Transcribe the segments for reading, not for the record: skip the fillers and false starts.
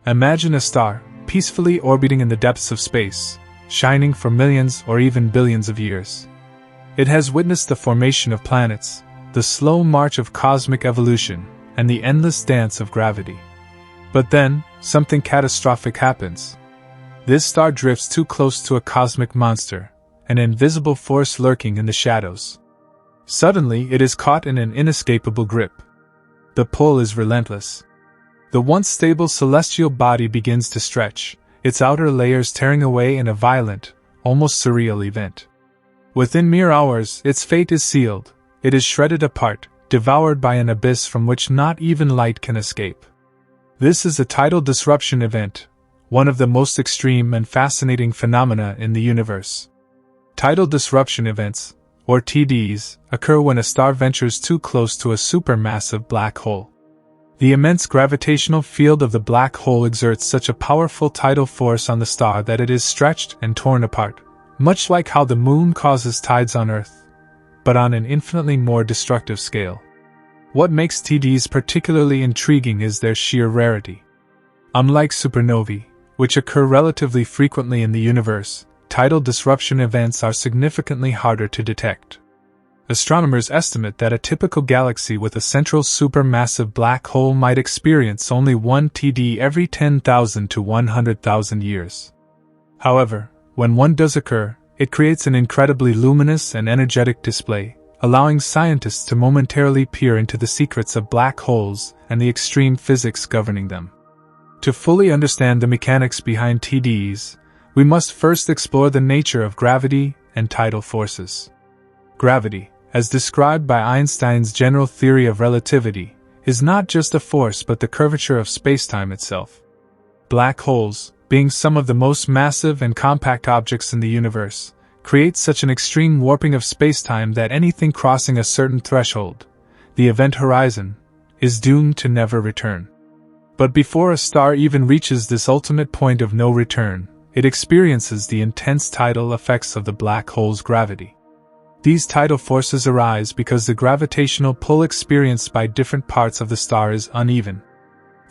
Imagine a star, peacefully orbiting in the depths of space, shining for millions or even billions of years. It has witnessed the formation of planets, the slow march of cosmic evolution, and the endless dance of gravity. But then, something catastrophic happens. This star drifts too close to a cosmic monster, an invisible force lurking in the shadows. Suddenly, it is caught in an inescapable grip. The pull is relentless. The once stable celestial body begins to stretch, its outer layers tearing away in a violent, almost surreal event. Within mere hours, its fate is sealed. It is shredded apart, devoured by an abyss from which not even light can escape. This is a tidal disruption event, one of the most extreme and fascinating phenomena in the universe. Tidal disruption events, or TDs, occur when a star ventures too close to a supermassive black hole. The immense gravitational field of the black hole exerts such a powerful tidal force on the star that it is stretched and torn apart, much like how the moon causes tides on Earth, but on an infinitely more destructive scale. What makes TDs particularly intriguing is their sheer rarity. Unlike supernovae, which occur relatively frequently in the universe, tidal disruption events are significantly harder to detect. Astronomers estimate that a typical galaxy with a central supermassive black hole might experience only one TD every 10,000 to 100,000 years. However, when one does occur, it creates an incredibly luminous and energetic display, allowing scientists to momentarily peer into the secrets of black holes and the extreme physics governing them. To fully understand the mechanics behind TDs, we must first explore the nature of gravity and tidal forces. Gravity, as described by Einstein's general theory of relativity, is not just a force but the curvature of spacetime itself. Black holes, being some of the most massive and compact objects in the universe, create such an extreme warping of spacetime that anything crossing a certain threshold, the event horizon, is doomed to never return. But before a star even reaches this ultimate point of no return, it experiences the intense tidal effects of the black hole's gravity. These tidal forces arise because the gravitational pull experienced by different parts of the star is uneven.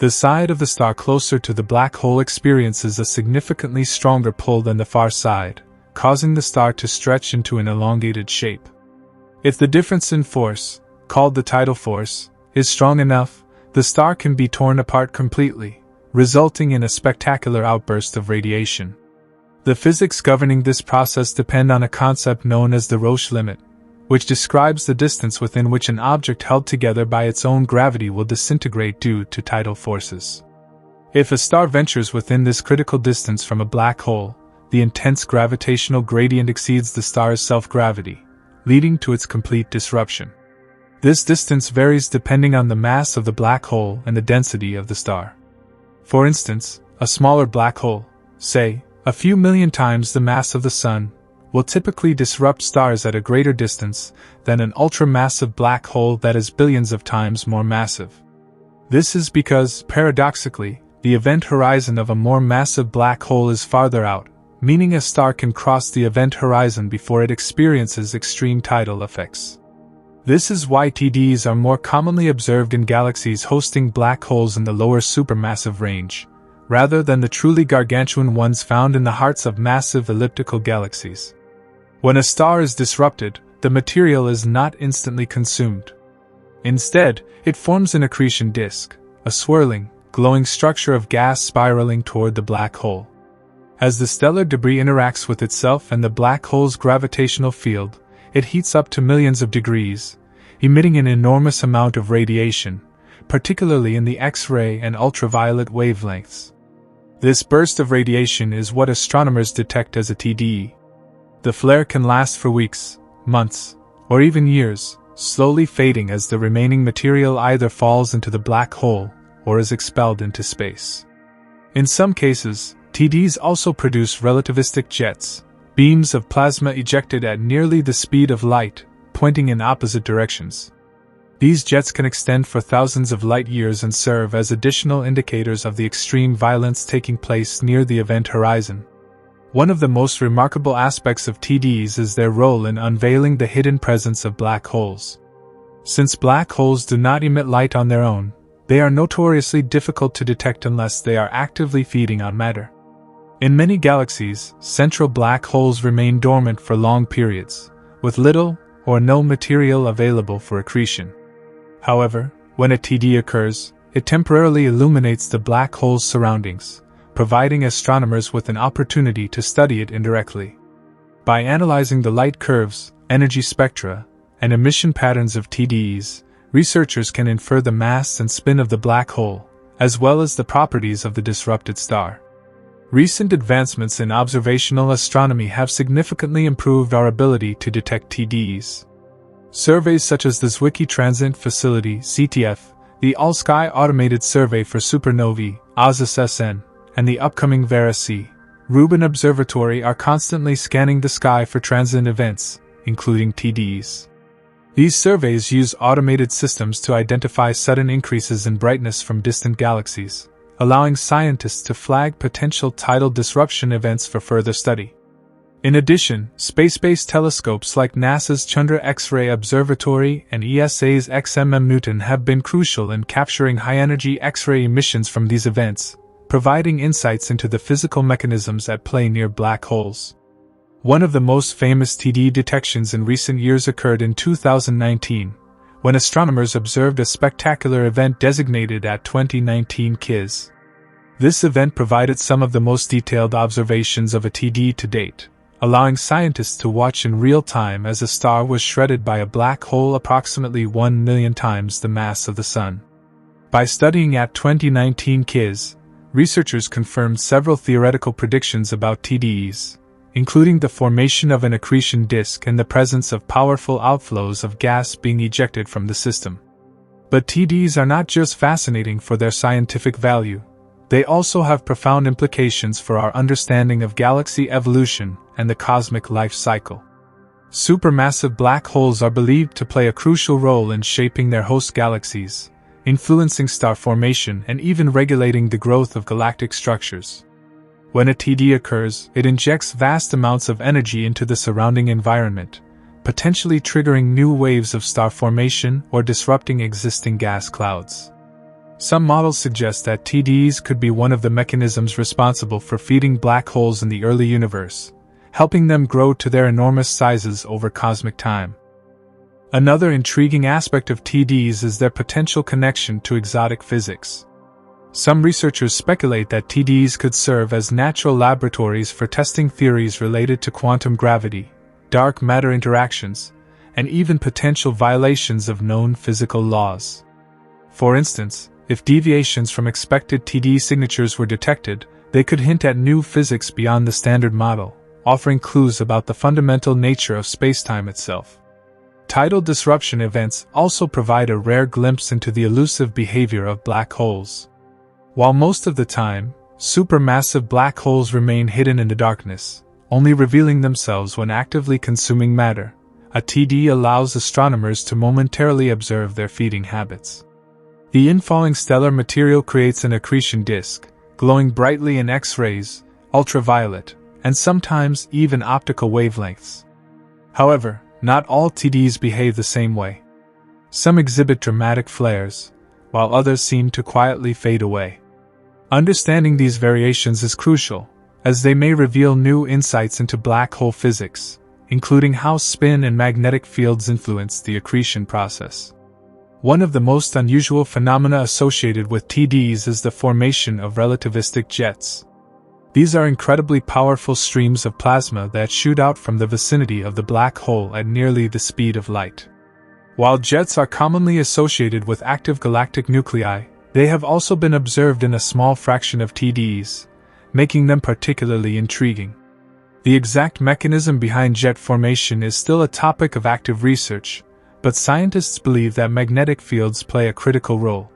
The side of the star closer to the black hole experiences a significantly stronger pull than the far side, causing the star to stretch into an elongated shape. If the difference in force, called the tidal force, is strong enough, the star can be torn apart completely, resulting in a spectacular outburst of radiation. The physics governing this process depend on a concept known as the Roche limit, which describes the distance within which an object held together by its own gravity will disintegrate due to tidal forces. If a star ventures within this critical distance from a black hole, the intense gravitational gradient exceeds the star's self-gravity, leading to its complete disruption. This distance varies depending on the mass of the black hole and the density of the star. For instance, a smaller black hole, say, a few million times the mass of the Sun, will typically disrupt stars at a greater distance than an ultra-massive black hole that is billions of times more massive. This is because, paradoxically, the event horizon of a more massive black hole is farther out, meaning a star can cross the event horizon before it experiences extreme tidal effects. This is why TDs are more commonly observed in galaxies hosting black holes in the lower supermassive range, rather than the truly gargantuan ones found in the hearts of massive elliptical galaxies. When a star is disrupted, the material is not instantly consumed. Instead, it forms an accretion disk, a swirling, glowing structure of gas spiraling toward the black hole. As the stellar debris interacts with itself and the black hole's gravitational field, it heats up to millions of degrees, emitting an enormous amount of radiation, particularly in the X-ray and ultraviolet wavelengths. This burst of radiation is what astronomers detect as a TD. The flare can last for weeks, months, or even years, slowly fading as the remaining material either falls into the black hole or is expelled into space. In some cases, TDs also produce relativistic jets, beams of plasma ejected at nearly the speed of light, pointing in opposite directions. These jets can extend for thousands of light years and serve as additional indicators of the extreme violence taking place near the event horizon. One of the most remarkable aspects of TDs is their role in unveiling the hidden presence of black holes. Since black holes do not emit light on their own, they are notoriously difficult to detect unless they are actively feeding on matter. In many galaxies, central black holes remain dormant for long periods, with little or no material available for accretion. However, when a TD occurs, it temporarily illuminates the black hole's surroundings, providing astronomers with an opportunity to study it indirectly. By analyzing the light curves, energy spectra, and emission patterns of TDs, researchers can infer the mass and spin of the black hole, as well as the properties of the disrupted star. Recent advancements in observational astronomy have significantly improved our ability to detect TDs. Surveys such as the Zwicky Transit Facility (CTF), the All-Sky Automated Survey for Supernovae (ASUS-SN), and the upcoming Vera-C Rubin Observatory are constantly scanning the sky for transient events, including TDs. These surveys use automated systems to identify sudden increases in brightness from distant galaxies, allowing scientists to flag potential tidal disruption events for further study. In addition, space-based telescopes like NASA's Chandra X-ray Observatory and ESA's XMM Newton have been crucial in capturing high-energy X-ray emissions from these events, providing insights into the physical mechanisms at play near black holes. One of the most famous TD detections in recent years occurred in 2019, when astronomers observed a spectacular event designated at 2019 KIS. This event provided some of the most detailed observations of a TD to date, allowing scientists to watch in real time as a star was shredded by a black hole approximately 1 million times the mass of the Sun. By studying at 2019 KIS, researchers confirmed several theoretical predictions about TDs, including the formation of an accretion disk and the presence of powerful outflows of gas being ejected from the system. But TDs are not just fascinating for their scientific value, they also have profound implications for our understanding of galaxy evolution and the cosmic life cycle. Supermassive black holes are believed to play a crucial role in shaping their host galaxies, influencing star formation and even regulating the growth of galactic structures. When a TD occurs, it injects vast amounts of energy into the surrounding environment, potentially triggering new waves of star formation or disrupting existing gas clouds. Some models suggest that TDs could be one of the mechanisms responsible for feeding black holes in the early universe, helping them grow to their enormous sizes over cosmic time. Another intriguing aspect of TDs is their potential connection to exotic physics. Some researchers speculate that TDs could serve as natural laboratories for testing theories related to quantum gravity, dark matter interactions, and even potential violations of known physical laws. For instance, if deviations from expected TD signatures were detected, they could hint at new physics beyond the standard model, offering clues about the fundamental nature of spacetime itself. Tidal disruption events also provide a rare glimpse into the elusive behavior of black holes. While most of the time, supermassive black holes remain hidden in the darkness, only revealing themselves when actively consuming matter, a TD allows astronomers to momentarily observe their feeding habits. The infalling stellar material creates an accretion disk, glowing brightly in X-rays, ultraviolet, and sometimes even optical wavelengths. However, not all TDs behave the same way. Some exhibit dramatic flares, while others seem to quietly fade away. Understanding these variations is crucial, as they may reveal new insights into black hole physics, including how spin and magnetic fields influence the accretion process. One of the most unusual phenomena associated with TDs is the formation of relativistic jets. These are incredibly powerful streams of plasma that shoot out from the vicinity of the black hole at nearly the speed of light. While jets are commonly associated with active galactic nuclei, they have also been observed in a small fraction of TDs, making them particularly intriguing. The exact mechanism behind jet formation is still a topic of active research, but scientists believe that magnetic fields play a critical role.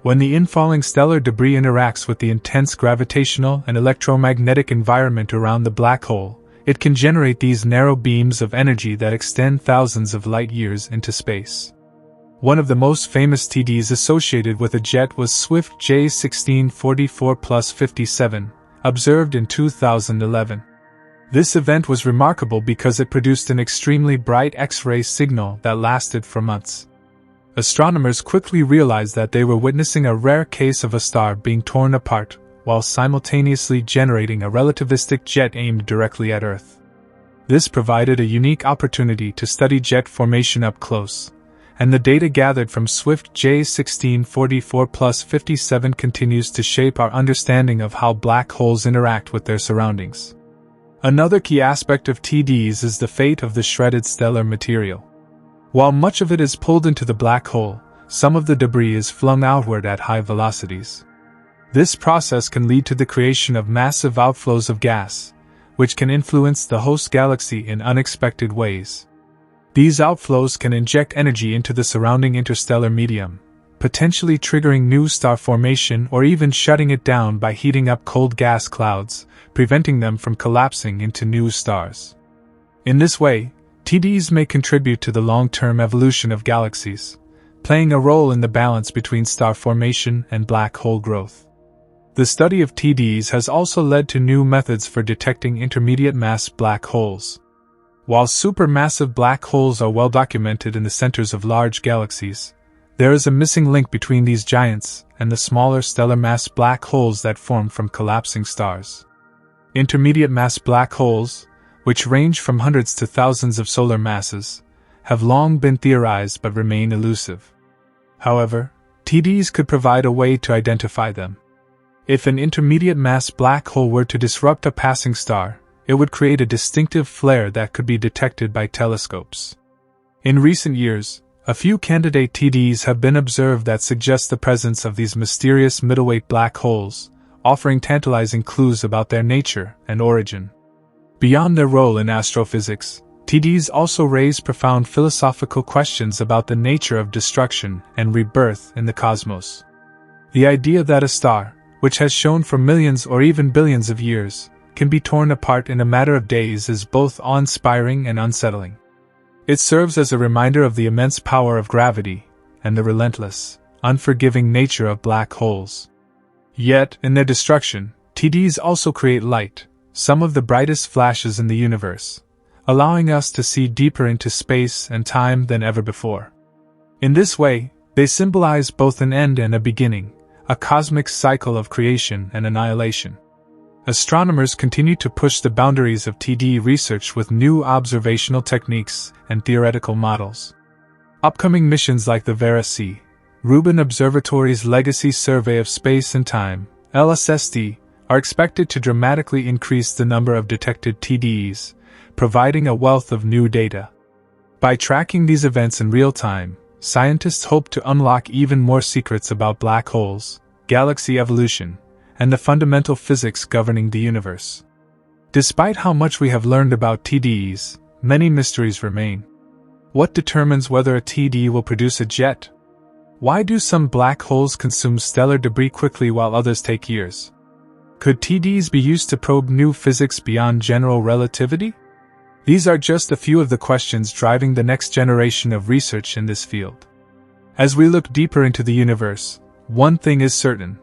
When the infalling stellar debris interacts with the intense gravitational and electromagnetic environment around the black hole, it can generate these narrow beams of energy that extend thousands of light years into space. One of the most famous TDs associated with a jet was Swift J1644+57, observed in 2011. This event was remarkable because it produced an extremely bright X-ray signal that lasted for months. Astronomers quickly realized that they were witnessing a rare case of a star being torn apart while simultaneously generating a relativistic jet aimed directly at Earth. This provided a unique opportunity to study jet formation up close, and the data gathered from Swift J1644+57 continues to shape our understanding of how black holes interact with their surroundings. Another key aspect of TDs is the fate of the shredded stellar material. While much of it is pulled into the black hole, some of the debris is flung outward at high velocities. This process can lead to the creation of massive outflows of gas, which can influence the host galaxy in unexpected ways. These outflows can inject energy into the surrounding interstellar medium, potentially triggering new star formation or even shutting it down by heating up cold gas clouds, preventing them from collapsing into new stars. In this way, TDs may contribute to the long-term evolution of galaxies, playing a role in the balance between star formation and black hole growth. The study of TDs has also led to new methods for detecting intermediate-mass black holes. While supermassive black holes are well documented in the centers of large galaxies, there is a missing link between these giants and the smaller stellar mass black holes that form from collapsing stars. Intermediate-mass black holes, which range from hundreds to thousands of solar masses, have long been theorized but remain elusive. However, TDs could provide a way to identify them. If an intermediate-mass black hole were to disrupt a passing star, it would create a distinctive flare that could be detected by telescopes. In recent years, a few candidate TDs have been observed that suggest the presence of these mysterious middleweight black holes, offering tantalizing clues about their nature and origin. Beyond their role in astrophysics, TDs also raise profound philosophical questions about the nature of destruction and rebirth in the cosmos. The idea that a star, which has shone for millions or even billions of years, can be torn apart in a matter of days is both awe-inspiring and unsettling. It serves as a reminder of the immense power of gravity and the relentless, unforgiving nature of black holes. Yet, in their destruction, TDs also create light, some of the brightest flashes in the universe, allowing us to see deeper into space and time than ever before. In this way, they symbolize both an end and a beginning, a cosmic cycle of creation and annihilation. Astronomers continue to push the boundaries of TD research with new observational techniques and theoretical models. Upcoming missions like the Variability, Rubin Observatory's Legacy Survey of Space and Time, LSST, are expected to dramatically increase the number of detected TDs, providing a wealth of new data. By tracking these events in real time, scientists hope to unlock even more secrets about black holes, galaxy evolution, and the fundamental physics governing the universe. Despite how much we have learned about TDs, many mysteries remain. What determines whether a TD will produce a jet? Why do some black holes consume stellar debris quickly while others take years? Could TDs be used to probe new physics beyond general relativity? These are just a few of the questions driving the next generation of research in this field. As we look deeper into the universe, one thing is certain: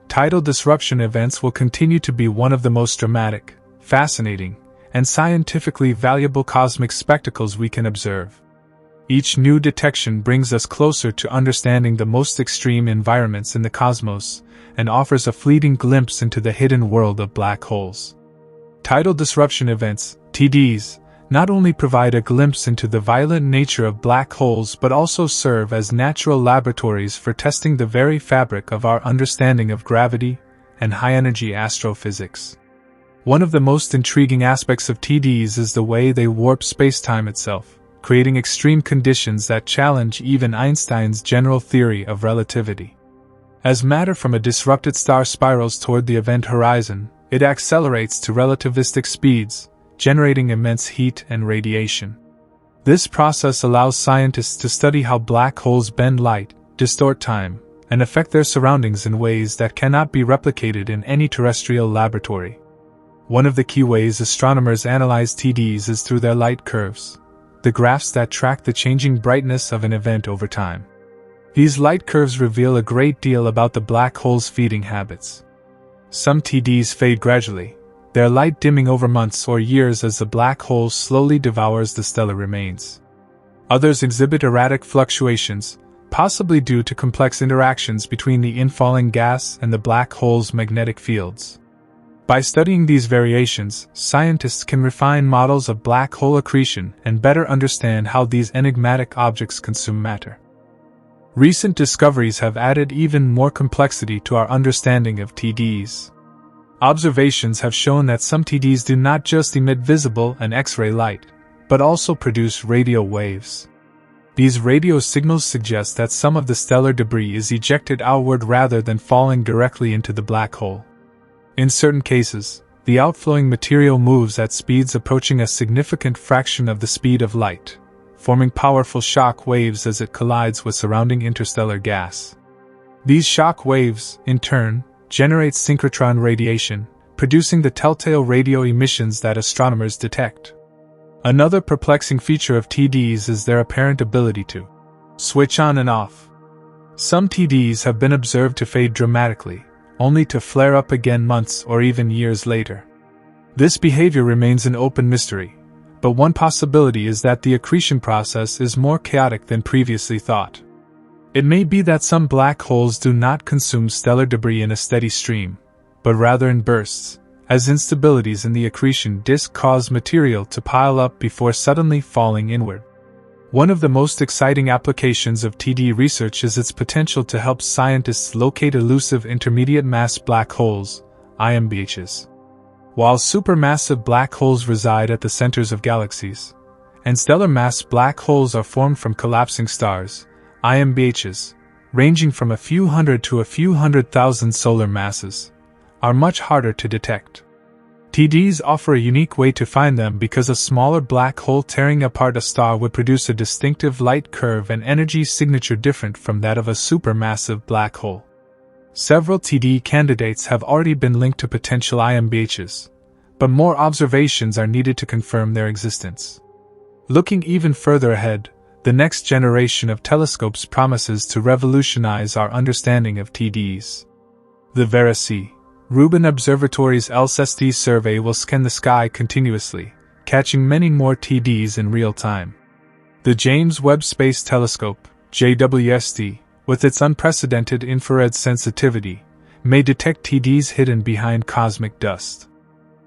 tidal disruption events will continue to be one of the most dramatic, fascinating, and scientifically valuable cosmic spectacles we can observe. Each new detection brings us closer to understanding the most extreme environments in the cosmos and offers a fleeting glimpse into the hidden world of black holes. Tidal disruption events, TDs, not only provide a glimpse into the violent nature of black holes but also serve as natural laboratories for testing the very fabric of our understanding of gravity and high-energy astrophysics. One of the most intriguing aspects of TDs is the way they warp spacetime itself, creating extreme conditions that challenge even Einstein's general theory of relativity. As matter from a disrupted star spirals toward the event horizon, it accelerates to relativistic speeds, generating immense heat and radiation. This process allows scientists to study how black holes bend light, distort time, and affect their surroundings in ways that cannot be replicated in any terrestrial laboratory. One of the key ways astronomers analyze TDs is through their light curves, the graphs that track the changing brightness of an event over time. These light curves reveal a great deal about the black hole's feeding habits. Some TDs fade gradually, their light dimming over months or years as the black hole slowly devours the stellar remains. Others exhibit erratic fluctuations, possibly due to complex interactions between the infalling gas and the black hole's magnetic fields. By studying these variations, scientists can refine models of black hole accretion and better understand how these enigmatic objects consume matter. Recent discoveries have added even more complexity to our understanding of TDs. Observations have shown that some TDs do not just emit visible and X-ray light, but also produce radio waves. These radio signals suggest that some of the stellar debris is ejected outward rather than falling directly into the black hole. In certain cases, the outflowing material moves at speeds approaching a significant fraction of the speed of light, forming powerful shock waves as it collides with surrounding interstellar gas. These shock waves, in turn, generate synchrotron radiation, producing the telltale radio emissions that astronomers detect. Another perplexing feature of TDs is their apparent ability to switch on and off. Some TDs have been observed to fade dramatically, only to flare up again months or even years later. This behavior remains an open mystery, but one possibility is that the accretion process is more chaotic than previously thought. It may be that some black holes do not consume stellar debris in a steady stream, but rather in bursts, as instabilities in the accretion disk cause material to pile up before suddenly falling inward. One of the most exciting applications of TD research is its potential to help scientists locate elusive intermediate mass black holes, IMBHs. While supermassive black holes reside at the centers of galaxies, and stellar mass black holes are formed from collapsing stars, IMBHs, ranging from a few hundred to a few 100,000 solar masses, are much harder to detect. TDs offer a unique way to find them because a smaller black hole tearing apart a star would produce a distinctive light curve and energy signature different from that of a supermassive black hole. Several TD candidates have already been linked to potential IMBHs, but more observations are needed to confirm their existence. Looking even further ahead, the next generation of telescopes promises to revolutionize our understanding of TDs. The Variability Rubin Observatory's LSST survey will scan the sky continuously, catching many more TDs in real time. The James Webb Space Telescope, JWST, with its unprecedented infrared sensitivity, may detect TDs hidden behind cosmic dust.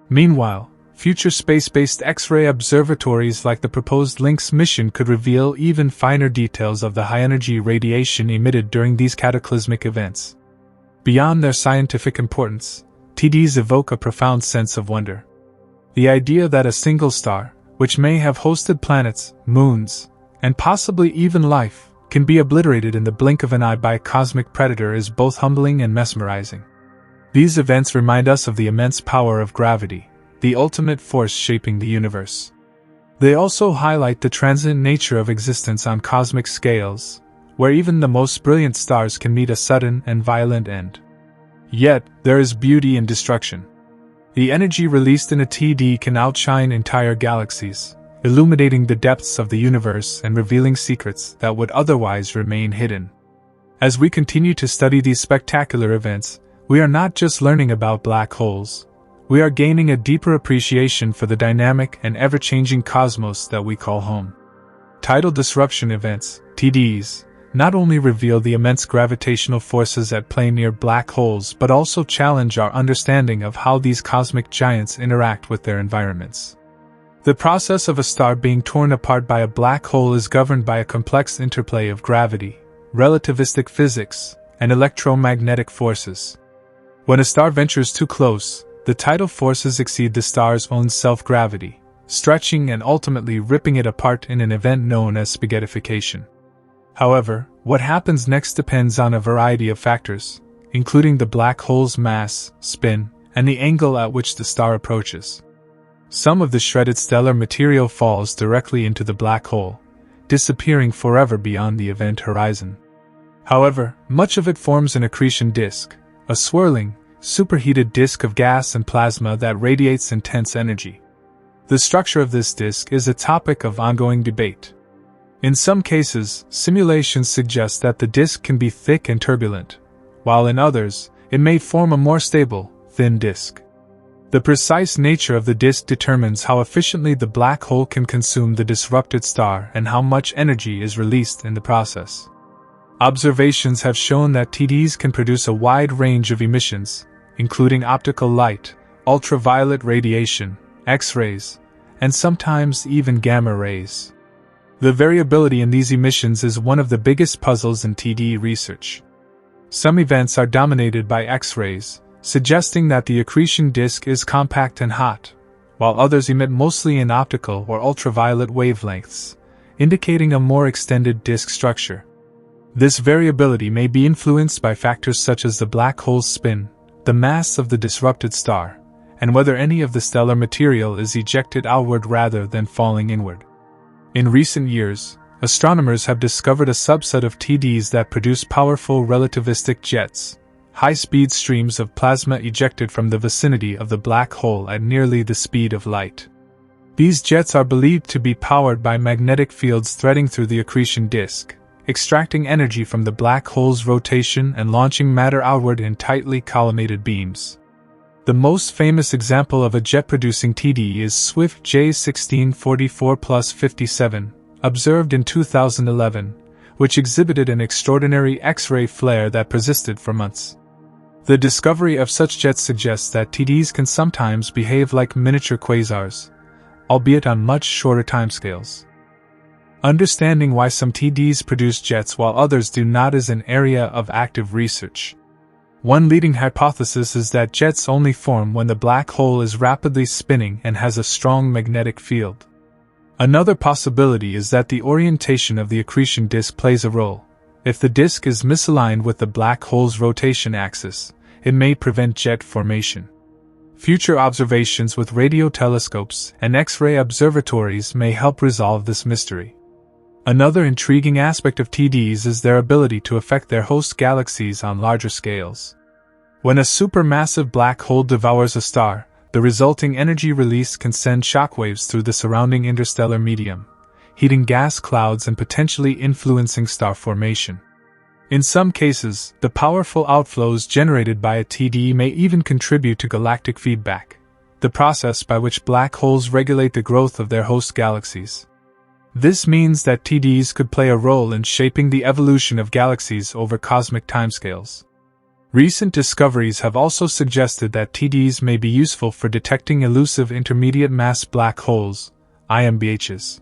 Meanwhile, future space-based X-ray observatories like the proposed Lynx mission could reveal even finer details of the high-energy radiation emitted during these cataclysmic events. Beyond their scientific importance, TDs evoke a profound sense of wonder. The idea that a single star, which may have hosted planets, moons, and possibly even life, can be obliterated in the blink of an eye by a cosmic predator is both humbling and mesmerizing. These events remind us of the immense power of gravity, the ultimate force shaping the universe. They also highlight the transient nature of existence on cosmic scales, where even the most brilliant stars can meet a sudden and violent end. Yet, there is beauty in destruction. The energy released in a TD can outshine entire galaxies, illuminating the depths of the universe and revealing secrets that would otherwise remain hidden. As we continue to study these spectacular events, we are not just learning about black holes. We are gaining a deeper appreciation for the dynamic and ever-changing cosmos that we call home. Tidal disruption events, TDs, not only reveal the immense gravitational forces at play near black holes but also challenge our understanding of how these cosmic giants interact with their environments. The process of a star being torn apart by a black hole is governed by a complex interplay of gravity, relativistic physics, and electromagnetic forces. When a star ventures too close, the tidal forces exceed the star's own self-gravity, stretching and ultimately ripping it apart in an event known as spaghettification. However, what happens next depends on a variety of factors, including the black hole's mass, spin, and the angle at which the star approaches. Some of the shredded stellar material falls directly into the black hole, disappearing forever beyond the event horizon. However, much of it forms an accretion disk, a swirling, superheated disk of gas and plasma that radiates intense energy. The structure of this disk is a topic of ongoing debate. In some cases, simulations suggest that the disk can be thick and turbulent, while in others, it may form a more stable, thin disk. The precise nature of the disk determines how efficiently the black hole can consume the disrupted star and how much energy is released in the process. Observations have shown that TDs can produce a wide range of emissions, including optical light, ultraviolet radiation, X-rays, and sometimes even gamma rays. The variability in these emissions is one of the biggest puzzles in TD research. Some events are dominated by X-rays, suggesting that the accretion disk is compact and hot, while others emit mostly in optical or ultraviolet wavelengths, indicating a more extended disk structure. This variability may be influenced by factors such as the black hole's spin, the mass of the disrupted star, and whether any of the stellar material is ejected outward rather than falling inward. In recent years, astronomers have discovered a subset of TDs that produce powerful relativistic jets, high-speed streams of plasma ejected from the vicinity of the black hole at nearly the speed of light. These jets are believed to be powered by magnetic fields threading through the accretion disk, extracting energy from the black hole's rotation and launching matter outward in tightly collimated beams. The most famous example of a jet-producing TD is Swift J1644+57, observed in 2011, which exhibited an extraordinary X-ray flare that persisted for months. The discovery of such jets suggests that TDs can sometimes behave like miniature quasars, albeit on much shorter timescales. Understanding why some TDs produce jets while others do not is an area of active research. One leading hypothesis is that jets only form when the black hole is rapidly spinning and has a strong magnetic field. Another possibility is that the orientation of the accretion disk plays a role. If the disk is misaligned with the black hole's rotation axis, it may prevent jet formation. Future observations with radio telescopes and X-ray observatories may help resolve this mystery. Another intriguing aspect of TDs is their ability to affect their host galaxies on larger scales. When a supermassive black hole devours a star, the resulting energy release can send shockwaves through the surrounding interstellar medium, heating gas clouds and potentially influencing star formation. In some cases, the powerful outflows generated by a TD may even contribute to galactic feedback, the process by which black holes regulate the growth of their host galaxies. This means that TDs could play a role in shaping the evolution of galaxies over cosmic timescales. Recent discoveries have also suggested that TDs may be useful for detecting elusive intermediate mass black holes, IMBHs.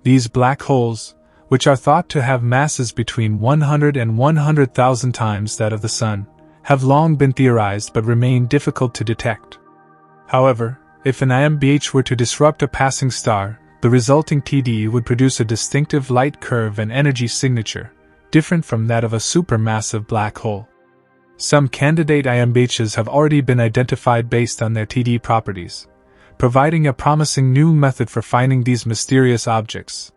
These black holes, which are thought to have masses between 100 and 100,000 times that of the Sun, have long been theorized but remain difficult to detect. However, if an IMBH were to disrupt a passing star, the resulting TD would produce a distinctive light curve and energy signature, different from that of a supermassive black hole. Some candidate IMBHs have already been identified based on their TD properties, providing a promising new method for finding these mysterious objects.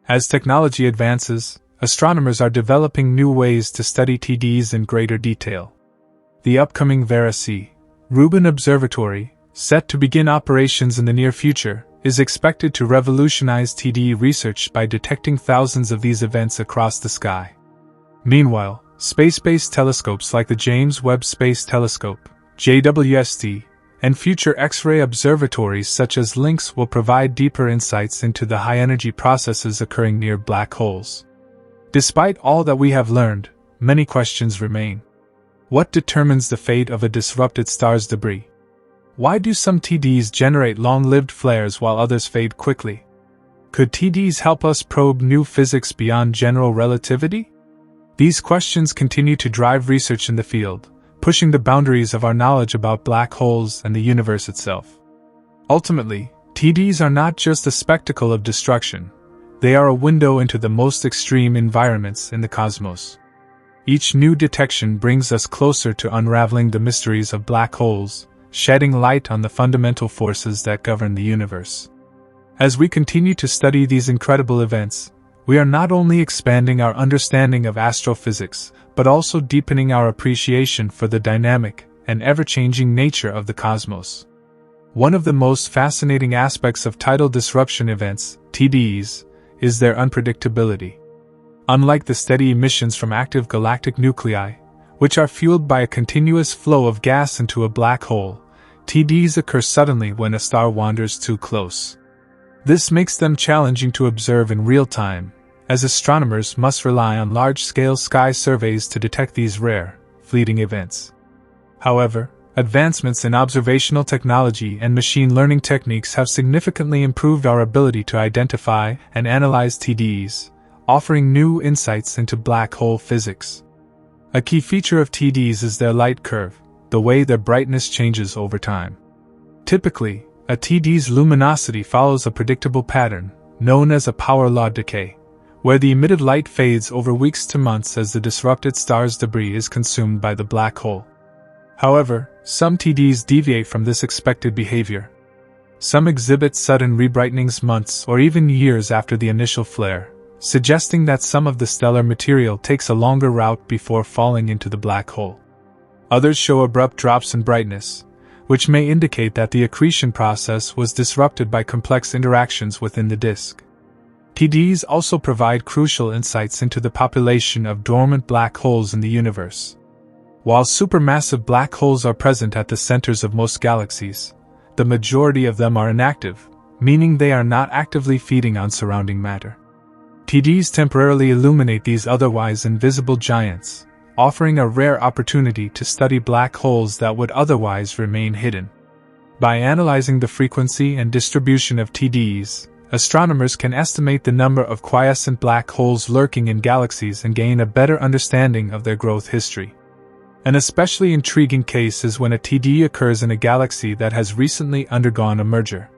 As technology advances, astronomers are developing new ways to study TDs in greater detail. The upcoming Variability Rubin Observatory, set to begin operations in the near future, is expected to revolutionize TD research by detecting thousands of these events across the sky. Meanwhile, space-based telescopes like the James Webb Space Telescope, JWST, and future X-ray observatories such as LINX will provide deeper insights into the high-energy processes occurring near black holes. Despite all that we have learned, many questions remain. What determines the fate of a disrupted star's debris? Why do some TDs generate long-lived flares while others fade quickly? Could TDs help us probe new physics beyond general relativity? These questions continue to drive research in the field, pushing the boundaries of our knowledge about black holes and the universe itself. Ultimately, TDs are not just a spectacle of destruction, they are a window into the most extreme environments in the cosmos. Each new detection brings us closer to unraveling the mysteries of black holes, shedding light on the fundamental forces that govern the universe. As we continue to study these incredible events, we are not only expanding our understanding of astrophysics, but also deepening our appreciation for the dynamic and ever-changing nature of the cosmos. One of the most fascinating aspects of tidal disruption events, TDs, is their unpredictability. Unlike the steady emissions from active galactic nuclei, which are fueled by a continuous flow of gas into a black hole, TDs occur suddenly when a star wanders too close. This makes them challenging to observe in real time, as astronomers must rely on large-scale sky surveys to detect these rare, fleeting events. However, advancements in observational technology and machine learning techniques have significantly improved our ability to identify and analyze TDs, offering new insights into black hole physics. A key feature of TDs is their light curve, the way their brightness changes over time. Typically, a TD's luminosity follows a predictable pattern, known as a power law decay, where the emitted light fades over weeks to months as the disrupted star's debris is consumed by the black hole. However, some TDs deviate from this expected behavior. Some exhibit sudden rebrightenings months or even years after the initial flare, suggesting that some of the stellar material takes a longer route before falling into the black hole. Others show abrupt drops in brightness, which may indicate that the accretion process was disrupted by complex interactions within the disk. TDs also provide crucial insights into the population of dormant black holes in the universe. While supermassive black holes are present at the centers of most galaxies, the majority of them are inactive, meaning they are not actively feeding on surrounding matter. TDs temporarily illuminate these otherwise invisible giants, offering a rare opportunity to study black holes that would otherwise remain hidden. By analyzing the frequency and distribution of TDs, astronomers can estimate the number of quiescent black holes lurking in galaxies and gain a better understanding of their growth history. An especially intriguing case is when a TD occurs in a galaxy that has recently undergone a merger.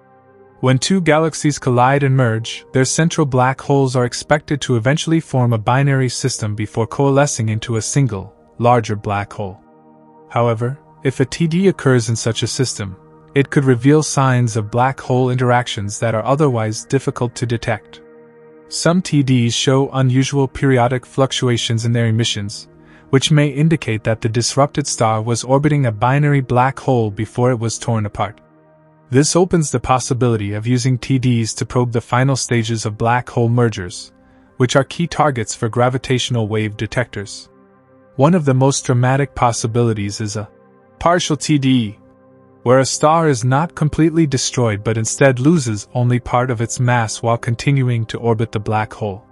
When two galaxies collide and merge, their central black holes are expected to eventually form a binary system before coalescing into a single, larger black hole. However, if a TD occurs in such a system, it could reveal signs of black hole interactions that are otherwise difficult to detect. Some TDs show unusual periodic fluctuations in their emissions, which may indicate that the disrupted star was orbiting a binary black hole before it was torn apart. This opens the possibility of using TDs to probe the final stages of black hole mergers, which are key targets for gravitational wave detectors. One of the most dramatic possibilities is a partial TD, where a star is not completely destroyed but instead loses only part of its mass while continuing to orbit the black hole.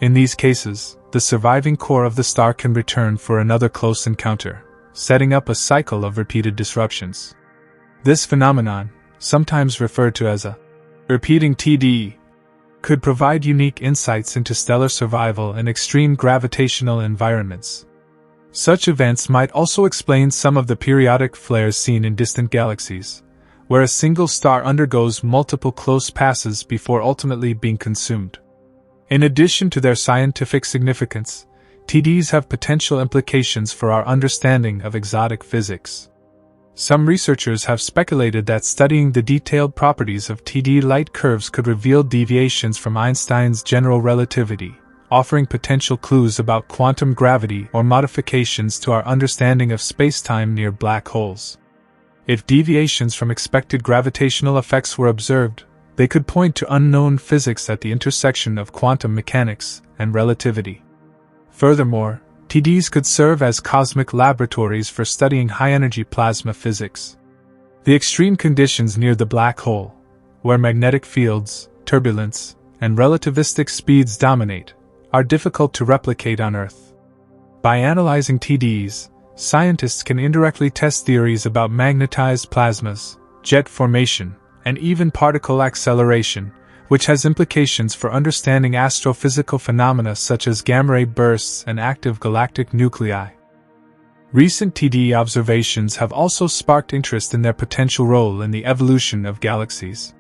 In these cases, the surviving core of the star can return for another close encounter, setting up a cycle of repeated disruptions. This phenomenon, sometimes referred to as a repeating TD, could provide unique insights into stellar survival in extreme gravitational environments. Such events might also explain some of the periodic flares seen in distant galaxies, where a single star undergoes multiple close passes before ultimately being consumed. In addition to their scientific significance, TDs have potential implications for our understanding of exotic physics. Some researchers have speculated that studying the detailed properties of TD light curves could reveal deviations from Einstein's general relativity, offering potential clues about quantum gravity or modifications to our understanding of spacetime near black holes. If deviations from expected gravitational effects were observed, they could point to unknown physics at the intersection of quantum mechanics and relativity. Furthermore, TDs could serve as cosmic laboratories for studying high-energy plasma physics. The extreme conditions near the black hole, where magnetic fields, turbulence, and relativistic speeds dominate, are difficult to replicate on Earth. By analyzing TDs, scientists can indirectly test theories about magnetized plasmas, jet formation, and even particle acceleration, which has implications for understanding astrophysical phenomena such as gamma-ray bursts and active galactic nuclei. Recent TD observations have also sparked interest in their potential role in the evolution of galaxies.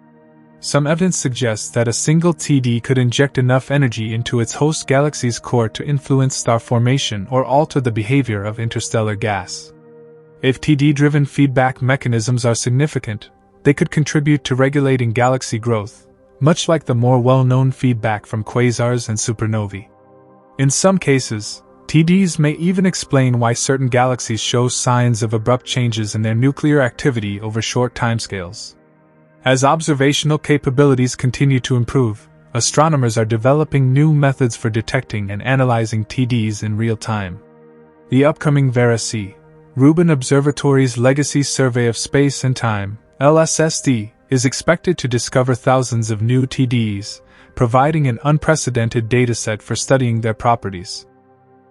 Some evidence suggests that a single TD could inject enough energy into its host galaxy's core to influence star formation or alter the behavior of interstellar gas. If TD-driven feedback mechanisms are significant, they could contribute to regulating galaxy growth, much like the more well-known feedback from quasars and supernovae. In some cases, TDs may even explain why certain galaxies show signs of abrupt changes in their nuclear activity over short timescales. As observational capabilities continue to improve, astronomers are developing new methods for detecting and analyzing TDs in real time. The upcoming Variability, Rubin Observatory's Legacy Survey of Space and Time, LSSD, is expected to discover thousands of new TDs, providing an unprecedented dataset for studying their properties.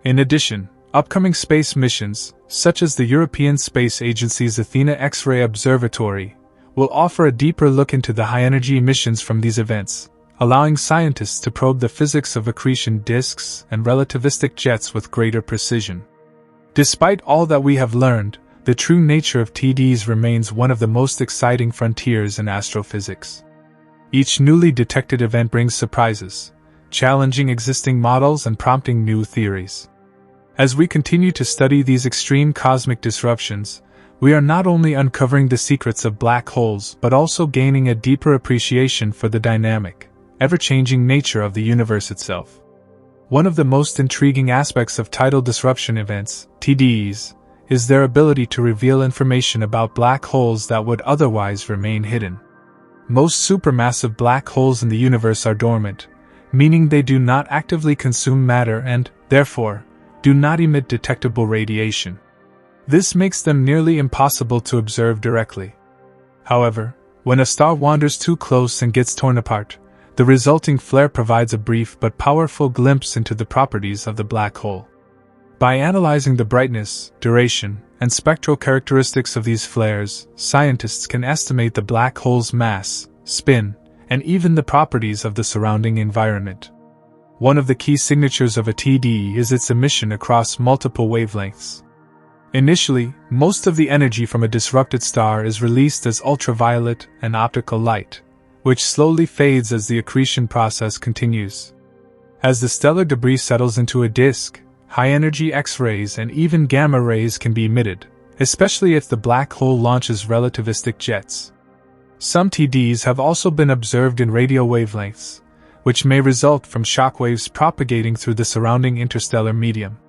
In addition, upcoming space missions, such as the European Space Agency's Athena X-ray Observatory, will offer a deeper look into the high-energy emissions from these events, allowing scientists to probe the physics of accretion disks and relativistic jets with greater precision. Despite all that we have learned, the true nature of TDs remains one of the most exciting frontiers in astrophysics. Each newly detected event brings surprises, challenging existing models and prompting new theories. As we continue to study these extreme cosmic disruptions, we are not only uncovering the secrets of black holes but also gaining a deeper appreciation for the dynamic, ever-changing nature of the universe itself. One of the most intriguing aspects of tidal disruption events, TDs, is their ability to reveal information about black holes that would otherwise remain hidden. Most supermassive black holes in the universe are dormant, meaning they do not actively consume matter and, therefore, do not emit detectable radiation. This makes them nearly impossible to observe directly. However, when a star wanders too close and gets torn apart, the resulting flare provides a brief but powerful glimpse into the properties of the black hole. By analyzing the brightness, duration, and spectral characteristics of these flares, scientists can estimate the black hole's mass, spin, and even the properties of the surrounding environment. One of the key signatures of a TD is its emission across multiple wavelengths. Initially, most of the energy from a disrupted star is released as ultraviolet and optical light, which slowly fades as the accretion process continues. As the stellar debris settles into a disk, high-energy X-rays and even gamma rays can be emitted, especially if the black hole launches relativistic jets. Some TDs have also been observed in radio wavelengths, which may result from shockwaves propagating through the surrounding interstellar medium.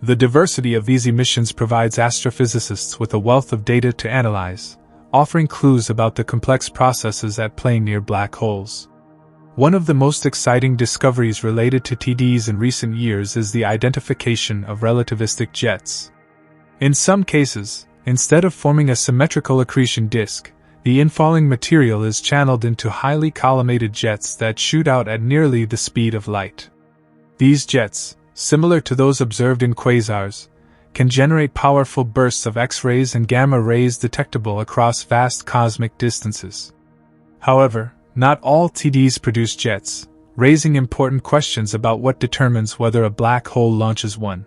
The diversity of these emissions provides astrophysicists with a wealth of data to analyze, offering clues about the complex processes at play near black holes. One of the most exciting discoveries related to TDs in recent years is the identification of relativistic jets. In some cases, instead of forming a symmetrical accretion disk, the infalling material is channeled into highly collimated jets that shoot out at nearly the speed of light. These jets, similar to those observed in quasars, can generate powerful bursts of X-rays and gamma rays detectable across vast cosmic distances. However, not all TDs produce jets, raising important questions about what determines whether a black hole launches one.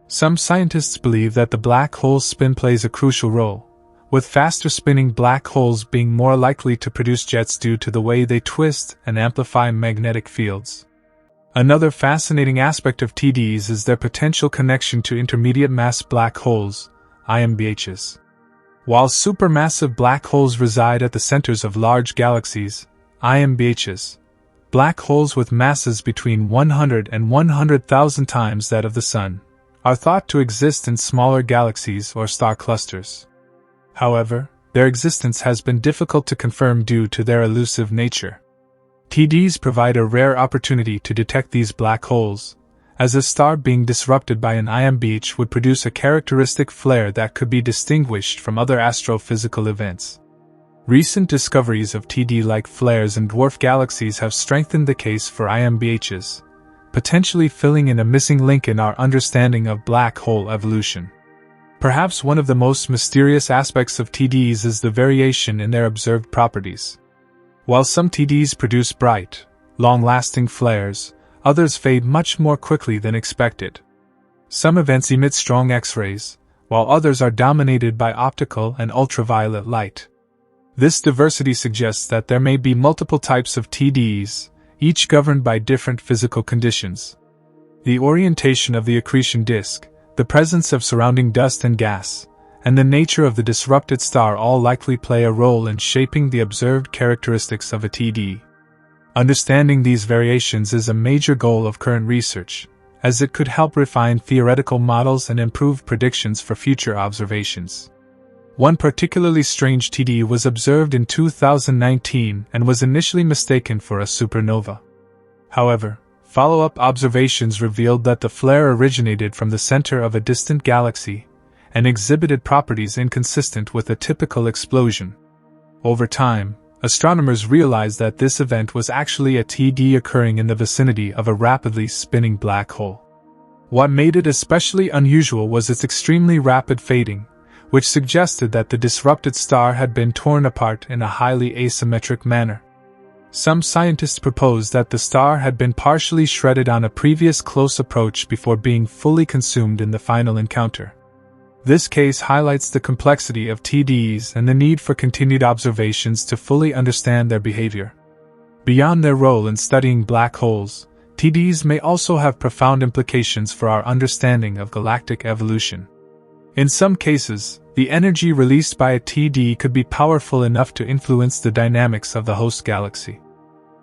Some scientists believe that the black hole's spin plays a crucial role, with faster spinning black holes being more likely to produce jets due to the way they twist and amplify magnetic fields. Another fascinating aspect of TDs is their potential connection to intermediate mass black holes, IMBHs. While supermassive black holes reside at the centers of large galaxies, IMBHs, black holes with masses between 100 and 100,000 times that of the Sun, are thought to exist in smaller galaxies or star clusters. However, their existence has been difficult to confirm due to their elusive nature. TDs provide a rare opportunity to detect these black holes, as a star being disrupted by an IMBH would produce a characteristic flare that could be distinguished from other astrophysical events. Recent discoveries of TD-like flares in dwarf galaxies have strengthened the case for IMBHs, potentially filling in a missing link in our understanding of black hole evolution. Perhaps one of the most mysterious aspects of TDs is the variation in their observed properties. While some TDs produce bright, long-lasting flares, others fade much more quickly than expected. Some events emit strong X-rays, while others are dominated by optical and ultraviolet light. This diversity suggests that there may be multiple types of TDs, each governed by different physical conditions. The orientation of the accretion disk, the presence of surrounding dust and gas, and the nature of the disrupted star all likely play a role in shaping the observed characteristics of a TD. Understanding these variations is a major goal of current research, as it could help refine theoretical models and improve predictions for future observations. One particularly strange TD was observed in 2019 and was initially mistaken for a supernova. However, follow-up observations revealed that the flare originated from the center of a distant galaxy and exhibited properties inconsistent with a typical explosion. Over time, astronomers realized that this event was actually a TD occurring in the vicinity of a rapidly spinning black hole. What made it especially unusual was its extremely rapid fading, which suggested that the disrupted star had been torn apart in a highly asymmetric manner. Some scientists proposed that the star had been partially shredded on a previous close approach before being fully consumed in the final encounter. This case highlights the complexity of TDs and the need for continued observations to fully understand their behavior. Beyond their role in studying black holes, TDs may also have profound implications for our understanding of galactic evolution. In some cases, the energy released by a TD could be powerful enough to influence the dynamics of the host galaxy.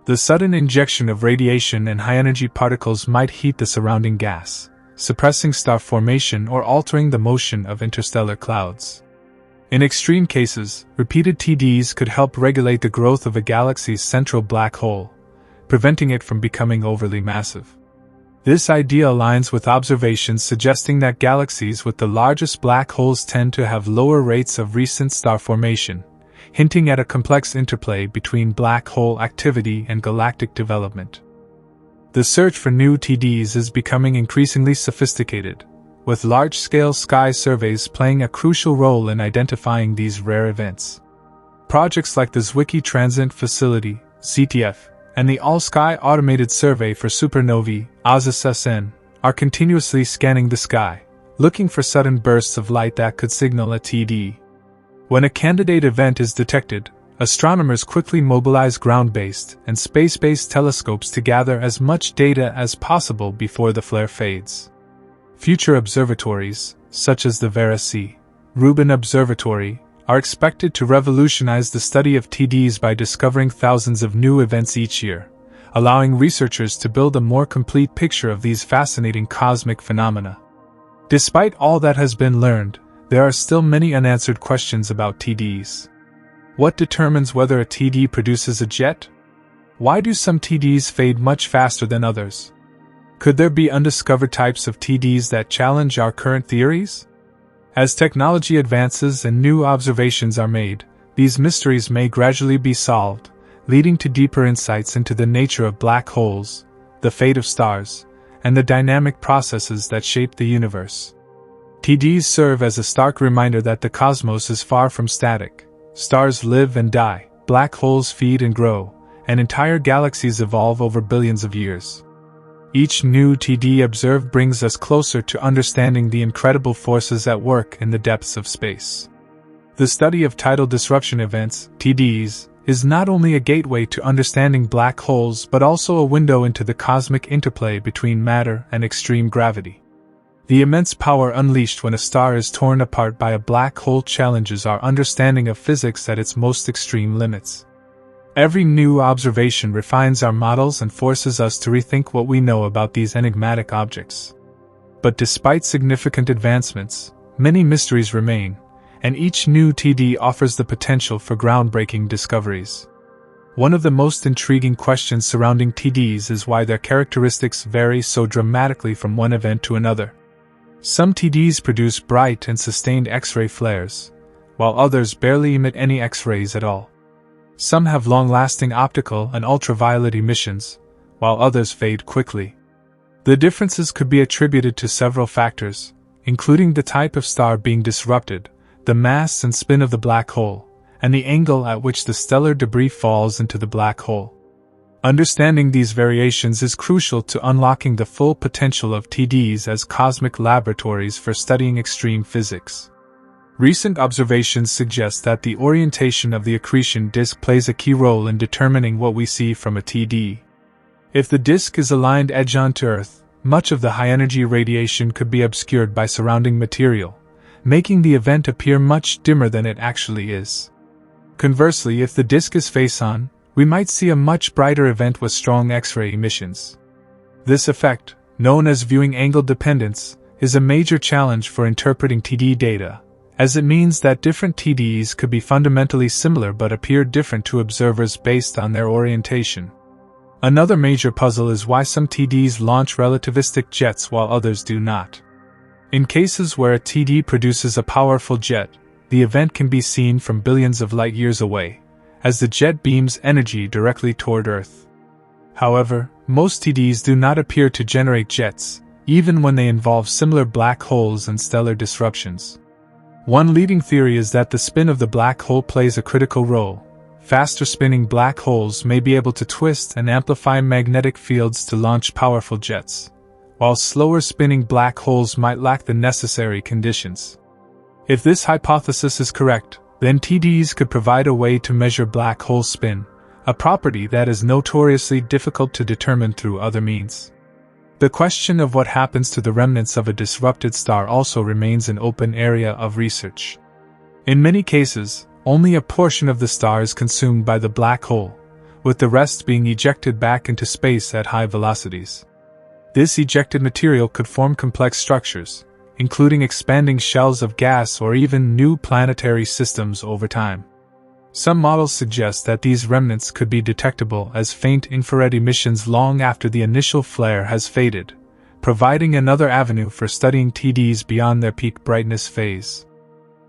The sudden injection of radiation and high-energy particles might heat the surrounding gas, suppressing star formation or altering the motion of interstellar clouds. In extreme cases, repeated TDs could help regulate the growth of a galaxy's central black hole, preventing it from becoming overly massive. This idea aligns with observations suggesting that galaxies with the largest black holes tend to have lower rates of recent star formation, hinting at a complex interplay between black hole activity and galactic development. The search for new TDs is becoming increasingly sophisticated, with large-scale sky surveys playing a crucial role in identifying these rare events. Projects like the Zwicky Transit Facility, CTF, and the All-Sky Automated Survey for Supernovae, ASIS-SN, are continuously scanning the sky, looking for sudden bursts of light that could signal a TD. When a candidate event is detected, astronomers quickly mobilize ground-based and space-based telescopes to gather as much data as possible before the flare fades. Future observatories, such as the Vera C. Rubin Observatory, are expected to revolutionize the study of TDs by discovering thousands of new events each year, allowing researchers to build a more complete picture of these fascinating cosmic phenomena. Despite all that has been learned, there are still many unanswered questions about TDs. What determines whether a TD produces a jet? Why do some TDs fade much faster than others? Could there be undiscovered types of TDs that challenge our current theories? As technology advances and new observations are made, these mysteries may gradually be solved, leading to deeper insights into the nature of black holes, the fate of stars, and the dynamic processes that shape the universe. TDs serve as a stark reminder that the cosmos is far from static. Stars live and die, black holes feed and grow, and entire galaxies evolve over billions of years. Each new TD observed brings us closer to understanding the incredible forces at work in the depths of space. The study of tidal disruption events, TDs, is not only a gateway to understanding black holes but also a window into the cosmic interplay between matter and extreme gravity. The immense power unleashed when a star is torn apart by a black hole challenges our understanding of physics at its most extreme limits. Every new observation refines our models and forces us to rethink what we know about these enigmatic objects. But despite significant advancements, many mysteries remain, and each new TD offers the potential for groundbreaking discoveries. One of the most intriguing questions surrounding TDs is why their characteristics vary so dramatically from one event to another. Some TDs produce bright and sustained X-ray flares, while others barely emit any X-rays at all. Some have long-lasting optical and ultraviolet emissions, while others fade quickly. The differences could be attributed to several factors, including the type of star being disrupted, the mass and spin of the black hole, and the angle at which the stellar debris falls into the black hole. Understanding these variations is crucial to unlocking the full potential of TDs as cosmic laboratories for studying extreme physics. Recent observations suggest that the orientation of the accretion disk plays a key role in determining what we see from a TD. If the disk is aligned edge-on to Earth, much of the high-energy radiation could be obscured by surrounding material, making the event appear much dimmer than it actually is. Conversely, if the disk is face-on, we might see a much brighter event with strong X-ray emissions. This effect, known as viewing angle dependence, is a major challenge for interpreting TD data, as it means that different TDs could be fundamentally similar but appear different to observers based on their orientation. Another major puzzle is why some TDs launch relativistic jets while others do not. In cases where a TD produces a powerful jet, the event can be seen from billions of light-years away, as the jet beams energy directly toward Earth. However, most TDs do not appear to generate jets, even when they involve similar black holes and stellar disruptions. One leading theory is that the spin of the black hole plays a critical role. Faster spinning black holes may be able to twist and amplify magnetic fields to launch powerful jets, while slower spinning black holes might lack the necessary conditions. If this hypothesis is correct, then TDs could provide a way to measure black hole spin, a property that is notoriously difficult to determine through other means. The question of what happens to the remnants of a disrupted star also remains an open area of research. In many cases, only a portion of the star is consumed by the black hole, with the rest being ejected back into space at high velocities. This ejected material could form complex structures, including expanding shells of gas or even new planetary systems over time. Some models suggest that these remnants could be detectable as faint infrared emissions long after the initial flare has faded, providing another avenue for studying TDs beyond their peak brightness phase.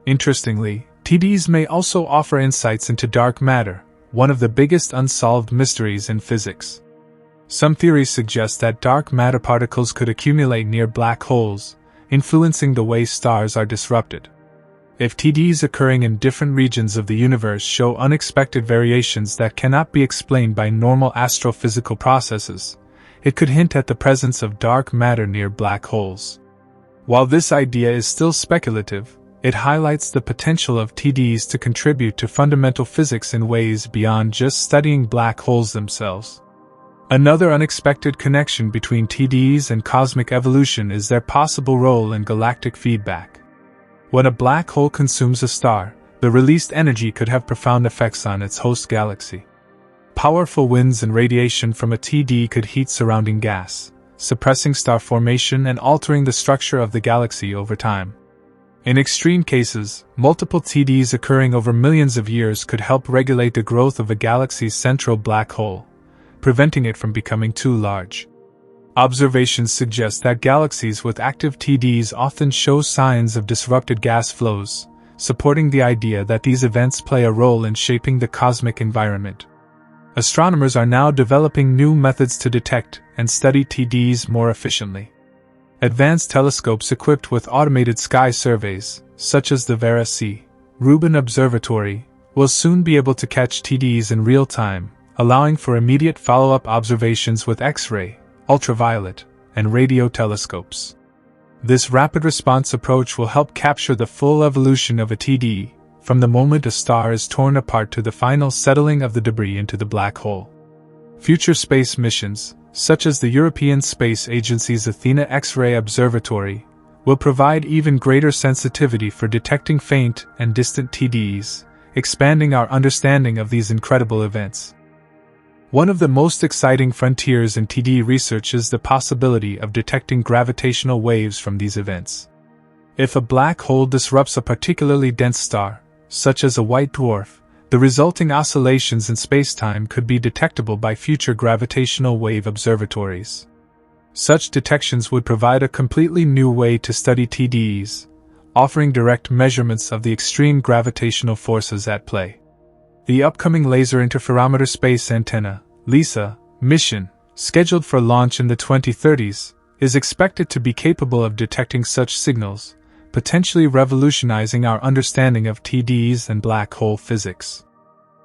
Interestingly, TDs may also offer insights into dark matter, one of the biggest unsolved mysteries in physics. Some theories suggest that dark matter particles could accumulate near black holes, influencing the way stars are disrupted. If TDs occurring in different regions of the universe show unexpected variations that cannot be explained by normal astrophysical processes, it could hint at the presence of dark matter near black holes. While this idea is still speculative, it highlights the potential of TDs to contribute to fundamental physics in ways beyond just studying black holes themselves. Another unexpected connection between TDs and cosmic evolution is their possible role in galactic feedback. When a black hole consumes a star, the released energy could have profound effects on its host galaxy. Powerful winds and radiation from a TD could heat surrounding gas, suppressing star formation and altering the structure of the galaxy over time. In extreme cases, multiple TDs occurring over millions of years could help regulate the growth of a galaxy's central black hole, preventing it from becoming too large. Observations suggest that galaxies with active TDs often show signs of disrupted gas flows, supporting the idea that these events play a role in shaping the cosmic environment. Astronomers are now developing new methods to detect and study TDs more efficiently. Advanced telescopes equipped with automated sky surveys, such as the Vera C. Rubin Observatory, will soon be able to catch TDs in real time, allowing for immediate follow-up observations with X-ray, ultraviolet, and radio telescopes. This rapid response approach will help capture the full evolution of a TD, from the moment a star is torn apart to the final settling of the debris into the black hole. Future space missions, such as the European Space Agency's Athena X-ray Observatory, will provide even greater sensitivity for detecting faint and distant TDs, expanding our understanding of these incredible events. One of the most exciting frontiers in TD research is the possibility of detecting gravitational waves from these events. If a black hole disrupts a particularly dense star, such as a white dwarf, the resulting oscillations in spacetime could be detectable by future gravitational wave observatories. Such detections would provide a completely new way to study TDs, offering direct measurements of the extreme gravitational forces at play. The upcoming Laser Interferometer Space Antenna (LISA) mission, scheduled for launch in the 2030s, is expected to be capable of detecting such signals, potentially revolutionizing our understanding of TDs and black hole physics.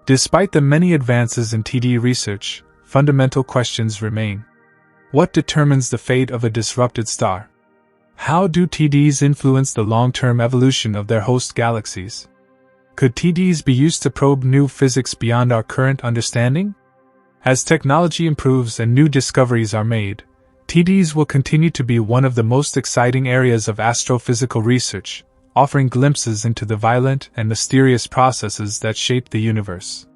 Despite the many advances in TD research, fundamental questions remain. What determines the fate of a disrupted star? How do TDs influence the long-term evolution of their host galaxies? Could TDs be used to probe new physics beyond our current understanding? As technology improves and new discoveries are made, TDs will continue to be one of the most exciting areas of astrophysical research, offering glimpses into the violent and mysterious processes that shape the universe.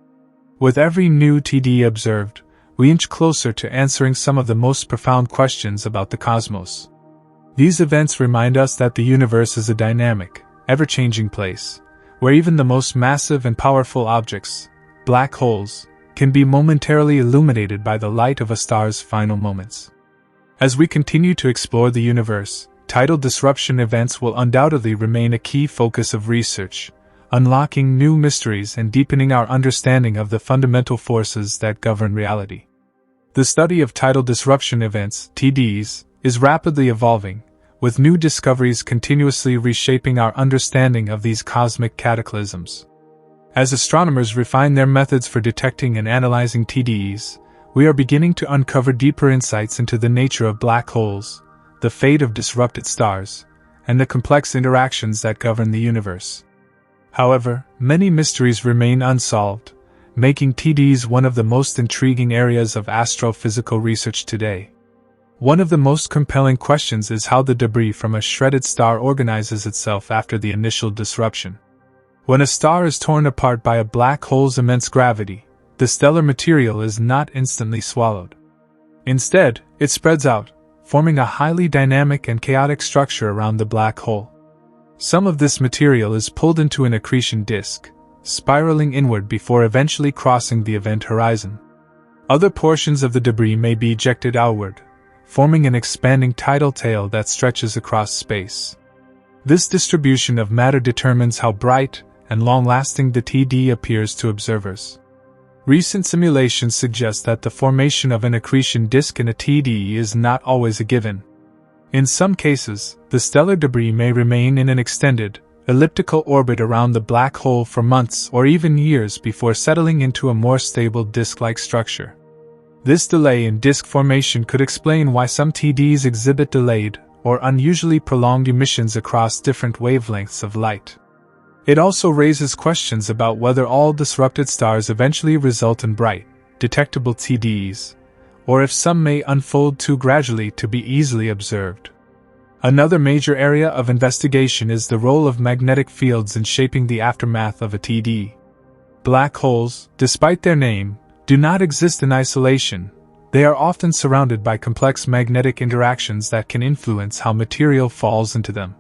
With every new TD observed, we inch closer to answering some of the most profound questions about the cosmos. These events remind us that the universe is a dynamic, ever-changing place, where even the most massive and powerful objects, black holes, can be momentarily illuminated by the light of a star's final moments. As we continue to explore the universe, tidal disruption events will undoubtedly remain a key focus of research, unlocking new mysteries and deepening our understanding of the fundamental forces that govern reality. The study of tidal disruption events, TDs, is rapidly evolving, with new discoveries continuously reshaping our understanding of these cosmic cataclysms. As astronomers refine their methods for detecting and analyzing TDs, we are beginning to uncover deeper insights into the nature of black holes, the fate of disrupted stars, and the complex interactions that govern the universe. However, many mysteries remain unsolved, making TDs one of the most intriguing areas of astrophysical research today. One of the most compelling questions is how the debris from a shredded star organizes itself after the initial disruption. When a star is torn apart by a black hole's immense gravity, the stellar material is not instantly swallowed. Instead, it spreads out, forming a highly dynamic and chaotic structure around the black hole. Some of this material is pulled into an accretion disk, spiraling inward before eventually crossing the event horizon. Other portions of the debris may be ejected outward, forming an expanding tidal tail that stretches across space. This distribution of matter determines how bright and long-lasting the TD appears to observers. Recent simulations suggest that the formation of an accretion disk in a TD is not always a given. In some cases, the stellar debris may remain in an extended, elliptical orbit around the black hole for months or even years before settling into a more stable disk-like structure. This delay in disk formation could explain why some TDs exhibit delayed or unusually prolonged emissions across different wavelengths of light. It also raises questions about whether all disrupted stars eventually result in bright, detectable TDs, or if some may unfold too gradually to be easily observed. Another major area of investigation is the role of magnetic fields in shaping the aftermath of a TD. Black holes, despite their name, do not exist in isolation. They are often surrounded by complex magnetic interactions that can influence how material falls into them.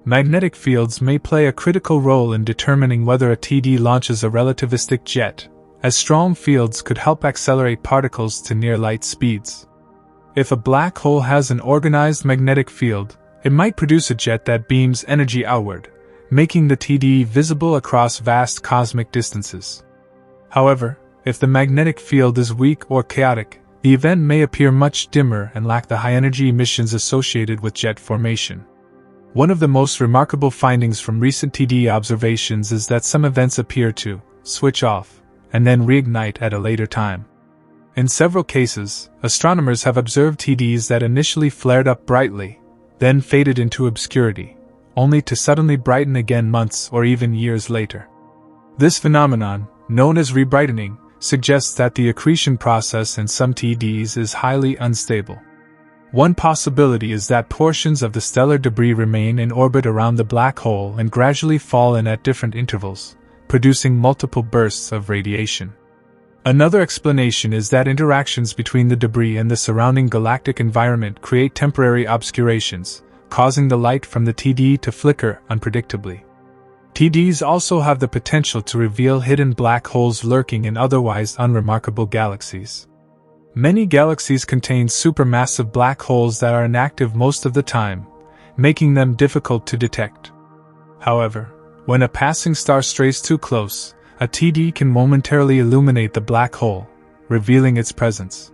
Magnetic fields may play a critical role in determining whether a TD launches a relativistic jet, as strong fields could help accelerate particles to near light speeds. If a black hole has an organized magnetic field, it might produce a jet that beams energy outward, making the TD visible across vast cosmic distances. However, if the magnetic field is weak or chaotic, the event may appear much dimmer and lack the high-energy emissions associated with jet formation. One of the most remarkable findings from recent TD observations is that some events appear to switch off and then reignite at a later time. In several cases, astronomers have observed TDs that initially flared up brightly, then faded into obscurity, only to suddenly brighten again months or even years later. This phenomenon, known as rebrightening, suggests that the accretion process in some TDs is highly unstable. One possibility is that portions of the stellar debris remain in orbit around the black hole and gradually fall in at different intervals, producing multiple bursts of radiation. Another explanation is that interactions between the debris and the surrounding galactic environment create temporary obscurations, causing the light from the TD to flicker unpredictably. TDs also have the potential to reveal hidden black holes lurking in otherwise unremarkable galaxies. Many galaxies contain supermassive black holes that are inactive most of the time, making them difficult to detect. However, when a passing star strays too close, a TD can momentarily illuminate the black hole, revealing its presence.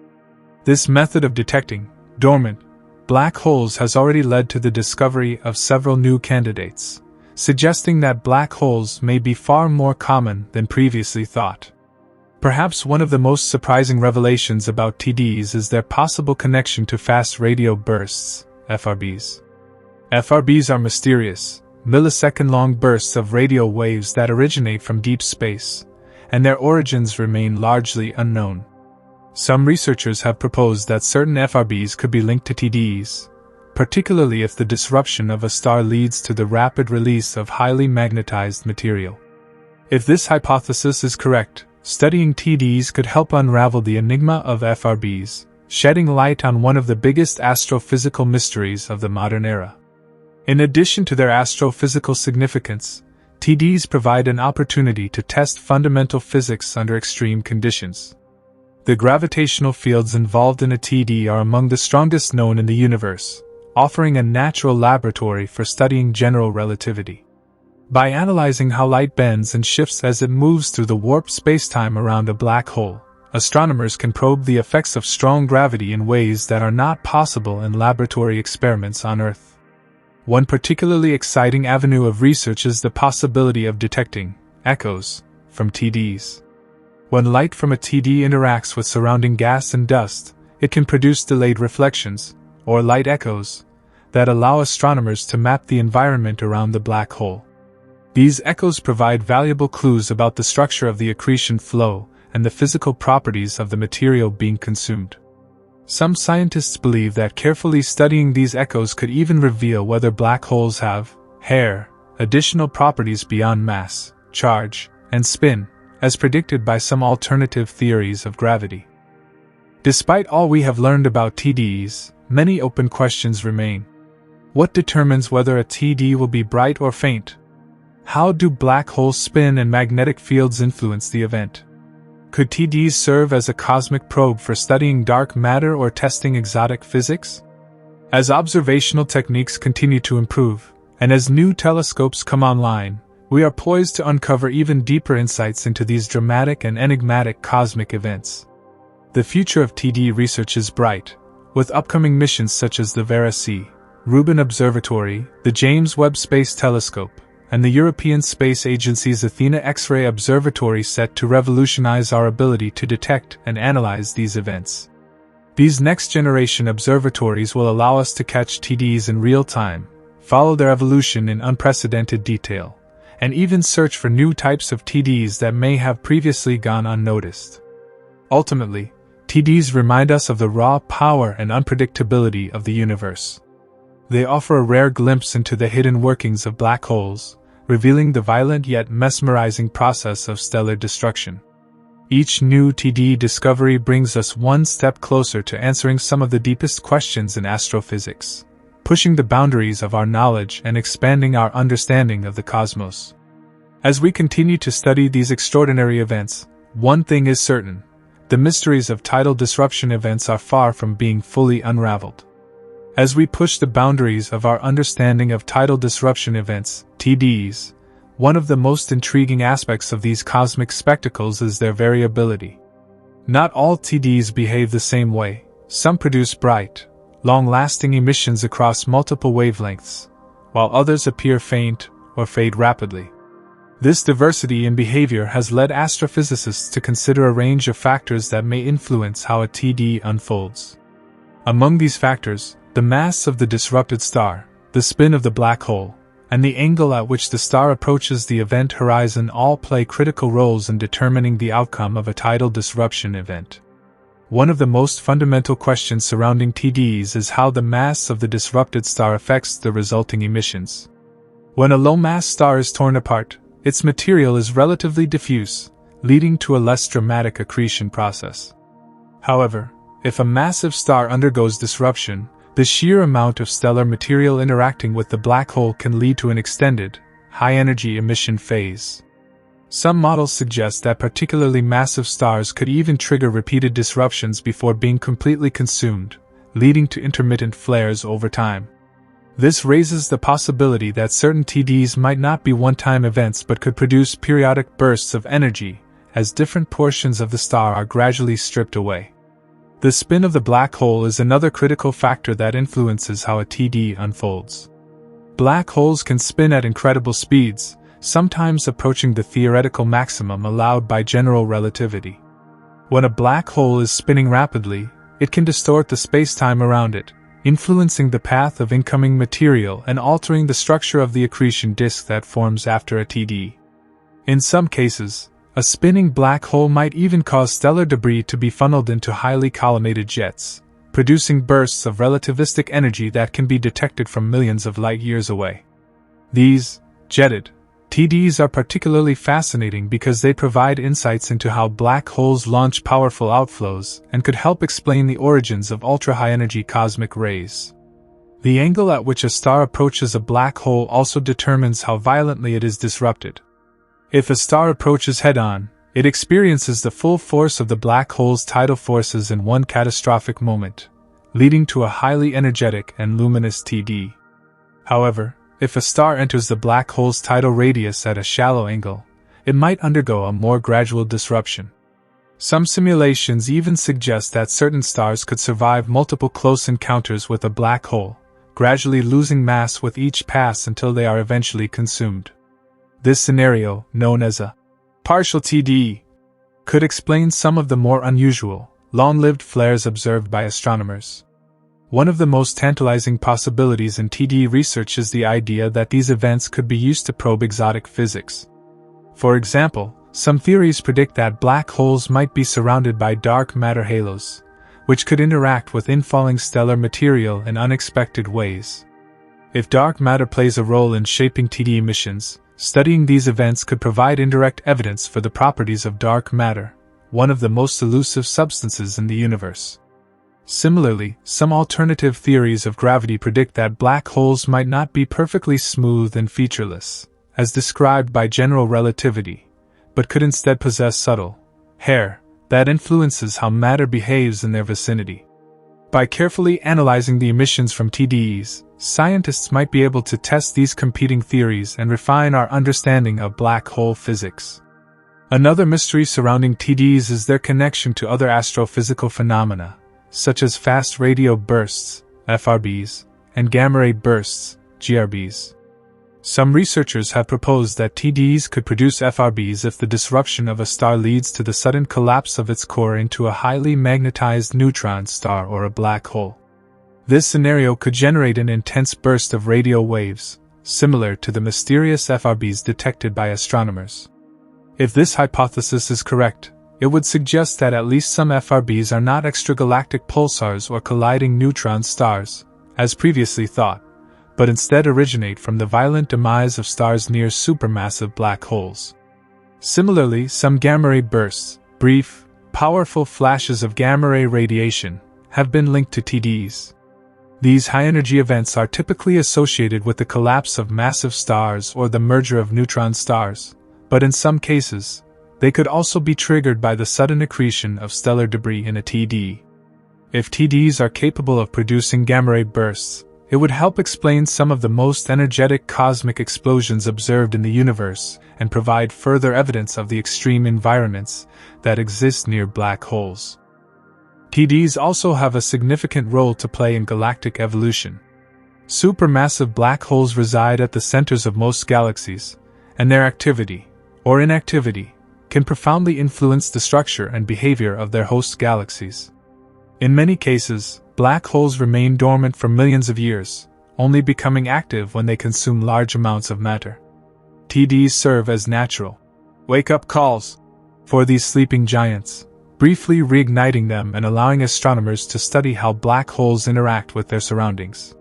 This method of detecting dormant black holes has already led to the discovery of several new candidates, suggesting that black holes may be far more common than previously thought. Perhaps one of the most surprising revelations about TDs is their possible connection to fast radio bursts, FRBs. FRBs are mysterious, millisecond-long bursts of radio waves that originate from deep space, and their origins remain largely unknown. Some researchers have proposed that certain FRBs could be linked to TDs, particularly if the disruption of a star leads to the rapid release of highly magnetized material. If this hypothesis is correct, studying TDs could help unravel the enigma of FRBs, shedding light on one of the biggest astrophysical mysteries of the modern era. In addition to their astrophysical significance, TDs provide an opportunity to test fundamental physics under extreme conditions. The gravitational fields involved in a TD are among the strongest known in the universe, offering a natural laboratory for studying general relativity. By analyzing how light bends and shifts as it moves through the warped spacetime around a black hole, astronomers can probe the effects of strong gravity in ways that are not possible in laboratory experiments on Earth. One particularly exciting avenue of research is the possibility of detecting echoes from TDs. When light from a TD interacts with surrounding gas and dust, it can produce delayed reflections, or light echoes, that allow astronomers to map the environment around the black hole. These echoes provide valuable clues about the structure of the accretion flow and the physical properties of the material being consumed. Some scientists believe that carefully studying these echoes could even reveal whether black holes have additional properties beyond mass, charge, and spin, as predicted by some alternative theories of gravity. Despite all we have learned about TDs, many open questions remain. What determines whether a TD will be bright or faint? How do black holes spin and magnetic fields influence the event? Could TDs serve as a cosmic probe for studying dark matter or testing exotic physics? As observational techniques continue to improve, and as new telescopes come online, we are poised to uncover even deeper insights into these dramatic and enigmatic cosmic events. The future of TD research is bright, with upcoming missions such as the Variability, Rubin Observatory, the James Webb Space Telescope, and the European Space Agency's Athena X-ray Observatory set to revolutionize our ability to detect and analyze these events. These next-generation observatories will allow us to catch TDs in real time, follow their evolution in unprecedented detail, and even search for new types of TDs that may have previously gone unnoticed. Ultimately, TDs remind us of the raw power and unpredictability of the universe. They offer a rare glimpse into the hidden workings of black holes, revealing the violent yet mesmerizing process of stellar destruction. Each new TD discovery brings us one step closer to answering some of the deepest questions in astrophysics, pushing the boundaries of our knowledge and expanding our understanding of the cosmos. As we continue to study these extraordinary events, one thing is certain: the mysteries of tidal disruption events are far from being fully unraveled. As we push the boundaries of our understanding of tidal disruption events, TDs, one of the most intriguing aspects of these cosmic spectacles is their variability. Not all TDs behave the same way. Some produce bright, long-lasting emissions across multiple wavelengths, while others appear faint or fade rapidly. This diversity in behavior has led astrophysicists to consider a range of factors that may influence how a TD unfolds. Among these factors, the mass of the disrupted star, the spin of the black hole, and the angle at which the star approaches the event horizon all play critical roles in determining the outcome of a tidal disruption event. One of the most fundamental questions surrounding TDs is how the mass of the disrupted star affects the resulting emissions. When a low-mass star is torn apart, its material is relatively diffuse, leading to a less dramatic accretion process. However, if a massive star undergoes disruption, the sheer amount of stellar material interacting with the black hole can lead to an extended, high-energy emission phase. Some models suggest that particularly massive stars could even trigger repeated disruptions before being completely consumed, leading to intermittent flares over time. This raises the possibility that certain TDs might not be one-time events but could produce periodic bursts of energy, as different portions of the star are gradually stripped away. The spin of the black hole is another critical factor that influences how a TD unfolds. Black holes can spin at incredible speeds, sometimes approaching the theoretical maximum allowed by general relativity. When a black hole is spinning rapidly, it can distort the spacetime around it, influencing the path of incoming material and altering the structure of the accretion disk that forms after a TD. In some cases, a spinning black hole might even cause stellar debris to be funneled into highly collimated jets, producing bursts of relativistic energy that can be detected from millions of light-years away. These jetted TDs are particularly fascinating because they provide insights into how black holes launch powerful outflows and could help explain the origins of ultra-high-energy cosmic rays. The angle at which a star approaches a black hole also determines how violently it is disrupted. If a star approaches head-on, it experiences the full force of the black hole's tidal forces in one catastrophic moment, leading to a highly energetic and luminous TD. However, If a star enters the black hole's tidal radius at a shallow angle, it might undergo a more gradual disruption. Some simulations even suggest that certain stars could survive multiple close encounters with a black hole, gradually losing mass with each pass until they are eventually consumed. This scenario, known as a partial TDE, could explain some of the more unusual, long-lived flares observed by astronomers. One of the most tantalizing possibilities in TDE research is the idea that these events could be used to probe exotic physics. For example, some theories predict that black holes might be surrounded by dark matter halos, which could interact with infalling stellar material in unexpected ways. If dark matter plays a role in shaping TDE emissions, studying these events could provide indirect evidence for the properties of dark matter, one of the most elusive substances in the universe. Similarly, some alternative theories of gravity predict that black holes might not be perfectly smooth and featureless, as described by general relativity, but could instead possess subtle hair that influences how matter behaves in their vicinity. By carefully analyzing the emissions from TDEs, scientists might be able to test these competing theories and refine our understanding of black hole physics. Another mystery surrounding TDEs is their connection to other astrophysical phenomena, such as fast radio bursts, FRBs, and gamma-ray bursts, GRBs. Some researchers have proposed that TDEs could produce FRBs if the disruption of a star leads to the sudden collapse of its core into a highly magnetized neutron star or a black hole. This scenario could generate an intense burst of radio waves, similar to the mysterious FRBs detected by astronomers. If this hypothesis is correct, it would suggest that at least some FRBs are not extragalactic pulsars or colliding neutron stars, as previously thought, but instead originate from the violent demise of stars near supermassive black holes. Similarly, some gamma-ray bursts, brief, powerful flashes of gamma-ray radiation, have been linked to TDEs. These high-energy events are typically associated with the collapse of massive stars or the merger of neutron stars, but in some cases, they could also be triggered by the sudden accretion of stellar debris in a TDE. If TDEs are capable of producing gamma-ray bursts, it would help explain some of the most energetic cosmic explosions observed in the universe and provide further evidence of the extreme environments that exist near black holes. TDEs also have a significant role to play in galactic evolution. Supermassive black holes reside at the centers of most galaxies, and their activity, or inactivity, can profoundly influence the structure and behavior of their host galaxies. In many cases, black holes remain dormant for millions of years, only becoming active when they consume large amounts of matter. TDEs serve as natural wake-up calls for these sleeping giants, briefly reigniting them and allowing astronomers to study how black holes interact with their surroundings.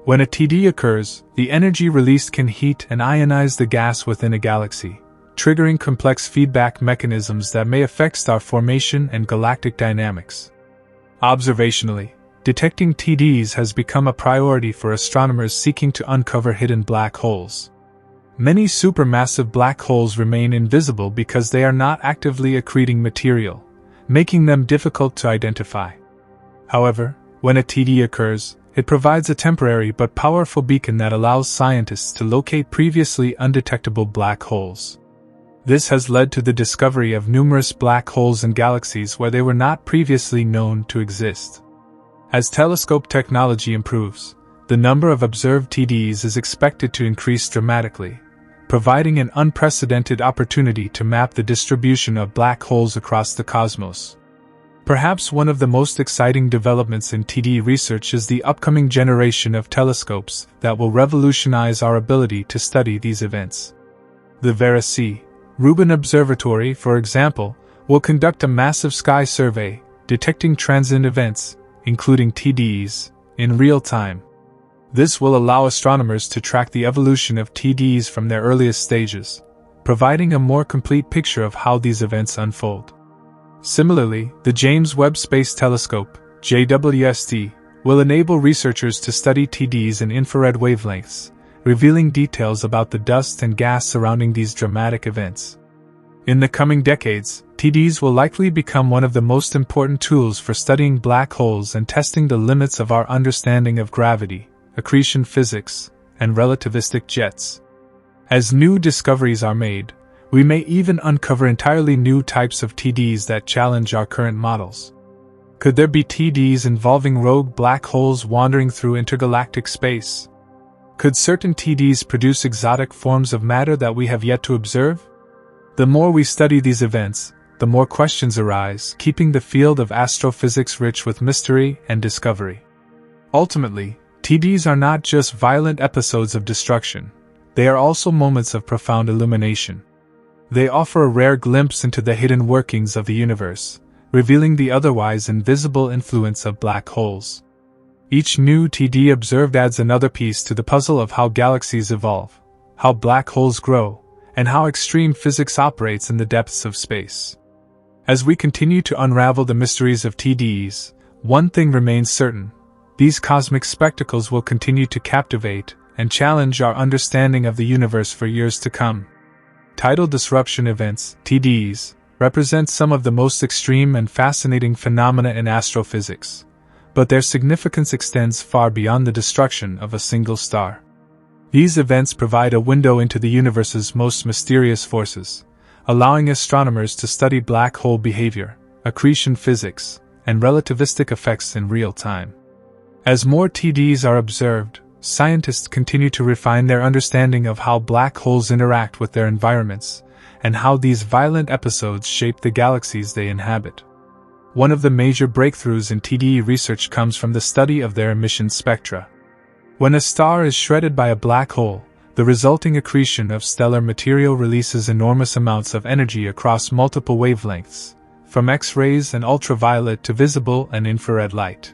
When a TDE occurs, the energy released can heat and ionize the gas within a galaxy, triggering complex feedback mechanisms that may affect star formation and galactic dynamics. Observationally, detecting TDEs has become a priority for astronomers seeking to uncover hidden black holes. Many supermassive black holes remain invisible because they are not actively accreting material, making them difficult to identify. However, when a TDE occurs, it provides a temporary but powerful beacon that allows scientists to locate previously undetectable black holes. This has led to the discovery of numerous black holes in galaxies where they were not previously known to exist. As telescope technology improves, the number of observed TDEs is expected to increase dramatically, providing an unprecedented opportunity to map the distribution of black holes across the cosmos. Perhaps one of the most exciting developments in TDE research is the upcoming generation of telescopes that will revolutionize our ability to study these events. The Variability Rubin Observatory, for example, will conduct a massive sky survey, detecting transient events, including TDEs, in real time. This will allow astronomers to track the evolution of TDEs from their earliest stages, providing a more complete picture of how these events unfold. Similarly, the James Webb Space Telescope, JWST, will enable researchers to study TDEs in infrared wavelengths, revealing details about the dust and gas surrounding these dramatic events. In the coming decades, TDEs will likely become one of the most important tools for studying black holes and testing the limits of our understanding of gravity, accretion physics, and relativistic jets. As new discoveries are made, we may even uncover entirely new types of TDs that challenge our current models. Could there be TDs involving rogue black holes wandering through intergalactic space? Could certain TDs produce exotic forms of matter that we have yet to observe? The more we study these events, the more questions arise, keeping the field of astrophysics rich with mystery and discovery. Ultimately, TDs are not just violent episodes of destruction, they are also moments of profound illumination. They offer a rare glimpse into the hidden workings of the universe, revealing the otherwise invisible influence of black holes. Each new TD observed adds another piece to the puzzle of how galaxies evolve, how black holes grow, and how extreme physics operates in the depths of space. As we continue to unravel the mysteries of TDs, one thing remains certain: these cosmic spectacles will continue to captivate and challenge our understanding of the universe for years to come. Tidal disruption events, TDs, represent some of the most extreme and fascinating phenomena in astrophysics, but their significance extends far beyond the destruction of a single star. These events provide a window into the universe's most mysterious forces, allowing astronomers to study black hole behavior, accretion physics, and relativistic effects in real time. As more TDs are observed, scientists continue to refine their understanding of how black holes interact with their environments, and how these violent episodes shape the galaxies they inhabit. One of the major breakthroughs in TD research comes from the study of their emission spectra. When a star is shredded by a black hole, the resulting accretion of stellar material releases enormous amounts of energy across multiple wavelengths, from X-rays and ultraviolet to visible and infrared light.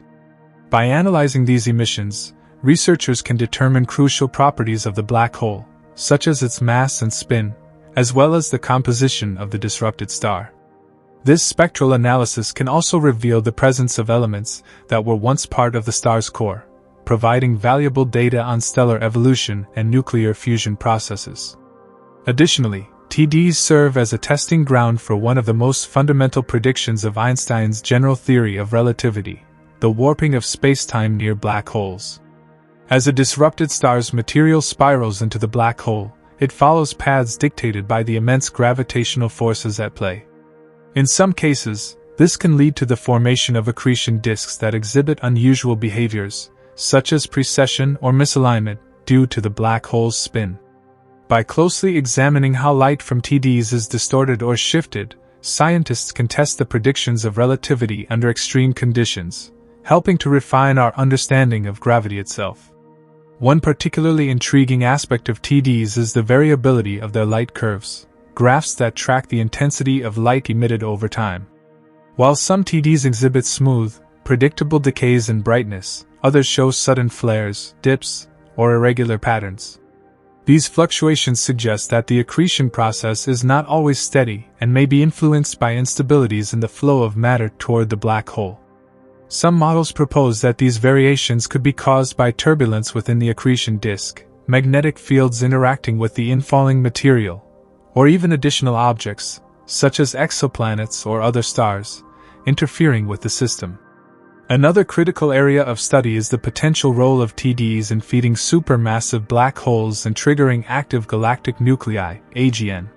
By analyzing these emissions, researchers can determine crucial properties of the black hole, such as its mass and spin, as well as the composition of the disrupted star. This spectral analysis can also reveal the presence of elements that were once part of the star's core, providing valuable data on stellar evolution and nuclear fusion processes. Additionally, TDs serve as a testing ground for one of the most fundamental predictions of Einstein's general theory of relativity, the warping of spacetime near black holes. As a disrupted star's material spirals into the black hole, it follows paths dictated by the immense gravitational forces at play. In some cases, this can lead to the formation of accretion disks that exhibit unusual behaviors, such as precession or misalignment, due to the black hole's spin. By closely examining how light from TDs is distorted or shifted, scientists can test the predictions of relativity under extreme conditions, helping to refine our understanding of gravity itself. One particularly intriguing aspect of TDs is the variability of their light curves, graphs that track the intensity of light emitted over time. While some TDs exhibit smooth, predictable decays in brightness, others show sudden flares, dips, or irregular patterns. These fluctuations suggest that the accretion process is not always steady and may be influenced by instabilities in the flow of matter toward the black hole. Some models propose that these variations could be caused by turbulence within the accretion disk, magnetic fields interacting with the infalling material, or even additional objects, such as exoplanets or other stars, interfering with the system. Another critical area of study is the potential role of TDs in feeding supermassive black holes and triggering active galactic nuclei, AGN.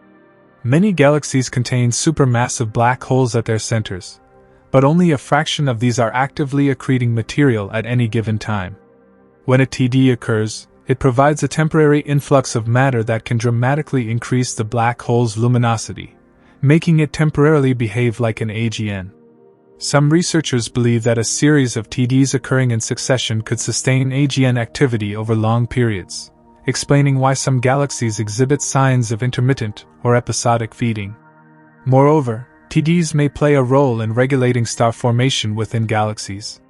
Many galaxies contain supermassive black holes at their centers, but only a fraction of these are actively accreting material at any given time. When a TD occurs, it provides a temporary influx of matter that can dramatically increase the black hole's luminosity, making it temporarily behave like an AGN. Some researchers believe that a series of TDs occurring in succession could sustain AGN activity over long periods, explaining why some galaxies exhibit signs of intermittent or episodic feeding. Moreover, TDs may play a role in regulating star formation within galaxies.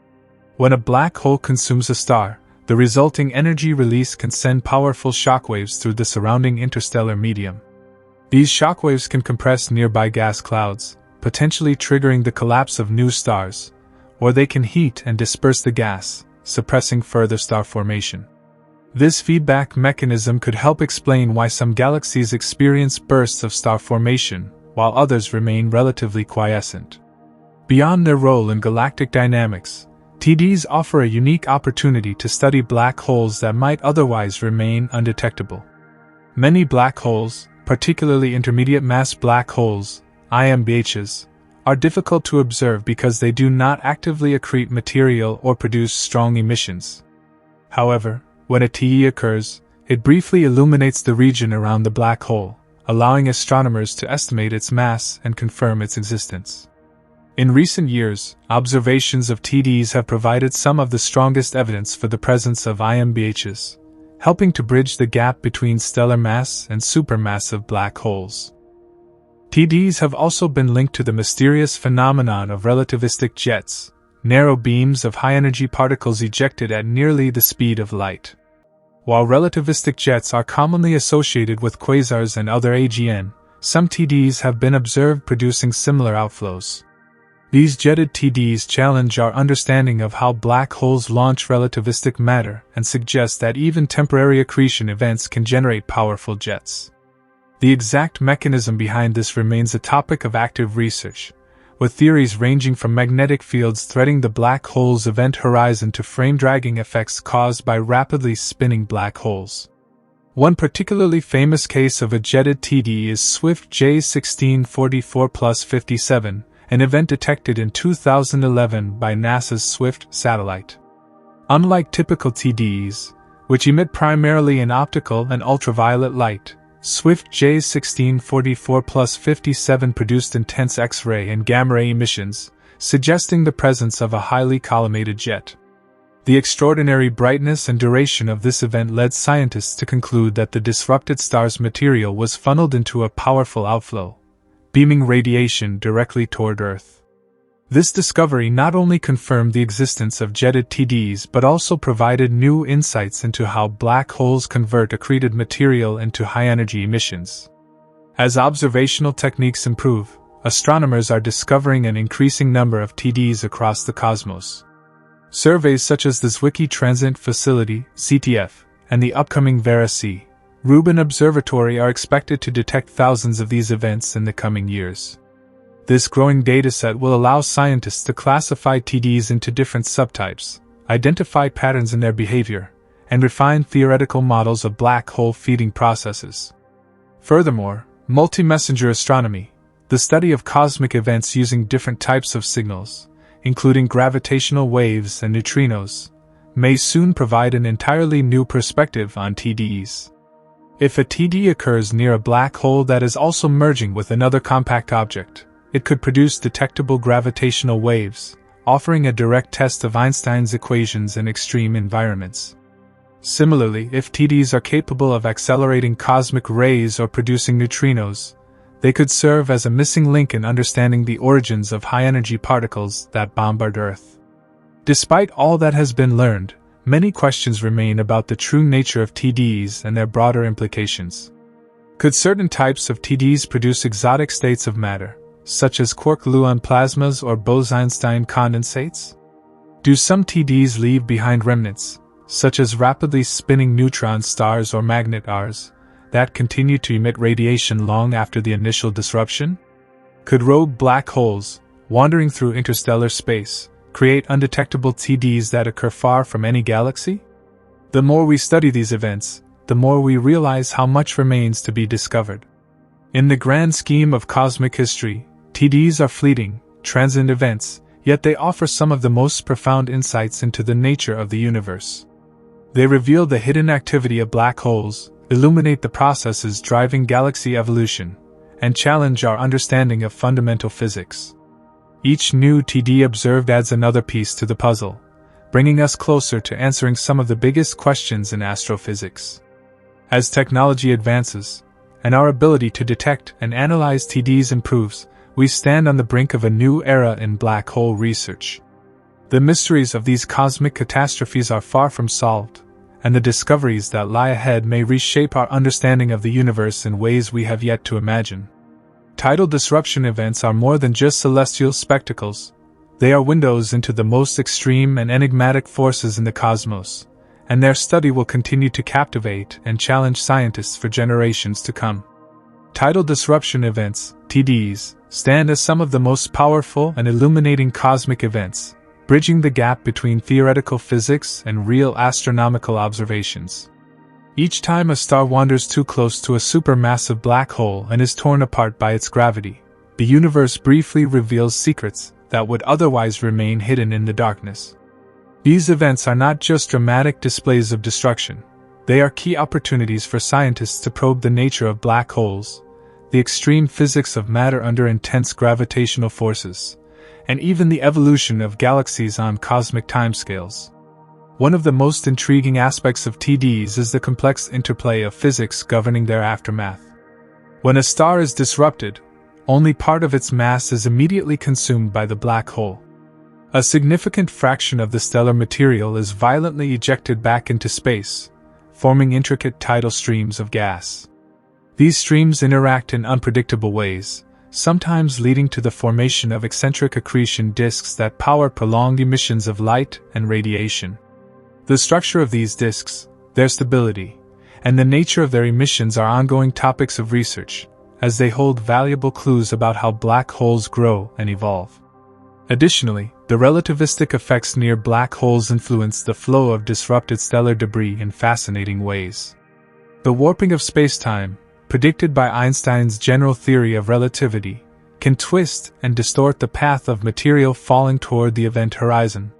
When a black hole consumes a star, the resulting energy release can send powerful shockwaves through the surrounding interstellar medium. These shockwaves can compress nearby gas clouds, potentially triggering the collapse of new stars, or they can heat and disperse the gas, suppressing further star formation. This feedback mechanism could help explain why some galaxies experience bursts of star formation, while others remain relatively quiescent. Beyond their role in galactic dynamics, TDs offer a unique opportunity to study black holes that might otherwise remain undetectable. Many black holes, particularly intermediate mass black holes, IMBHs, are difficult to observe because they do not actively accrete material or produce strong emissions. However, when a TE occurs, it briefly illuminates the region around the black hole, allowing astronomers to estimate its mass and confirm its existence. In recent years, observations of TDs have provided some of the strongest evidence for the presence of IMBHs, helping to bridge the gap between stellar mass and supermassive black holes. TDs have also been linked to the mysterious phenomenon of relativistic jets, narrow beams of high-energy particles ejected at nearly the speed of light. While relativistic jets are commonly associated with quasars and other AGN, some TDs have been observed producing similar outflows. These jetted TDs challenge our understanding of how black holes launch relativistic matter and suggest that even temporary accretion events can generate powerful jets. The exact mechanism behind this remains a topic of active research, with theories ranging from magnetic fields threading the black hole's event horizon to frame-dragging effects caused by rapidly spinning black holes. One particularly famous case of a jetted TD is Swift J1644+57, an event detected in 2011 by NASA's Swift satellite. Unlike typical TDs, which emit primarily in optical and ultraviolet light, Swift J1644+57 produced intense X-ray and gamma-ray emissions, suggesting the presence of a highly collimated jet. The extraordinary brightness and duration of this event led scientists to conclude that the disrupted star's material was funneled into a powerful outflow, beaming radiation directly toward Earth. This discovery not only confirmed the existence of jetted TDs but also provided new insights into how black holes convert accreted material into high-energy emissions. As observational techniques improve, astronomers are discovering an increasing number of TDs across the cosmos. Surveys such as the Zwicky Transit Facility (CTF) and the upcoming Vera-C Rubin Observatory are expected to detect thousands of these events in the coming years. This growing dataset will allow scientists to classify TDs into different subtypes, identify patterns in their behavior, and refine theoretical models of black hole feeding processes. Furthermore, multimessenger astronomy, the study of cosmic events using different types of signals, including gravitational waves and neutrinos, may soon provide an entirely new perspective on TDs. If a TD occurs near a black hole that is also merging with another compact object, it could produce detectable gravitational waves, offering a direct test of Einstein's equations in extreme environments. Similarly, if TDs are capable of accelerating cosmic rays or producing neutrinos, they could serve as a missing link in understanding the origins of high-energy particles that bombard Earth. Despite all that has been learned, many questions remain about the true nature of TDs and their broader implications. Could certain types of TDs produce exotic states of matter, such as quark-gluon plasmas or Bose-Einstein condensates? Do some TDs leave behind remnants, such as rapidly spinning neutron stars or magnet-Rs, that continue to emit radiation long after the initial disruption? Could rogue black holes, wandering through interstellar space, create undetectable TDs that occur far from any galaxy? The more we study these events, the more we realize how much remains to be discovered. In the grand scheme of cosmic history, TDs are fleeting, transient events, yet they offer some of the most profound insights into the nature of the universe. They reveal the hidden activity of black holes, illuminate the processes driving galaxy evolution, and challenge our understanding of fundamental physics. Each new TD observed adds another piece to the puzzle, bringing us closer to answering some of the biggest questions in astrophysics. As technology advances, and our ability to detect and analyze TDs improves, we stand on the brink of a new era in black hole research. The mysteries of these cosmic catastrophes are far from solved, and the discoveries that lie ahead may reshape our understanding of the universe in ways we have yet to imagine. Tidal disruption events are more than just celestial spectacles. They are windows into the most extreme and enigmatic forces in the cosmos, and their study will continue to captivate and challenge scientists for generations to come. Tidal disruption events, TDs, stand as some of the most powerful and illuminating cosmic events, bridging the gap between theoretical physics and real astronomical observations. Each time a star wanders too close to a supermassive black hole and is torn apart by its gravity, the universe briefly reveals secrets that would otherwise remain hidden in the darkness. These events are not just dramatic displays of destruction, they are key opportunities for scientists to probe the nature of black holes, the extreme physics of matter under intense gravitational forces, and even the evolution of galaxies on cosmic timescales. One of the most intriguing aspects of TDs is the complex interplay of physics governing their aftermath. When a star is disrupted, only part of its mass is immediately consumed by the black hole. A significant fraction of the stellar material is violently ejected back into space, forming intricate tidal streams of gas. These streams interact in unpredictable ways, sometimes leading to the formation of eccentric accretion disks that power prolonged emissions of light and radiation. The structure of these disks, their stability, and the nature of their emissions are ongoing topics of research, as they hold valuable clues about how black holes grow and evolve. Additionally, the relativistic effects near black holes influence the flow of disrupted stellar debris in fascinating ways. The warping of spacetime, predicted by Einstein's general theory of relativity, can twist and distort the path of material falling toward the event horizon.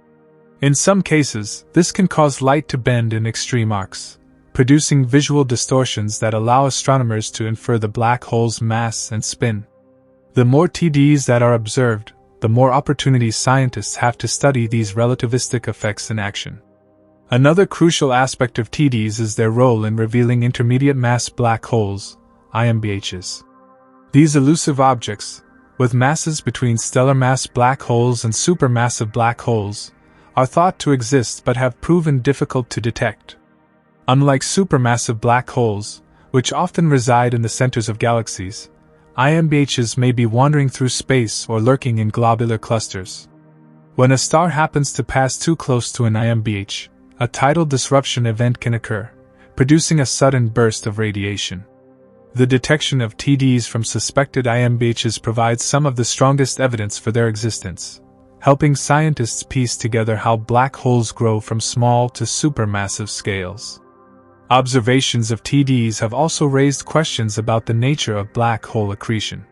In some cases, this can cause light to bend in extreme arcs, producing visual distortions that allow astronomers to infer the black hole's mass and spin. The more TDs that are observed, the more opportunities scientists have to study these relativistic effects in action. Another crucial aspect of TDs is their role in revealing intermediate mass black holes, IMBHs. These elusive objects, with masses between stellar mass black holes and supermassive black holes, are thought to exist but have proven difficult to detect. Unlike supermassive black holes, which often reside in the centers of galaxies, IMBHs may be wandering through space or lurking in globular clusters. When a star happens to pass too close to an IMBH, a tidal disruption event can occur, producing a sudden burst of radiation. The detection of TDs from suspected IMBHs provides some of the strongest evidence for their existence, helping scientists piece together how black holes grow from small to supermassive scales. Observations of TDs have also raised questions about the nature of black hole accretion.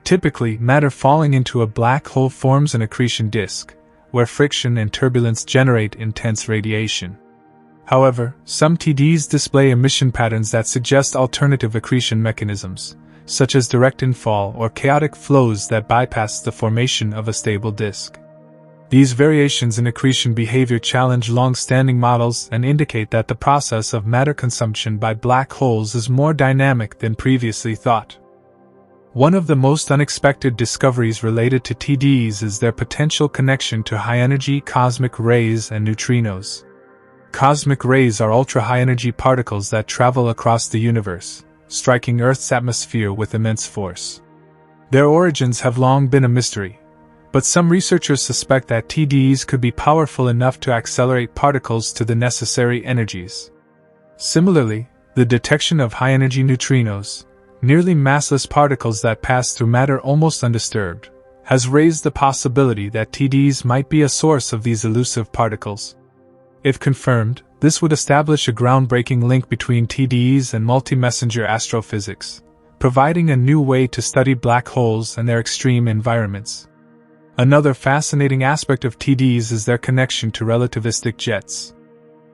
Typically, matter falling into a black hole forms an accretion disk, where friction and turbulence generate intense radiation. However, some TDs display emission patterns that suggest alternative accretion mechanisms, such as direct infall or chaotic flows that bypass the formation of a stable disk. These variations in accretion behavior challenge long-standing models and indicate that the process of matter consumption by black holes is more dynamic than previously thought. One of the most unexpected discoveries related to TDs is their potential connection to high-energy cosmic rays and neutrinos. Cosmic rays are ultra-high-energy particles that travel across the universe, striking Earth's atmosphere with immense force. Their origins have long been a mystery, but some researchers suspect that TDs could be powerful enough to accelerate particles to the necessary energies. Similarly, the detection of high-energy neutrinos, nearly massless particles that pass through matter almost undisturbed, has raised the possibility that TDs might be a source of these elusive particles. If confirmed, this would establish a groundbreaking link between TDs and multimessenger astrophysics, providing a new way to study black holes and their extreme environments. Another fascinating aspect of TDs is their connection to relativistic jets.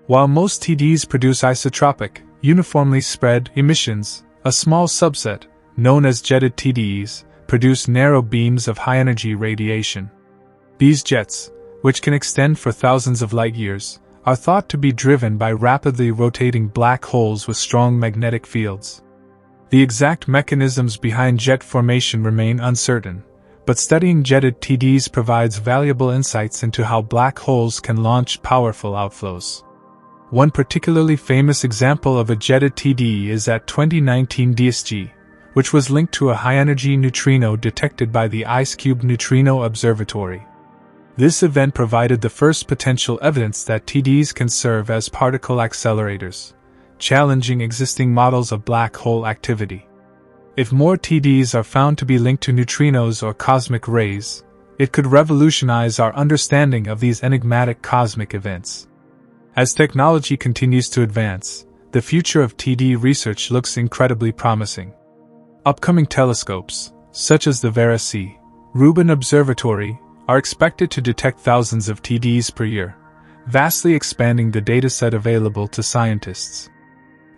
While most TDs produce isotropic, uniformly spread emissions, a small subset, known as jetted TDs, produce narrow beams of high-energy radiation. These jets, which can extend for thousands of light-years, are thought to be driven by rapidly rotating black holes with strong magnetic fields. The exact mechanisms behind jet formation remain uncertain, but studying jetted TDs provides valuable insights into how black holes can launch powerful outflows. One particularly famous example of a jetted TD is at 2019 DSG, which was linked to a high-energy neutrino detected by the IceCube Neutrino Observatory. This event provided the first potential evidence that TDs can serve as particle accelerators, challenging existing models of black hole activity. If more TDs are found to be linked to neutrinos or cosmic rays, it could revolutionize our understanding of these enigmatic cosmic events. As technology continues to advance, the future of TD research looks incredibly promising. Upcoming telescopes, such as the Variability Rubin Observatory, are expected to detect thousands of TDs per year, vastly expanding the dataset available to scientists.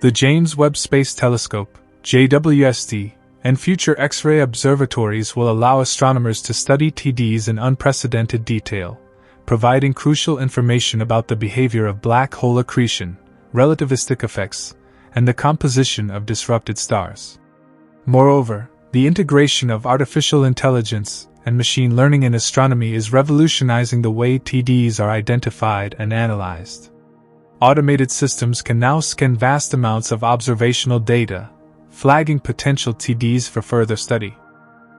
The James Webb Space Telescope, JWST, and future X-ray observatories will allow astronomers to study TDs in unprecedented detail, providing crucial information about the behavior of black hole accretion, relativistic effects, and the composition of disrupted stars. Moreover, the integration of artificial intelligence and machine learning in astronomy is revolutionizing the way TDs are identified and analyzed. Automated systems can now scan vast amounts of observational data, flagging potential TDs for further study.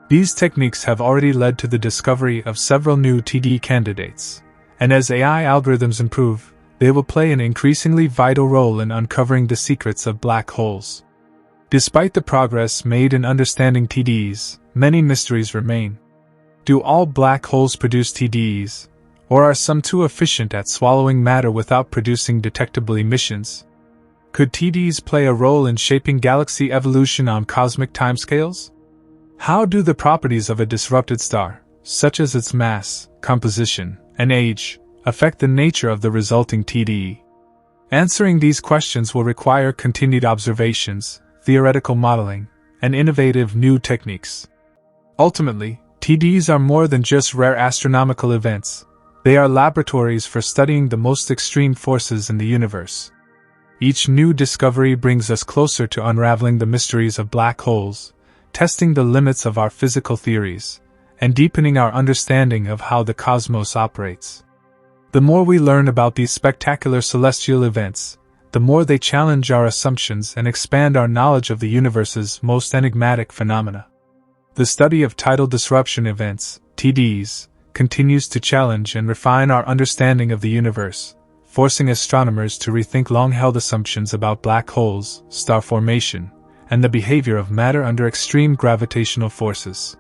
These techniques have already led to the discovery of several new TD candidates, and as AI algorithms improve, they will play an increasingly vital role in uncovering the secrets of black holes. Despite the progress made in understanding TDs, many mysteries remain. Do all black holes produce TDs, or are some too efficient at swallowing matter without producing detectable emissions? Could TDs play a role in shaping galaxy evolution on cosmic timescales? How do the properties of a disrupted star, such as its mass, composition, and age, affect the nature of the resulting TD? Answering these questions will require continued observations, theoretical modeling, and innovative new techniques. Ultimately, TDs are more than just rare astronomical events. They are laboratories for studying the most extreme forces in the universe. Each new discovery brings us closer to unraveling the mysteries of black holes, testing the limits of our physical theories, and deepening our understanding of how the cosmos operates. The more we learn about these spectacular celestial events, the more they challenge our assumptions and expand our knowledge of the universe's most enigmatic phenomena. The study of tidal disruption events, TDs, continues to challenge and refine our understanding of the universe, forcing astronomers to rethink long-held assumptions about black holes, star formation, and the behavior of matter under extreme gravitational forces.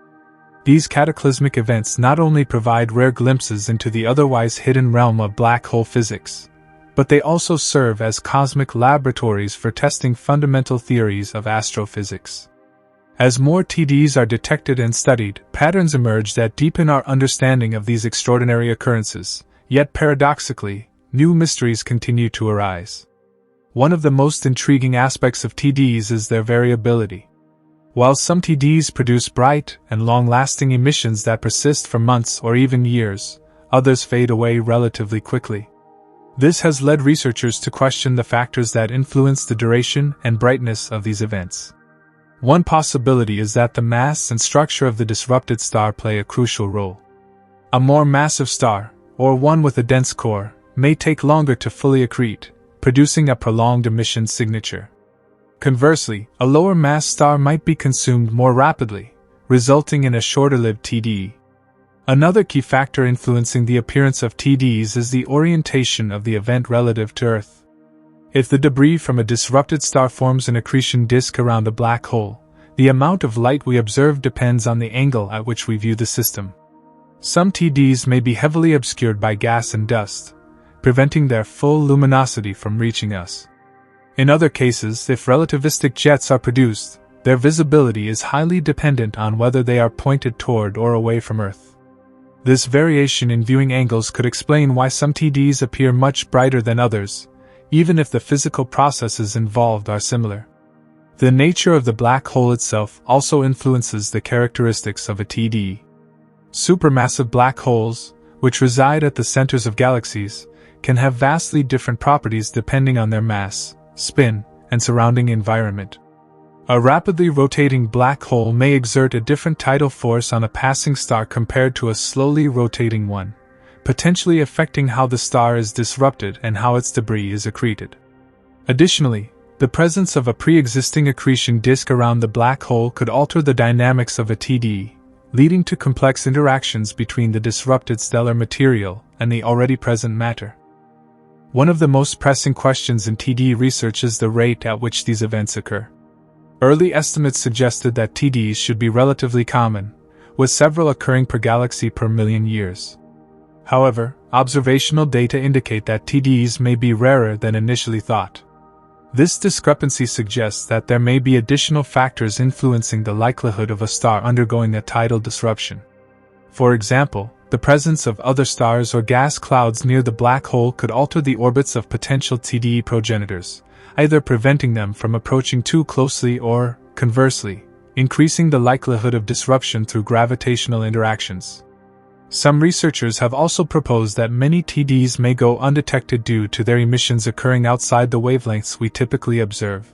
These cataclysmic events not only provide rare glimpses into the otherwise hidden realm of black hole physics, but they also serve as cosmic laboratories for testing fundamental theories of astrophysics. As more TDs are detected and studied, patterns emerge that deepen our understanding of these extraordinary occurrences, yet paradoxically, new mysteries continue to arise. One of the most intriguing aspects of TDs is their variability. While some TDs produce bright and long-lasting emissions that persist for months or even years, others fade away relatively quickly. This has led researchers to question the factors that influence the duration and brightness of these events. One possibility is that the mass and structure of the disrupted star play a crucial role. A more massive star, or one with a dense core, may take longer to fully accrete, producing a prolonged emission signature. Conversely, a lower mass star might be consumed more rapidly, resulting in a shorter-lived TD. Another key factor influencing the appearance of TDs is the orientation of the event relative to Earth. If the debris from a disrupted star forms an accretion disk around a black hole, the amount of light we observe depends on the angle at which we view the system. Some TDs may be heavily obscured by gas and dust, preventing their full luminosity from reaching us. In other cases, if relativistic jets are produced, their visibility is highly dependent on whether they are pointed toward or away from Earth. This variation in viewing angles could explain why some TDs appear much brighter than others, even if the physical processes involved are similar. The nature of the black hole itself also influences the characteristics of a TD. Supermassive black holes, which reside at the centers of galaxies, can have vastly different properties depending on their mass, spin, and surrounding environment. A rapidly rotating black hole may exert a different tidal force on a passing star compared to a slowly rotating one, potentially affecting how the star is disrupted and how its debris is accreted. Additionally, the presence of a pre-existing accretion disk around the black hole could alter the dynamics of a TD, leading to complex interactions between the disrupted stellar material and the already present matter. One of the most pressing questions in TD research is the rate at which these events occur. Early estimates suggested that TDs should be relatively common, with several occurring per galaxy per million years. However, observational data indicate that TDs may be rarer than initially thought. This discrepancy suggests that there may be additional factors influencing the likelihood of a star undergoing a tidal disruption. For example, the presence of other stars or gas clouds near the black hole could alter the orbits of potential TDE progenitors, either preventing them from approaching too closely or, conversely, increasing the likelihood of disruption through gravitational interactions. Some researchers have also proposed that many TDs may go undetected due to their emissions occurring outside the wavelengths we typically observe.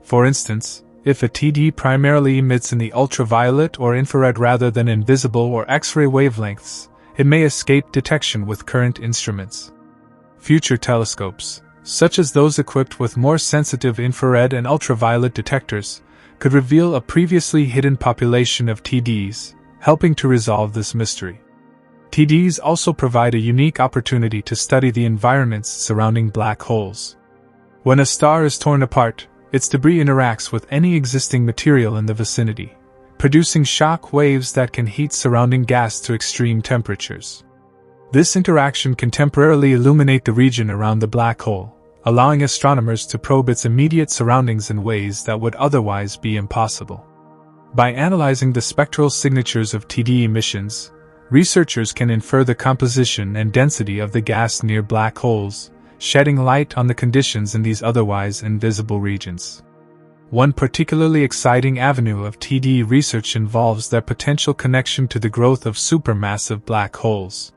For instance, if a TD primarily emits in the ultraviolet or infrared rather than in visible or X-ray wavelengths, it may escape detection with current instruments. Future telescopes, such as those equipped with more sensitive infrared and ultraviolet detectors, could reveal a previously hidden population of TDs, helping to resolve this mystery. TDs also provide a unique opportunity to study the environments surrounding black holes. When a star is torn apart, its debris interacts with any existing material in the vicinity, producing shock waves that can heat surrounding gas to extreme temperatures. This interaction can temporarily illuminate the region around the black hole, allowing astronomers to probe its immediate surroundings in ways that would otherwise be impossible. By analyzing the spectral signatures of TD emissions, researchers can infer the composition and density of the gas near black holes, shedding light on the conditions in these otherwise invisible regions. One particularly exciting avenue of TD research involves their potential connection to the growth of supermassive black holes.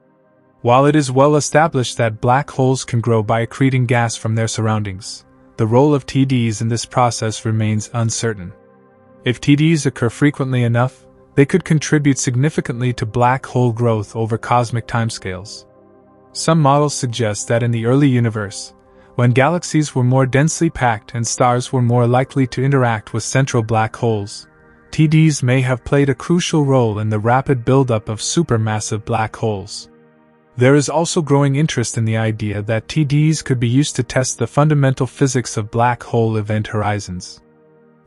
While it is well established that black holes can grow by accreting gas from their surroundings, the role of TDs in this process remains uncertain. If TDs occur frequently enough, they could contribute significantly to black hole growth over cosmic timescales. Some models suggest that in the early universe, when galaxies were more densely packed and stars were more likely to interact with central black holes, TDs may have played a crucial role in the rapid buildup of supermassive black holes. There is also growing interest in the idea that TDs could be used to test the fundamental physics of black hole event horizons.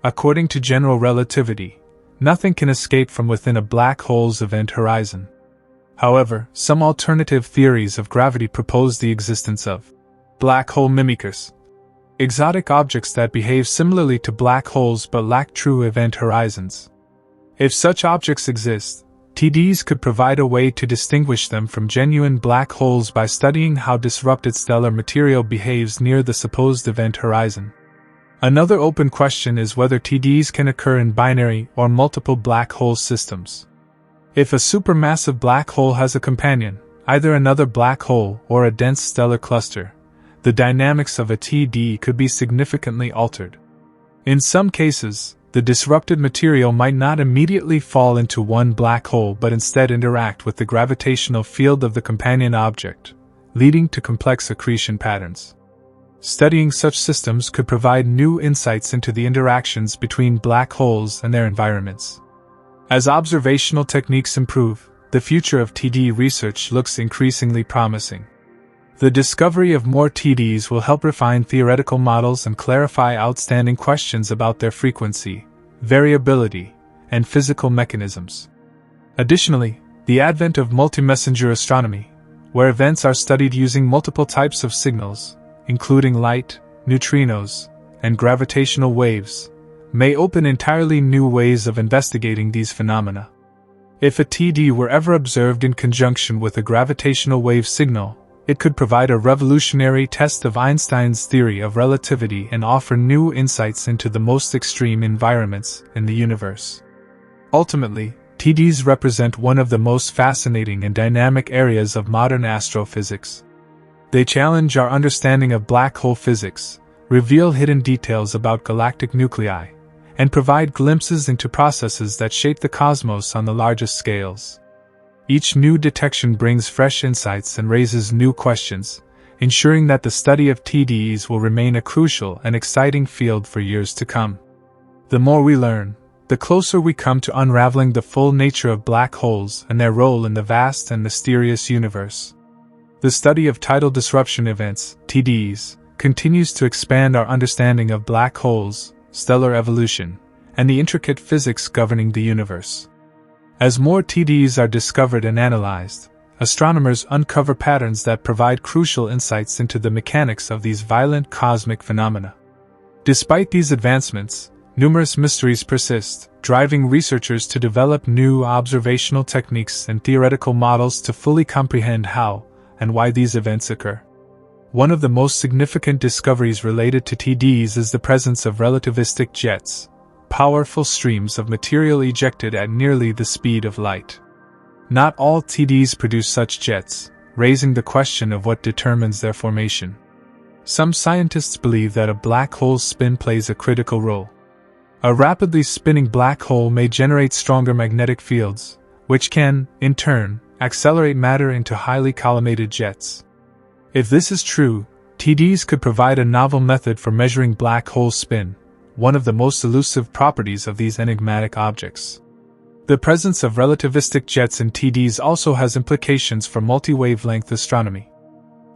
According to general relativity, nothing can escape from within a black hole's event horizon. However, some alternative theories of gravity propose the existence of black hole mimickers, exotic objects that behave similarly to black holes but lack true event horizons. If such objects exist, TDs could provide a way to distinguish them from genuine black holes by studying how disrupted stellar material behaves near the supposed event horizon. Another open question is whether TDs can occur in binary or multiple black hole systems. If a supermassive black hole has a companion, either another black hole or a dense stellar cluster, the dynamics of a TD could be significantly altered. In some cases, the disrupted material might not immediately fall into one black hole but instead interact with the gravitational field of the companion object, leading to complex accretion patterns. Studying such systems could provide new insights into the interactions between black holes and their environments. As observational techniques improve, the future of TD research looks increasingly promising. The discovery of more TDs will help refine theoretical models and clarify outstanding questions about their frequency, variability, and physical mechanisms. Additionally, the advent of multimessenger astronomy, where events are studied using multiple types of signals, including light, neutrinos, and gravitational waves, may open entirely new ways of investigating these phenomena. If a TD were ever observed in conjunction with a gravitational wave signal, it could provide a revolutionary test of Einstein's theory of relativity and offer new insights into the most extreme environments in the universe. Ultimately, TDs represent one of the most fascinating and dynamic areas of modern astrophysics. They challenge our understanding of black hole physics, reveal hidden details about galactic nuclei, and provide glimpses into processes that shape the cosmos on the largest scales. Each new detection brings fresh insights and raises new questions, ensuring that the study of TDs will remain a crucial and exciting field for years to come. The more we learn, the closer we come to unraveling the full nature of black holes and their role in the vast and mysterious universe. The study of tidal disruption events, TDs, continues to expand our understanding of black holes, stellar evolution, and the intricate physics governing the universe. As more TDs are discovered and analyzed, astronomers uncover patterns that provide crucial insights into the mechanics of these violent cosmic phenomena. Despite these advancements, numerous mysteries persist, driving researchers to develop new observational techniques and theoretical models to fully comprehend how and why these events occur. One of the most significant discoveries related to TDs is the presence of relativistic jets, powerful streams of material ejected at nearly the speed of light. Not all TDs produce such jets, raising the question of what determines their formation. Some scientists believe that a black hole's spin plays a critical role. A rapidly spinning black hole may generate stronger magnetic fields, which can, in turn, accelerate matter into highly collimated jets. If this is true, TDs could provide a novel method for measuring black hole spin, one of the most elusive properties of these enigmatic objects. The presence of relativistic jets in TDs also has implications for multi-wavelength astronomy.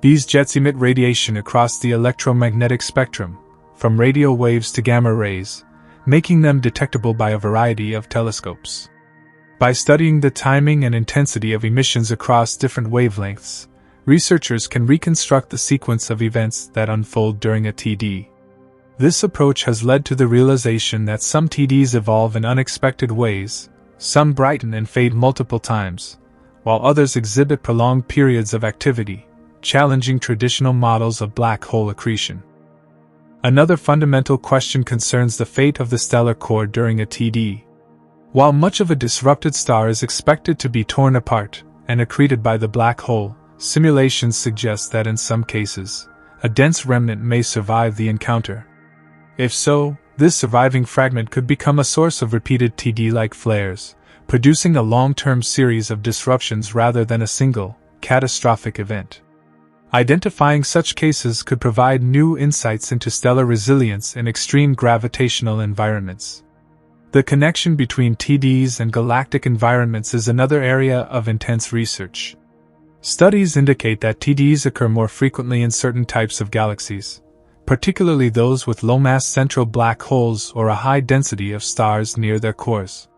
These jets emit radiation across the electromagnetic spectrum, from radio waves to gamma rays, making them detectable by a variety of telescopes. By studying the timing and intensity of emissions across different wavelengths, researchers can reconstruct the sequence of events that unfold during a TD. This approach has led to the realization that some TDs evolve in unexpected ways, some brighten and fade multiple times, while others exhibit prolonged periods of activity, challenging traditional models of black hole accretion. Another fundamental question concerns the fate of the stellar core during a TD. While much of a disrupted star is expected to be torn apart and accreted by the black hole, simulations suggest that in some cases, a dense remnant may survive the encounter. If so, this surviving fragment could become a source of repeated TD-like flares, producing a long-term series of disruptions rather than a single, catastrophic event. Identifying such cases could provide new insights into stellar resilience in extreme gravitational environments. The connection between TDs and galactic environments is another area of intense research. Studies indicate that TDs occur more frequently in certain types of galaxies, particularly those with low-mass central black holes or a high density of stars near their cores.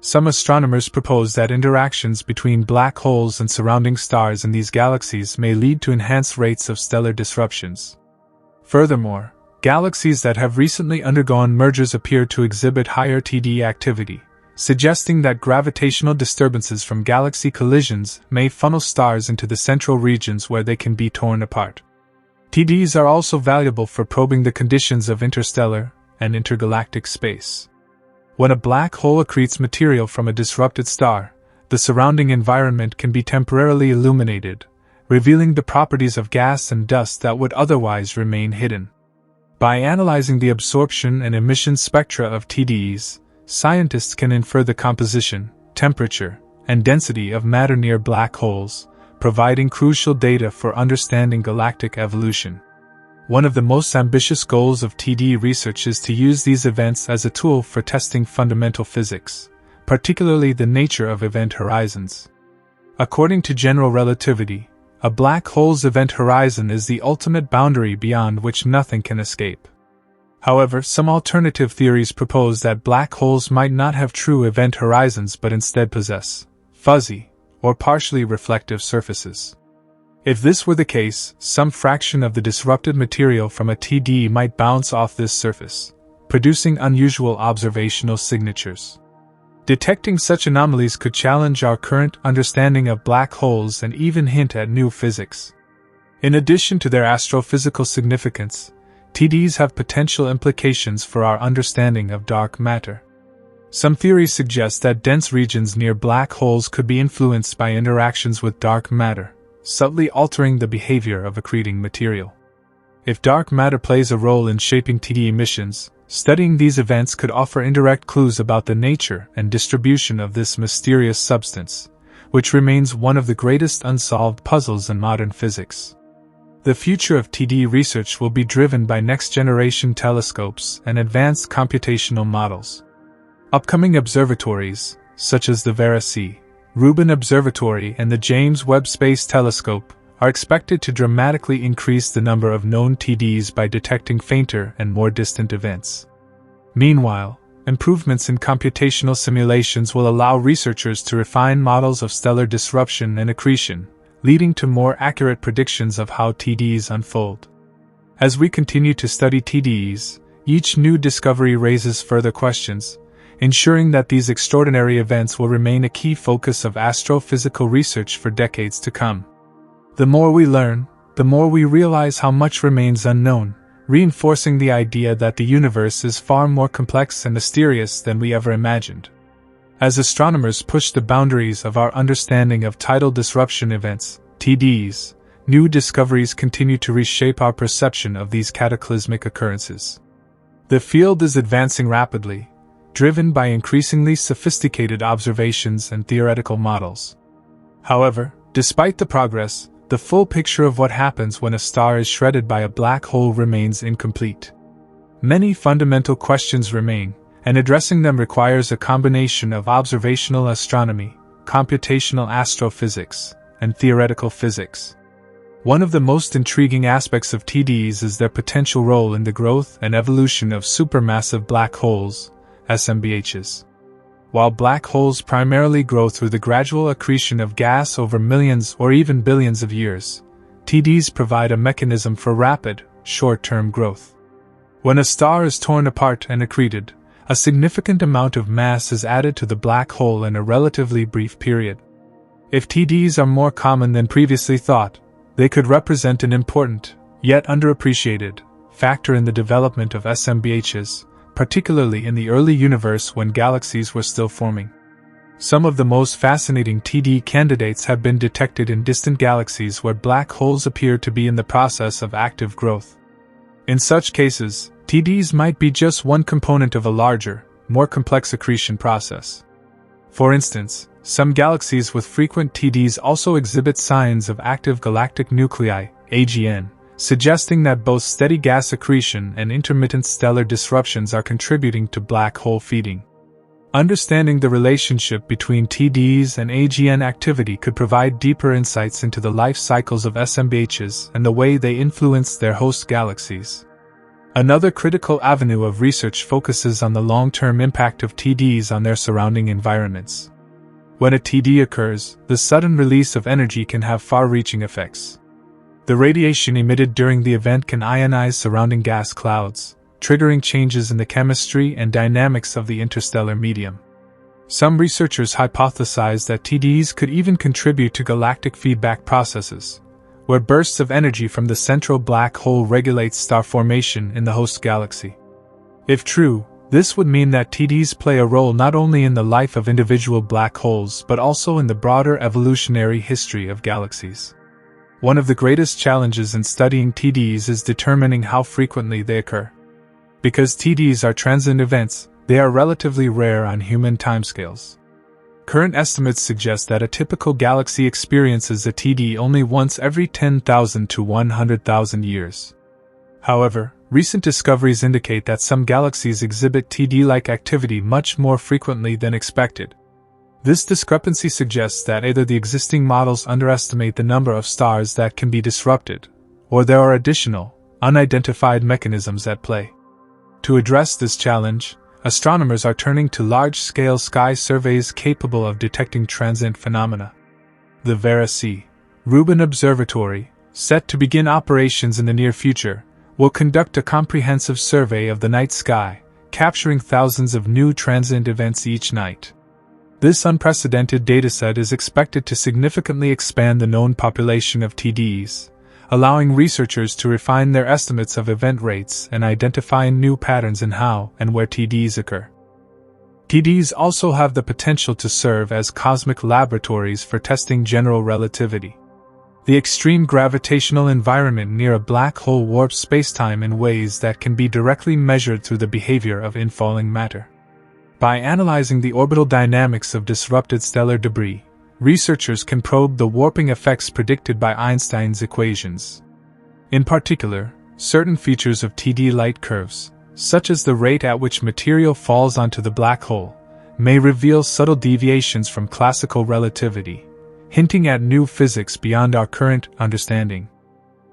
Some astronomers propose that interactions between black holes and surrounding stars in these galaxies may lead to enhanced rates of stellar disruptions. Furthermore, galaxies that have recently undergone mergers appear to exhibit higher TD activity, suggesting that gravitational disturbances from galaxy collisions may funnel stars into the central regions where they can be torn apart. TDs are also valuable for probing the conditions of interstellar and intergalactic space. When a black hole accretes material from a disrupted star, the surrounding environment can be temporarily illuminated, revealing the properties of gas and dust that would otherwise remain hidden. By analyzing the absorption and emission spectra of TDs, scientists can infer the composition, temperature, and density of matter near black holes, providing crucial data for understanding galactic evolution. One of the most ambitious goals of TD research is to use these events as a tool for testing fundamental physics, particularly the nature of event horizons. According to general relativity, a black hole's event horizon is the ultimate boundary beyond which nothing can escape. However, some alternative theories propose that black holes might not have true event horizons but instead possess fuzzy or partially reflective surfaces. If this were the case, some fraction of the disrupted material from a TD might bounce off this surface, producing unusual observational signatures. Detecting such anomalies could challenge our current understanding of black holes and even hint at new physics. In addition to their astrophysical significance, TDs have potential implications for our understanding of dark matter. Some theories suggest that dense regions near black holes could be influenced by interactions with dark matter, subtly altering the behavior of accreting material. If dark matter plays a role in shaping TD emissions, studying these events could offer indirect clues about the nature and distribution of this mysterious substance, which remains one of the greatest unsolved puzzles in modern physics. The future of TD research will be driven by next-generation telescopes and advanced computational models. Upcoming observatories, such as the Variability, Rubin Observatory and the James Webb Space Telescope, are expected to dramatically increase the number of known TDs by detecting fainter and more distant events. Meanwhile, improvements in computational simulations will allow researchers to refine models of stellar disruption and accretion, leading to more accurate predictions of how TDEs unfold. As we continue to study TDEs, each new discovery raises further questions, ensuring that these extraordinary events will remain a key focus of astrophysical research for decades to come. The more we learn, the more we realize how much remains unknown, reinforcing the idea that the universe is far more complex and mysterious than we ever imagined. As astronomers push the boundaries of our understanding of tidal disruption events, TDEs, new discoveries continue to reshape our perception of these cataclysmic occurrences. The field is advancing rapidly, driven by increasingly sophisticated observations and theoretical models. However, despite the progress, the full picture of what happens when a star is shredded by a black hole remains incomplete. Many fundamental questions remain, and addressing them requires a combination of observational astronomy, computational astrophysics, and theoretical physics. One of the most intriguing aspects of TDEs is their potential role in the growth and evolution of supermassive black holes, SMBHs. While black holes primarily grow through the gradual accretion of gas over millions or even billions of years, TDEs provide a mechanism for rapid, short-term growth. When a star is torn apart and accreted, a significant amount of mass is added to the black hole in a relatively brief period. If TDEs are more common than previously thought, they could represent an important, yet underappreciated, factor in the development of SMBHs, particularly in the early universe when galaxies were still forming. Some of the most fascinating TDE candidates have been detected in distant galaxies where black holes appear to be in the process of active growth. In such cases, TDEs might be just one component of a larger, more complex accretion process. For instance, some galaxies with frequent TDEs also exhibit signs of active galactic nuclei, AGN, suggesting that both steady gas accretion and intermittent stellar disruptions are contributing to black hole feeding. Understanding the relationship between TDEs and AGN activity could provide deeper insights into the life cycles of SMBHs and the way they influence their host galaxies. Another critical avenue of research focuses on the long-term impact of TDEs on their surrounding environments. When a TDE occurs, the sudden release of energy can have far-reaching effects. The radiation emitted during the event can ionize surrounding gas clouds, triggering changes in the chemistry and dynamics of the interstellar medium. Some researchers hypothesize that TDEs could even contribute to galactic feedback processes, where bursts of energy from the central black hole regulate star formation in the host galaxy. If true, this would mean that TDEs play a role not only in the life of individual black holes but also in the broader evolutionary history of galaxies. One of the greatest challenges in studying TDEs is determining how frequently they occur. Because TDEs are transient events, they are relatively rare on human timescales. Current estimates suggest that a typical galaxy experiences a TDE only once every 10,000 to 100,000 years. However, recent discoveries indicate that some galaxies exhibit TDE-like activity much more frequently than expected. This discrepancy suggests that either the existing models underestimate the number of stars that can be disrupted, or there are additional, unidentified mechanisms at play. To address this challenge, astronomers are turning to large-scale sky surveys capable of detecting transient phenomena. The Vera C. Rubin Observatory, set to begin operations in the near future, will conduct a comprehensive survey of the night sky, capturing thousands of new transient events each night. This unprecedented dataset is expected to significantly expand the known population of TDEs, allowing researchers to refine their estimates of event rates and identify new patterns in how and where TDEs occur. TDEs also have the potential to serve as cosmic laboratories for testing general relativity. The extreme gravitational environment near a black hole warps spacetime in ways that can be directly measured through the behavior of infalling matter. By analyzing the orbital dynamics of disrupted stellar debris, researchers can probe the warping effects predicted by Einstein's equations. In particular, certain features of TDE light curves, such as the rate at which material falls onto the black hole, may reveal subtle deviations from classical relativity, hinting at new physics beyond our current understanding.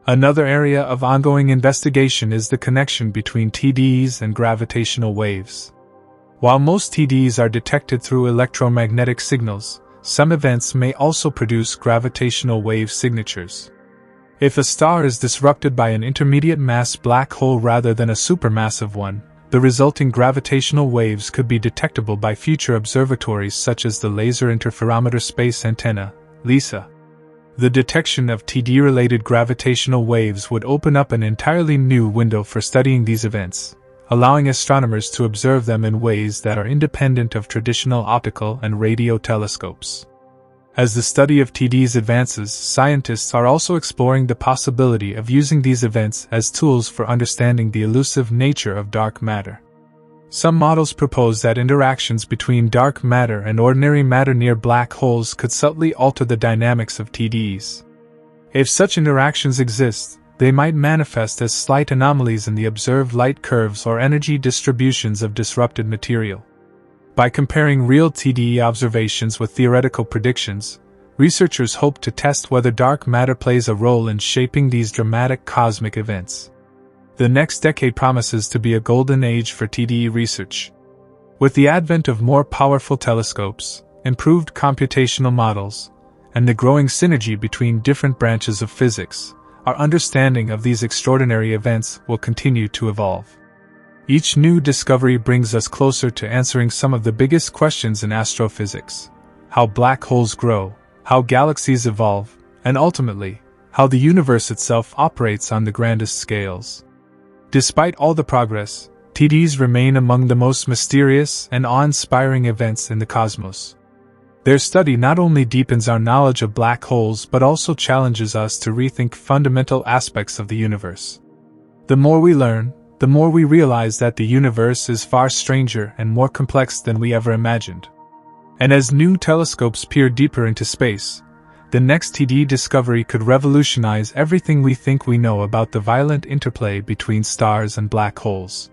Another area of ongoing investigation is the connection between TDEs and gravitational waves. While most TDs are detected through electromagnetic signals, some events may also produce gravitational wave signatures. If a star is disrupted by an intermediate mass black hole rather than a supermassive one, the resulting gravitational waves could be detectable by future observatories such as the Laser Interferometer Space Antenna, LISA. The detection of TD-related gravitational waves would open up an entirely new window for studying these events, allowing astronomers to observe them in ways that are independent of traditional optical and radio telescopes. As the study of TDs advances, scientists are also exploring the possibility of using these events as tools for understanding the elusive nature of dark matter. Some models propose that interactions between dark matter and ordinary matter near black holes could subtly alter the dynamics of TDs. If such interactions exist, they might manifest as slight anomalies in the observed light curves or energy distributions of disrupted material. By comparing real TDE observations with theoretical predictions, researchers hope to test whether dark matter plays a role in shaping these dramatic cosmic events. The next decade promises to be a golden age for TDE research. With the advent of more powerful telescopes, improved computational models, and the growing synergy between different branches of physics, our understanding of these extraordinary events will continue to evolve. Each new discovery brings us closer to answering some of the biggest questions in astrophysics: how black holes grow, how galaxies evolve, and ultimately, how the universe itself operates on the grandest scales. Despite all the progress, TDs remain among the most mysterious and awe-inspiring events in the cosmos. Their study not only deepens our knowledge of black holes but also challenges us to rethink fundamental aspects of the universe. The more we learn, the more we realize that the universe is far stranger and more complex than we ever imagined. And as new telescopes peer deeper into space, the next TD discovery could revolutionize everything we think we know about the violent interplay between stars and black holes.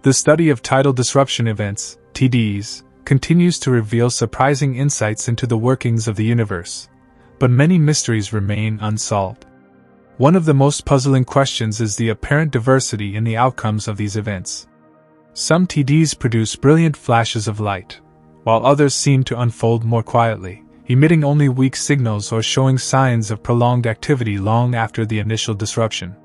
The study of tidal disruption events, TDs, continues to reveal surprising insights into the workings of the universe, but many mysteries remain unsolved. One of the most puzzling questions is the apparent diversity in the outcomes of these events. Some TDs produce brilliant flashes of light, while others seem to unfold more quietly, emitting only weak signals or showing signs of prolonged activity long after the initial disruption.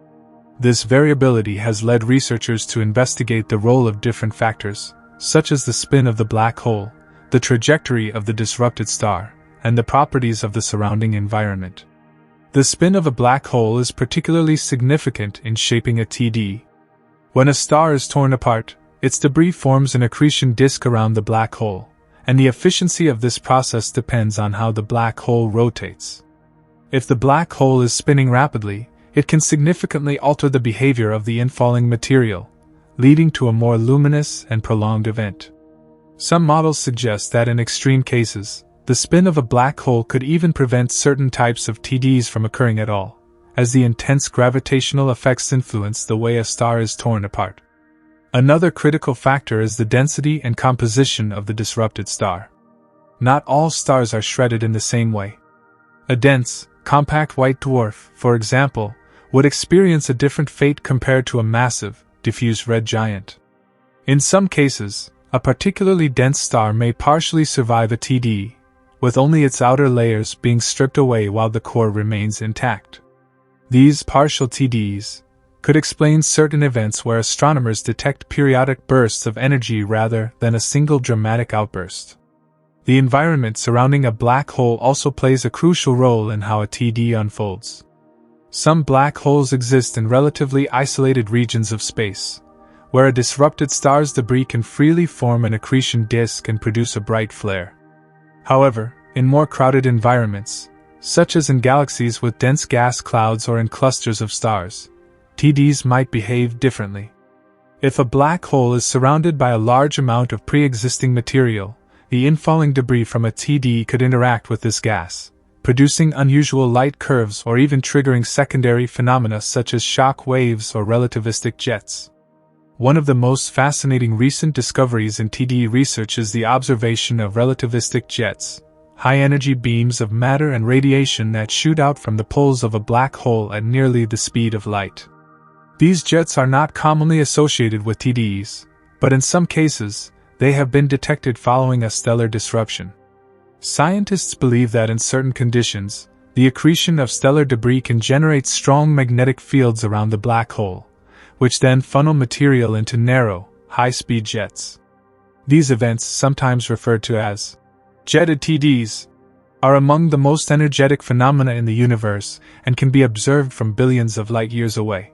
This variability has led researchers to investigate the role of different factors, such as the spin of the black hole, the trajectory of the disrupted star, and the properties of the surrounding environment. The spin of a black hole is particularly significant in shaping a TD. When a star is torn apart, its debris forms an accretion disk around the black hole, and the efficiency of this process depends on how the black hole rotates. If the black hole is spinning rapidly, it can significantly alter the behavior of the infalling material, leading to a more luminous and prolonged event. Some models suggest that in extreme cases, the spin of a black hole could even prevent certain types of TDs from occurring at all, as the intense gravitational effects influence the way a star is torn apart. Another critical factor is the density and composition of the disrupted star. Not all stars are shredded in the same way. A dense, compact white dwarf, for example, would experience a different fate compared to a massive, diffuse red giant. In some cases, a particularly dense star may partially survive a TD, with only its outer layers being stripped away while the core remains intact. These partial TDs could explain certain events where astronomers detect periodic bursts of energy rather than a single dramatic outburst. The environment surrounding a black hole also plays a crucial role in how a TD unfolds. Some black holes exist in relatively isolated regions of space, where a disrupted star's debris can freely form an accretion disk and produce a bright flare. However, in more crowded environments, such as in galaxies with dense gas clouds or in clusters of stars, TDs might behave differently. If a black hole is surrounded by a large amount of pre-existing material, the infalling debris from a TD could interact with this gas, producing unusual light curves or even triggering secondary phenomena such as shock waves or relativistic jets. One of the most fascinating recent discoveries in TD research is the observation of relativistic jets, high-energy beams of matter and radiation that shoot out from the poles of a black hole at nearly the speed of light. These jets are not commonly associated with TDs, but in some cases, they have been detected following a stellar disruption. Scientists believe that in certain conditions, the accretion of stellar debris can generate strong magnetic fields around the black hole, which then funnel material into narrow, high-speed jets. These events, sometimes referred to as jetted TDs, are among the most energetic phenomena in the universe and can be observed from billions of light-years away.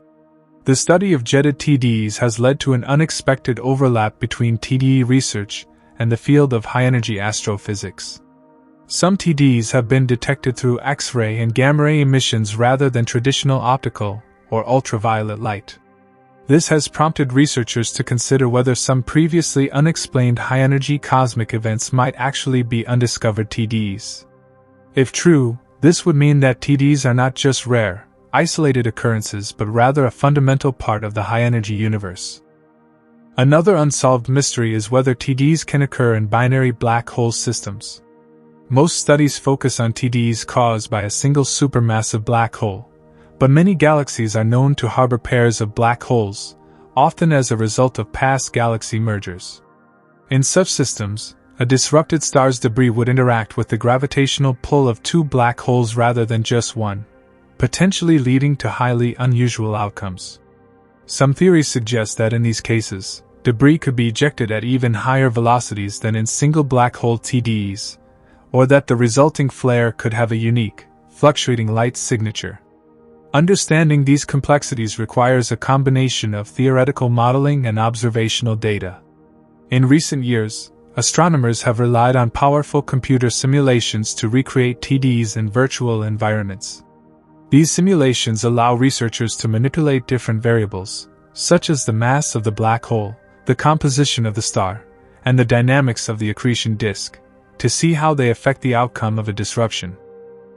The study of jetted TDs has led to an unexpected overlap between TDE research and the field of high-energy astrophysics. Some TDs have been detected through X-ray and gamma-ray emissions rather than traditional optical or ultraviolet light. This has prompted researchers to consider whether some previously unexplained high-energy cosmic events might actually be undiscovered TDs. If true, this would mean that TDs are not just rare, isolated occurrences but rather a fundamental part of the high-energy universe. Another unsolved mystery is whether TDs can occur in binary black hole systems. Most studies focus on TDs caused by a single supermassive black hole, but many galaxies are known to harbor pairs of black holes, often as a result of past galaxy mergers. In such systems, a disrupted star's debris would interact with the gravitational pull of two black holes rather than just one, potentially leading to highly unusual outcomes. Some theories suggest that in these cases, debris could be ejected at even higher velocities than in single black hole TDs, or that the resulting flare could have a unique, fluctuating light signature. Understanding these complexities requires a combination of theoretical modeling and observational data. In recent years, astronomers have relied on powerful computer simulations to recreate TDs in virtual environments. These simulations allow researchers to manipulate different variables, such as the mass of the black hole, the composition of the star, and the dynamics of the accretion disk, to see how they affect the outcome of a disruption.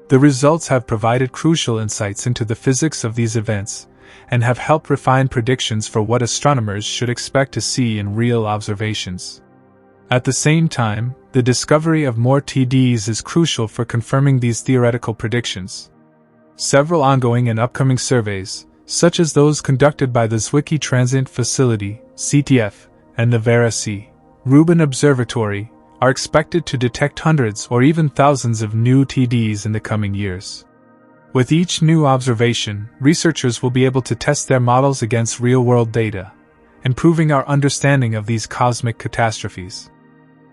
The results have provided crucial insights into the physics of these events, and have helped refine predictions for what astronomers should expect to see in real observations. At the same time, the discovery of more TDs is crucial for confirming these theoretical predictions. Several ongoing and upcoming surveys, such as those conducted by the Zwicky Transit Facility (CTF) and the Vera C. Rubin Observatory, are expected to detect hundreds or even thousands of new TDs in the coming years. With each new observation, researchers will be able to test their models against real-world data, improving our understanding of these cosmic catastrophes.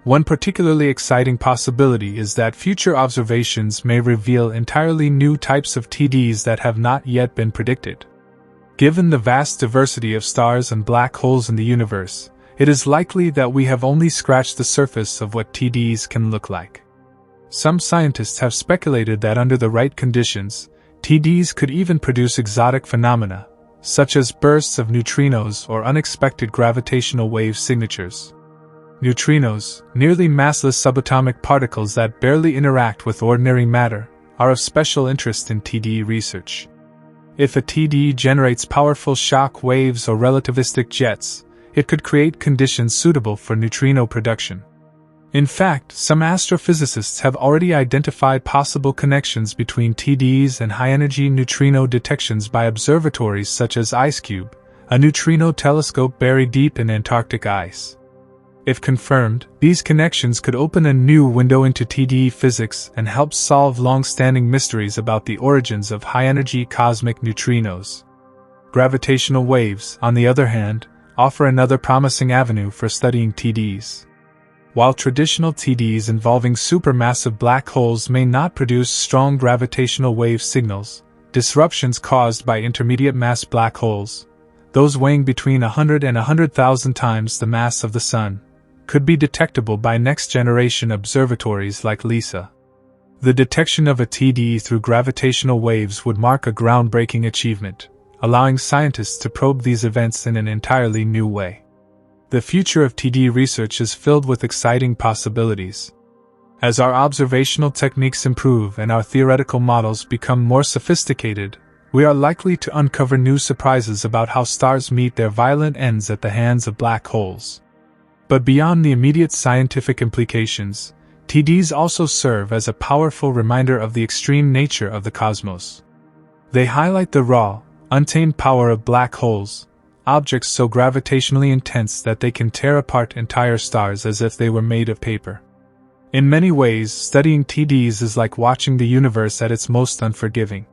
One particularly exciting possibility is that future observations may reveal entirely new types of TDs that have not yet been predicted. Given the vast diversity of stars and black holes in the universe, it is likely that we have only scratched the surface of what TDs can look like. Some scientists have speculated that under the right conditions, TDs could even produce exotic phenomena, such as bursts of neutrinos or unexpected gravitational wave signatures. Neutrinos, nearly massless subatomic particles that barely interact with ordinary matter, are of special interest in TD research. If a TD generates powerful shock waves or relativistic jets, it could create conditions suitable for neutrino production. In fact, some astrophysicists have already identified possible connections between TDs and high-energy neutrino detections by observatories such as IceCube, a neutrino telescope buried deep in Antarctic ice. If confirmed, these connections could open a new window into TDE physics and help solve long-standing mysteries about the origins of high-energy cosmic neutrinos. Gravitational waves, on the other hand, offer another promising avenue for studying TDs. While traditional TDs involving supermassive black holes may not produce strong gravitational wave signals, disruptions caused by intermediate mass black holes, those weighing between 100 and 100,000 times the mass of the Sun, could be detectable by next-generation observatories like LISA. The detection of a TD through gravitational waves would mark a groundbreaking achievement, allowing scientists to probe these events in an entirely new way. The future of TD research is filled with exciting possibilities. As our observational techniques improve and our theoretical models become more sophisticated, we are likely to uncover new surprises about how stars meet their violent ends at the hands of black holes. But beyond the immediate scientific implications, TDs also serve as a powerful reminder of the extreme nature of the cosmos. They highlight the raw, untamed power of black holes, objects so gravitationally intense that they can tear apart entire stars as if they were made of paper. In many ways, studying TDs is like watching the universe at its most unforgiving.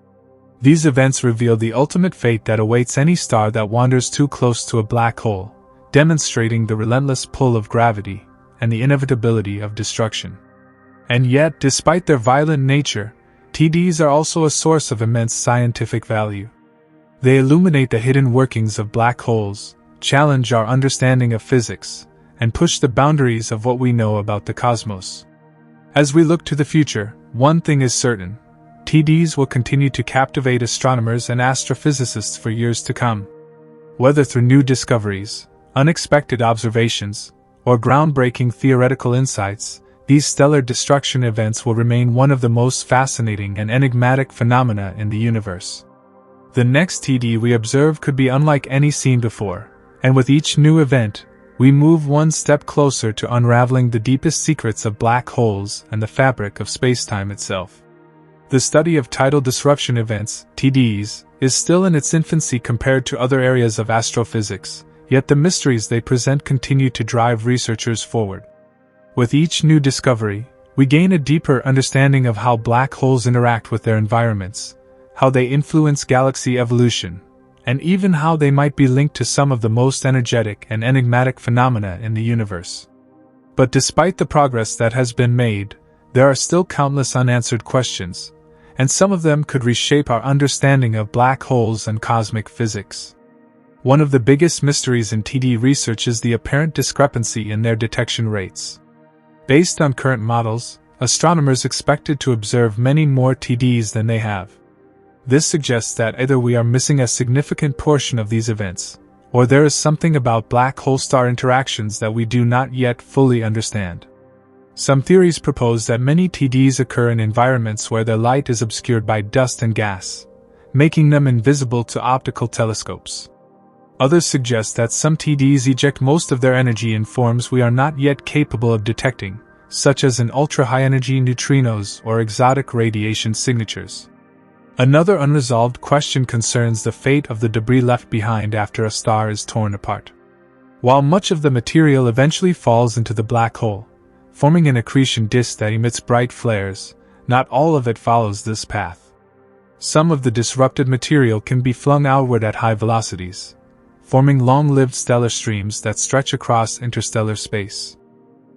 These events reveal the ultimate fate that awaits any star that wanders too close to a black hole, demonstrating the relentless pull of gravity and the inevitability of destruction. And yet, despite their violent nature, TDs are also a source of immense scientific value. They illuminate the hidden workings of black holes, challenge our understanding of physics, and push the boundaries of what we know about the cosmos. As we look to the future, one thing is certain: TDs will continue to captivate astronomers and astrophysicists for years to come. Whether through new discoveries, unexpected observations, or groundbreaking theoretical insights, these stellar destruction events will remain one of the most fascinating and enigmatic phenomena in the universe. The next TD we observe could be unlike any seen before, and with each new event, we move one step closer to unraveling the deepest secrets of black holes and the fabric of spacetime itself. The study of tidal disruption events, TDs, is still in its infancy compared to other areas of astrophysics, yet the mysteries they present continue to drive researchers forward. With each new discovery, we gain a deeper understanding of how black holes interact with their environments, how they influence galaxy evolution, and even how they might be linked to some of the most energetic and enigmatic phenomena in the universe. But despite the progress that has been made, there are still countless unanswered questions, and some of them could reshape our understanding of black holes and cosmic physics. One of the biggest mysteries in TD research is the apparent discrepancy in their detection rates. Based on current models, astronomers expected to observe many more TDs than they have. This suggests that either we are missing a significant portion of these events, or there is something about black hole-star interactions that we do not yet fully understand. Some theories propose that many TDs occur in environments where their light is obscured by dust and gas, making them invisible to optical telescopes. Others suggest that some TDs eject most of their energy in forms we are not yet capable of detecting, such as in ultra-high-energy neutrinos or exotic radiation signatures. Another unresolved question concerns the fate of the debris left behind after a star is torn apart. While much of the material eventually falls into the black hole, forming an accretion disk that emits bright flares, not all of it follows this path. Some of the disrupted material can be flung outward at high velocities, forming long-lived stellar streams that stretch across interstellar space.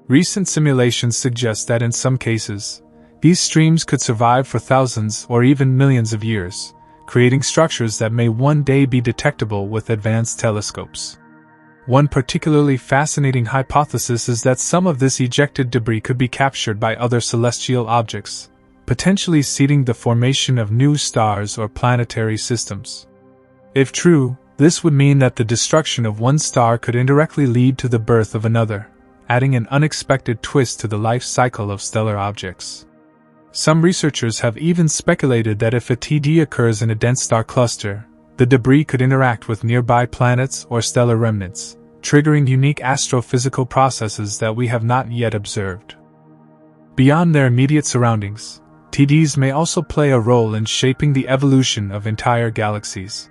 Recent simulations suggest that in some cases, these streams could survive for thousands or even millions of years, creating structures that may one day be detectable with advanced telescopes. One particularly fascinating hypothesis is that some of this ejected debris could be captured by other celestial objects, potentially seeding the formation of new stars or planetary systems. If true, this would mean that the destruction of one star could indirectly lead to the birth of another, adding an unexpected twist to the life cycle of stellar objects. Some researchers have even speculated that if a TD occurs in a dense star cluster, the debris could interact with nearby planets or stellar remnants, triggering unique astrophysical processes that we have not yet observed. Beyond their immediate surroundings, TDs may also play a role in shaping the evolution of entire galaxies.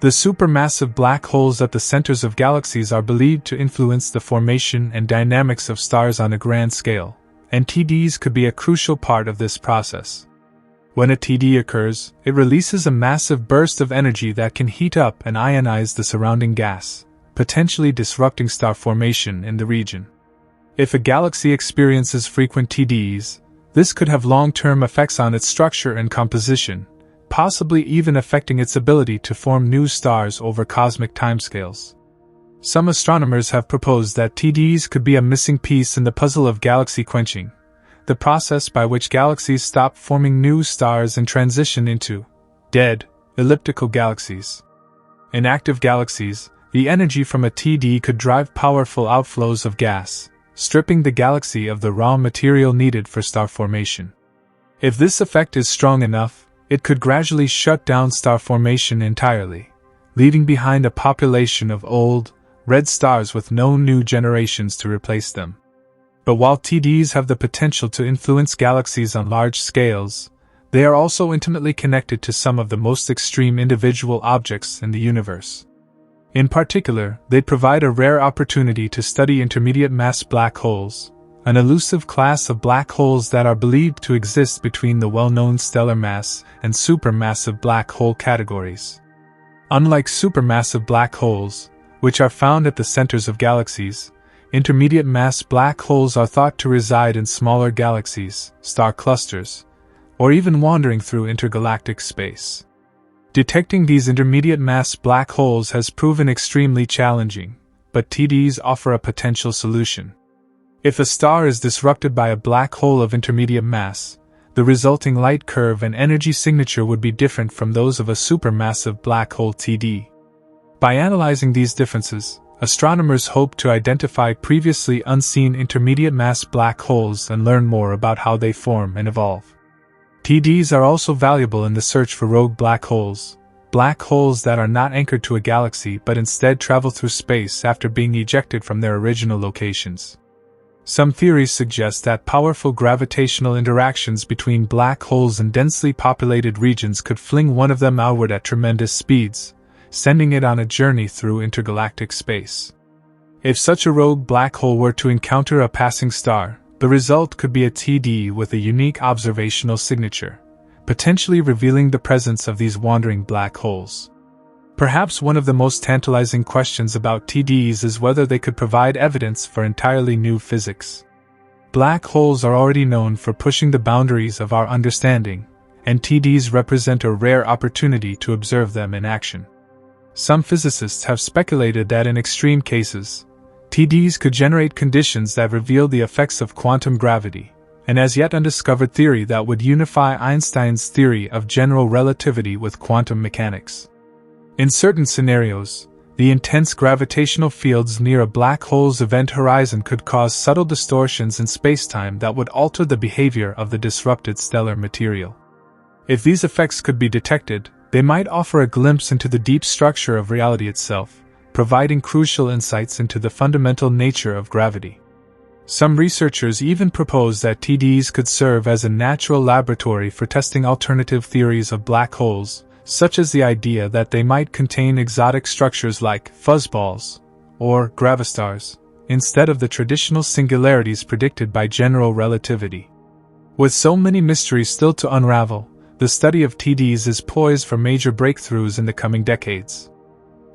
The supermassive black holes at the centers of galaxies are believed to influence the formation and dynamics of stars on a grand scale, and TDs could be a crucial part of this process. When a TD occurs, it releases a massive burst of energy that can heat up and ionize the surrounding gas, potentially disrupting star formation in the region. If a galaxy experiences frequent TDs, this could have long-term effects on its structure and composition, possibly even affecting its ability to form new stars over cosmic timescales. Some astronomers have proposed that TDs could be a missing piece in the puzzle of galaxy quenching, the process by which galaxies stop forming new stars and transition into dead, elliptical galaxies. In active galaxies, the energy from a TD could drive powerful outflows of gas, stripping the galaxy of the raw material needed for star formation. If this effect is strong enough, it could gradually shut down star formation entirely, leaving behind a population of old, red stars with no new generations to replace them. But while TDs have the potential to influence galaxies on large scales, they are also intimately connected to some of the most extreme individual objects in the universe. In particular, they provide a rare opportunity to study intermediate mass black holes, an elusive class of black holes that are believed to exist between the well-known stellar mass and supermassive black hole categories. Unlike supermassive black holes, which are found at the centers of galaxies, intermediate mass black holes are thought to reside in smaller galaxies, star clusters, or even wandering through intergalactic space. Detecting these intermediate mass black holes has proven extremely challenging, but TDs offer a potential solution. If a star is disrupted by a black hole of intermediate mass, the resulting light curve and energy signature would be different from those of a supermassive black hole TD. By analyzing these differences, astronomers hope to identify previously unseen intermediate mass black holes and learn more about how they form and evolve. TDs are also valuable in the search for rogue black holes that are not anchored to a galaxy but instead travel through space after being ejected from their original locations. Some theories suggest that powerful gravitational interactions between black holes in densely populated regions could fling one of them outward at tremendous speeds, sending it on a journey through intergalactic space. If such a rogue black hole were to encounter a passing star, the result could be a TD with a unique observational signature, potentially revealing the presence of these wandering black holes. Perhaps one of the most tantalizing questions about TDs is whether they could provide evidence for entirely new physics. Black holes are already known for pushing the boundaries of our understanding, and TDs represent a rare opportunity to observe them in action. Some physicists have speculated that in extreme cases, TDs could generate conditions that reveal the effects of quantum gravity, an as yet undiscovered theory that would unify Einstein's theory of general relativity with quantum mechanics. In certain scenarios, the intense gravitational fields near a black hole's event horizon could cause subtle distortions in spacetime that would alter the behavior of the disrupted stellar material. If these effects could be detected, they might offer a glimpse into the deep structure of reality itself, providing crucial insights into the fundamental nature of gravity. Some researchers even propose that TDs could serve as a natural laboratory for testing alternative theories of black holes, such as the idea that they might contain exotic structures like fuzzballs or gravastars, instead of the traditional singularities predicted by general relativity. With so many mysteries still to unravel, the study of TDs is poised for major breakthroughs in the coming decades.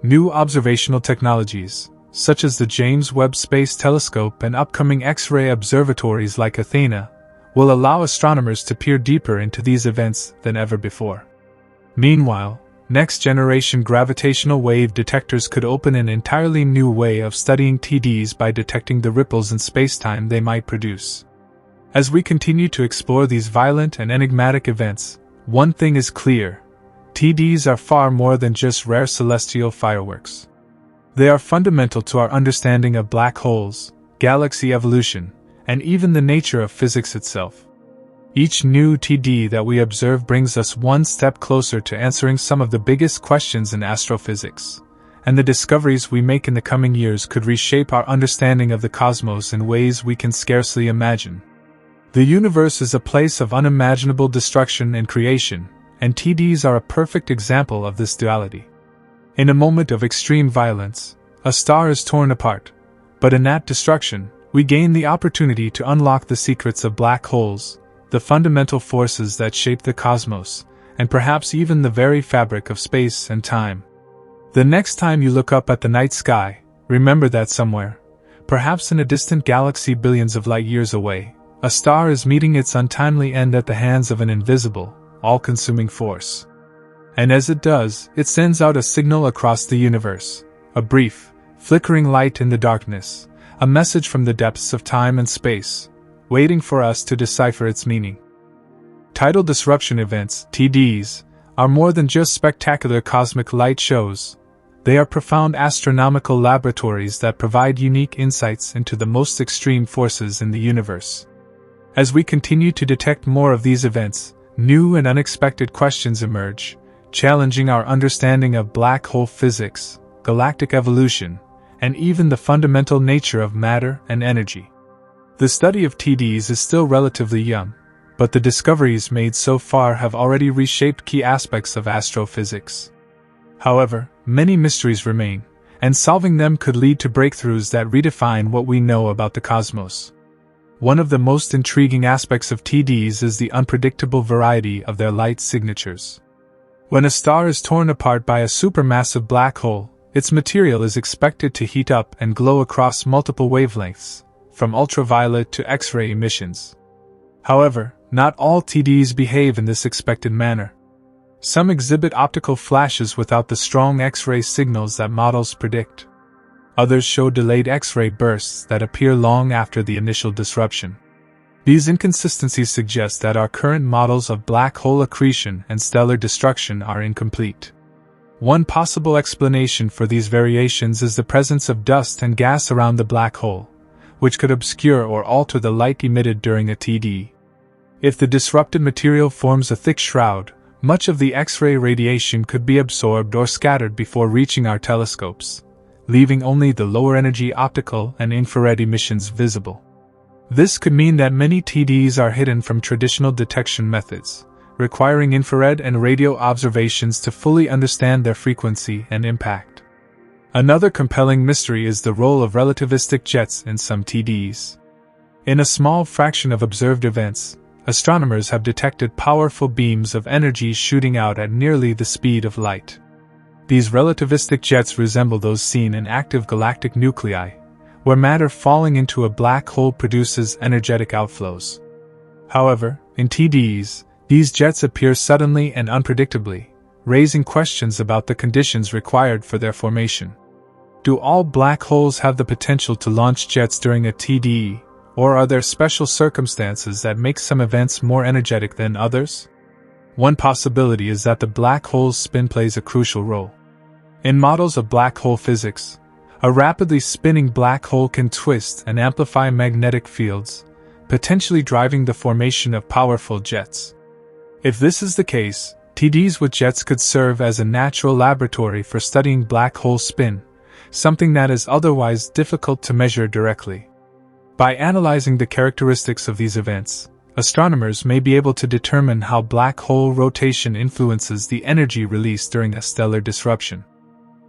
New observational technologies, such as the James Webb Space Telescope and upcoming X-ray observatories like Athena, will allow astronomers to peer deeper into these events than ever before. Meanwhile, next-generation gravitational wave detectors could open an entirely new way of studying TDs by detecting the ripples in spacetime they might produce. As we continue to explore these violent and enigmatic events, one thing is clear: TDs are far more than just rare celestial fireworks. They are fundamental to our understanding of black holes, galaxy evolution, and even the nature of physics itself. Each new TD that we observe brings us one step closer to answering some of the biggest questions in astrophysics, and the discoveries we make in the coming years could reshape our understanding of the cosmos in ways we can scarcely imagine. The universe is a place of unimaginable destruction and creation, and TDs are a perfect example of this duality. In a moment of extreme violence, a star is torn apart, but in that destruction, we gain the opportunity to unlock the secrets of black holes, the fundamental forces that shape the cosmos, and perhaps even the very fabric of space and time. The next time you look up at the night sky, remember that somewhere, perhaps in a distant galaxy billions of light years away, a star is meeting its untimely end at the hands of an invisible, all-consuming force. And as it does, it sends out a signal across the universe, a brief, flickering light in the darkness, a message from the depths of time and space, waiting for us to decipher its meaning. Tidal disruption events, TDs, are more than just spectacular cosmic light shows. They are profound astronomical laboratories that provide unique insights into the most extreme forces in the universe. As we continue to detect more of these events, new and unexpected questions emerge, challenging our understanding of black hole physics, galactic evolution, and even the fundamental nature of matter and energy. The study of TDs is still relatively young, but the discoveries made so far have already reshaped key aspects of astrophysics. However, many mysteries remain, and solving them could lead to breakthroughs that redefine what we know about the cosmos. One of the most intriguing aspects of TDs is the unpredictable variety of their light signatures. When a star is torn apart by a supermassive black hole, its material is expected to heat up and glow across multiple wavelengths, from ultraviolet to X-ray emissions. However, not all TDs behave in this expected manner. Some exhibit optical flashes without the strong X-ray signals that models predict. Others show delayed X-ray bursts that appear long after the initial disruption. These inconsistencies suggest that our current models of black hole accretion and stellar destruction are incomplete. One possible explanation for these variations is the presence of dust and gas around the black hole, which could obscure or alter the light emitted during a TD. If the disrupted material forms a thick shroud, much of the X-ray radiation could be absorbed or scattered before reaching our telescopes, leaving only the lower-energy optical and infrared emissions visible. This could mean that many TDs are hidden from traditional detection methods, requiring infrared and radio observations to fully understand their frequency and impact. Another compelling mystery is the role of relativistic jets in some TDs. In a small fraction of observed events, astronomers have detected powerful beams of energy shooting out at nearly the speed of light. These relativistic jets resemble those seen in active galactic nuclei, where matter falling into a black hole produces energetic outflows. However, in TDs, these jets appear suddenly and unpredictably, raising questions about the conditions required for their formation. Do all black holes have the potential to launch jets during a TD, or are there special circumstances that make some events more energetic than others? One possibility is that the black hole's spin plays a crucial role. In models of black hole physics, a rapidly spinning black hole can twist and amplify magnetic fields, potentially driving the formation of powerful jets. If this is the case, TDs with jets could serve as a natural laboratory for studying black hole spin, something that is otherwise difficult to measure directly. By analyzing the characteristics of these events, astronomers may be able to determine how black hole rotation influences the energy released during a stellar disruption.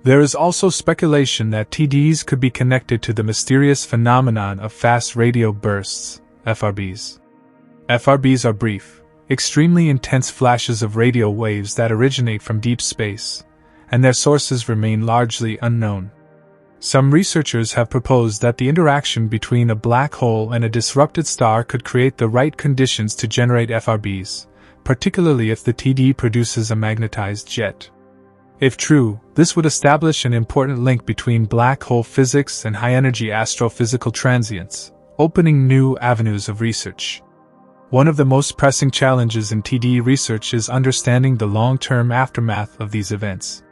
There is also speculation that TDs could be connected to the mysterious phenomenon of fast radio bursts, FRBs. FRBs are brief, extremely intense flashes of radio waves that originate from deep space, and their sources remain largely unknown. Some researchers have proposed that the interaction between a black hole and a disrupted star could create the right conditions to generate FRBs, particularly if the TD produces a magnetized jet. If true, this would establish an important link between black hole physics and high-energy astrophysical transients, opening new avenues of research. One of the most pressing challenges in TD research is understanding the long-term aftermath of these events.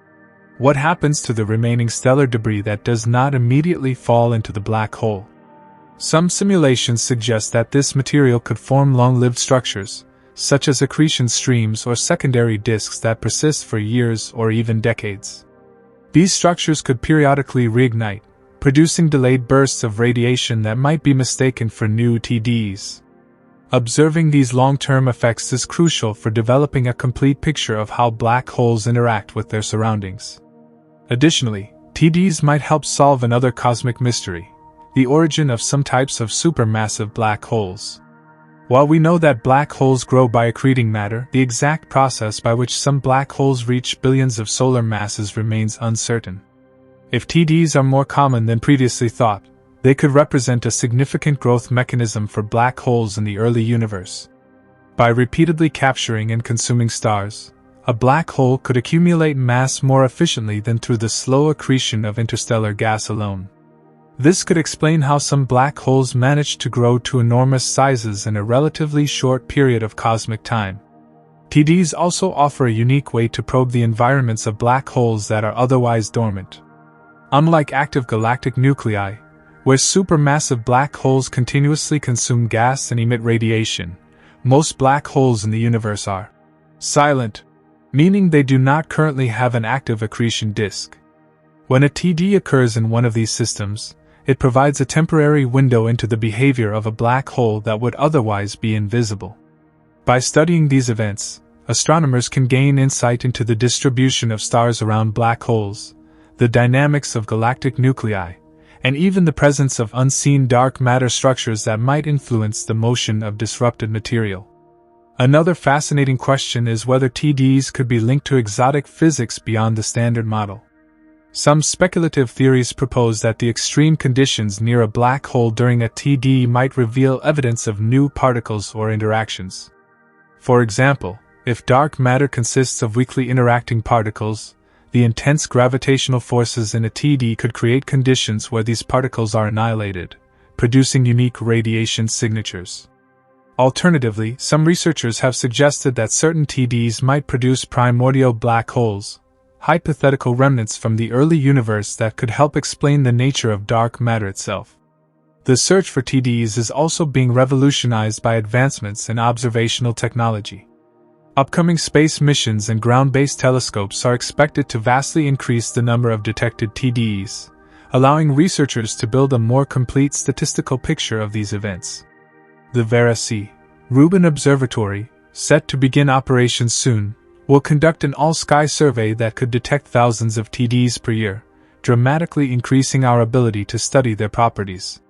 What happens to the remaining stellar debris that does not immediately fall into the black hole? Some simulations suggest that this material could form long-lived structures, such as accretion streams or secondary disks that persist for years or even decades. These structures could periodically reignite, producing delayed bursts of radiation that might be mistaken for new TDs. Observing these long-term effects is crucial for developing a complete picture of how black holes interact with their surroundings. Additionally, TDs might help solve another cosmic mystery: the origin of some types of supermassive black holes. While we know that black holes grow by accreting matter, the exact process by which some black holes reach billions of solar masses remains uncertain. If TDs are more common than previously thought, they could represent a significant growth mechanism for black holes in the early universe. By repeatedly capturing and consuming stars, a black hole could accumulate mass more efficiently than through the slow accretion of interstellar gas alone. This could explain how some black holes manage to grow to enormous sizes in a relatively short period of cosmic time. TDs also offer a unique way to probe the environments of black holes that are otherwise dormant. Unlike active galactic nuclei, where supermassive black holes continuously consume gas and emit radiation, most black holes in the universe are silent, meaning they do not currently have an active accretion disk. When a TD occurs in one of these systems, it provides a temporary window into the behavior of a black hole that would otherwise be invisible. By studying these events, astronomers can gain insight into the distribution of stars around black holes, the dynamics of galactic nuclei, and even the presence of unseen dark matter structures that might influence the motion of disrupted material. Another fascinating question is whether TDs could be linked to exotic physics beyond the standard model. Some speculative theories propose that the extreme conditions near a black hole during a TD might reveal evidence of new particles or interactions. For example, if dark matter consists of weakly interacting particles, the intense gravitational forces in a TD could create conditions where these particles are annihilated, producing unique radiation signatures. Alternatively, some researchers have suggested that certain TDs might produce primordial black holes, hypothetical remnants from the early universe that could help explain the nature of dark matter itself. The search for TDs is also being revolutionized by advancements in observational technology. Upcoming space missions and ground-based telescopes are expected to vastly increase the number of detected TDs, allowing researchers to build a more complete statistical picture of these events. The Vera C. Rubin Observatory, set to begin operations soon, will conduct an all-sky survey that could detect thousands of TDs per year, dramatically increasing our ability to study their properties.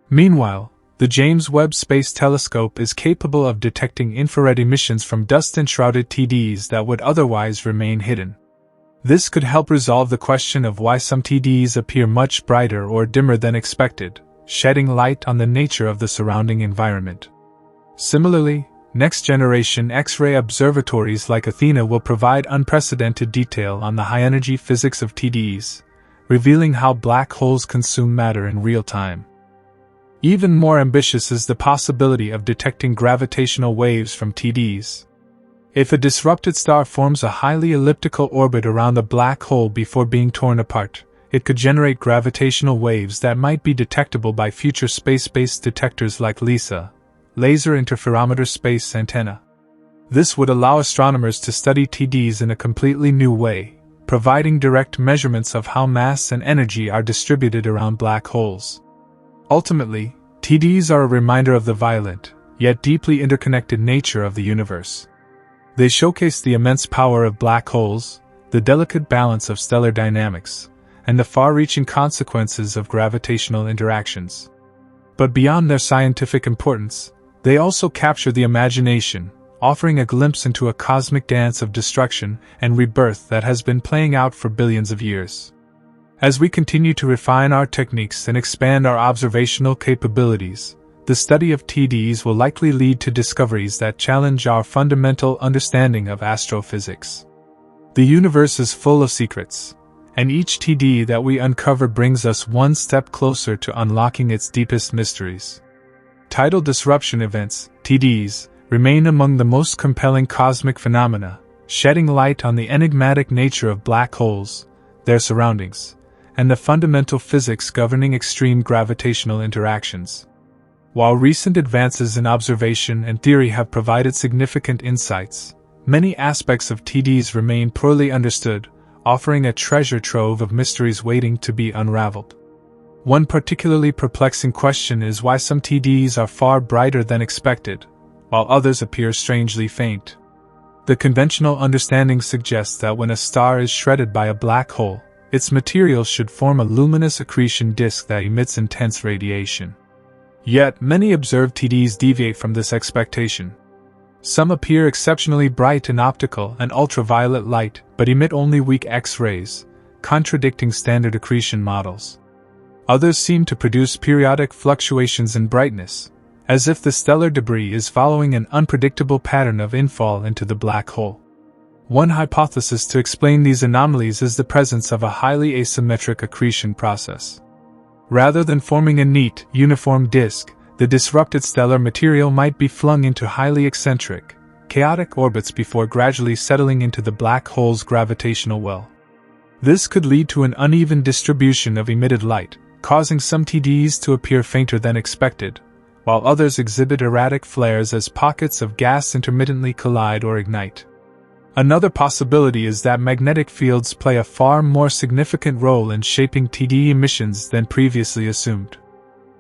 Meanwhile, the James Webb Space Telescope is capable of detecting infrared emissions from dust-enshrouded TDs that would otherwise remain hidden. This could help resolve the question of why some TDs appear much brighter or dimmer than expected, shedding light on the nature of the surrounding environment. Similarly, next-generation X-ray observatories like Athena will provide unprecedented detail on the high-energy physics of TDs, revealing how black holes consume matter in real time. Even more ambitious is the possibility of detecting gravitational waves from TDs. If a disrupted star forms a highly elliptical orbit around the black hole before being torn apart, it could generate gravitational waves that might be detectable by future space-based detectors like LISA, Laser Interferometer Space Antenna. This would allow astronomers to study TDs in a completely new way, providing direct measurements of how mass and energy are distributed around black holes. Ultimately, TDs are a reminder of the violent, yet deeply interconnected nature of the universe. They showcase the immense power of black holes, the delicate balance of stellar dynamics, and the far-reaching consequences of gravitational interactions. But beyond their scientific importance, they also capture the imagination, offering a glimpse into a cosmic dance of destruction and rebirth that has been playing out for billions of years. As we continue to refine our techniques and expand our observational capabilities, the study of TDs will likely lead to discoveries that challenge our fundamental understanding of astrophysics. The universe is full of secrets, and each TD that we uncover brings us one step closer to unlocking its deepest mysteries. Tidal disruption events, TDs, remain among the most compelling cosmic phenomena, shedding light on the enigmatic nature of black holes, their surroundings, and the fundamental physics governing extreme gravitational interactions. While recent advances in observation and theory have provided significant insights, many aspects of TDs remain poorly understood, offering a treasure trove of mysteries waiting to be unraveled. One particularly perplexing question is why some TDs are far brighter than expected, while others appear strangely faint. The conventional understanding suggests that when a star is shredded by a black hole, its material should form a luminous accretion disk that emits intense radiation. Yet, many observed TDs deviate from this expectation. Some appear exceptionally bright in optical and ultraviolet light, but emit only weak X-rays, contradicting standard accretion models. Others seem to produce periodic fluctuations in brightness, as if the stellar debris is following an unpredictable pattern of infall into the black hole. One hypothesis to explain these anomalies is the presence of a highly asymmetric accretion process. Rather than forming a neat, uniform disk, the disrupted stellar material might be flung into highly eccentric, chaotic orbits before gradually settling into the black hole's gravitational well. This could lead to an uneven distribution of emitted light, causing some TDs to appear fainter than expected, while others exhibit erratic flares as pockets of gas intermittently collide or ignite. Another possibility is that magnetic fields play a far more significant role in shaping TD emissions than previously assumed.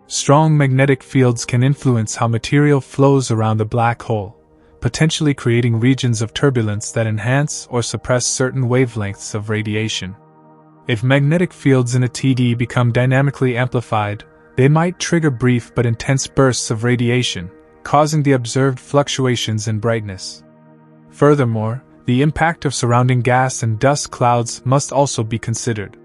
Strong magnetic fields can influence how material flows around a black hole, potentially creating regions of turbulence that enhance or suppress certain wavelengths of radiation. If magnetic fields in a TD become dynamically amplified, they might trigger brief but intense bursts of radiation, causing the observed fluctuations in brightness. Furthermore, the impact of surrounding gas and dust clouds must also be considered.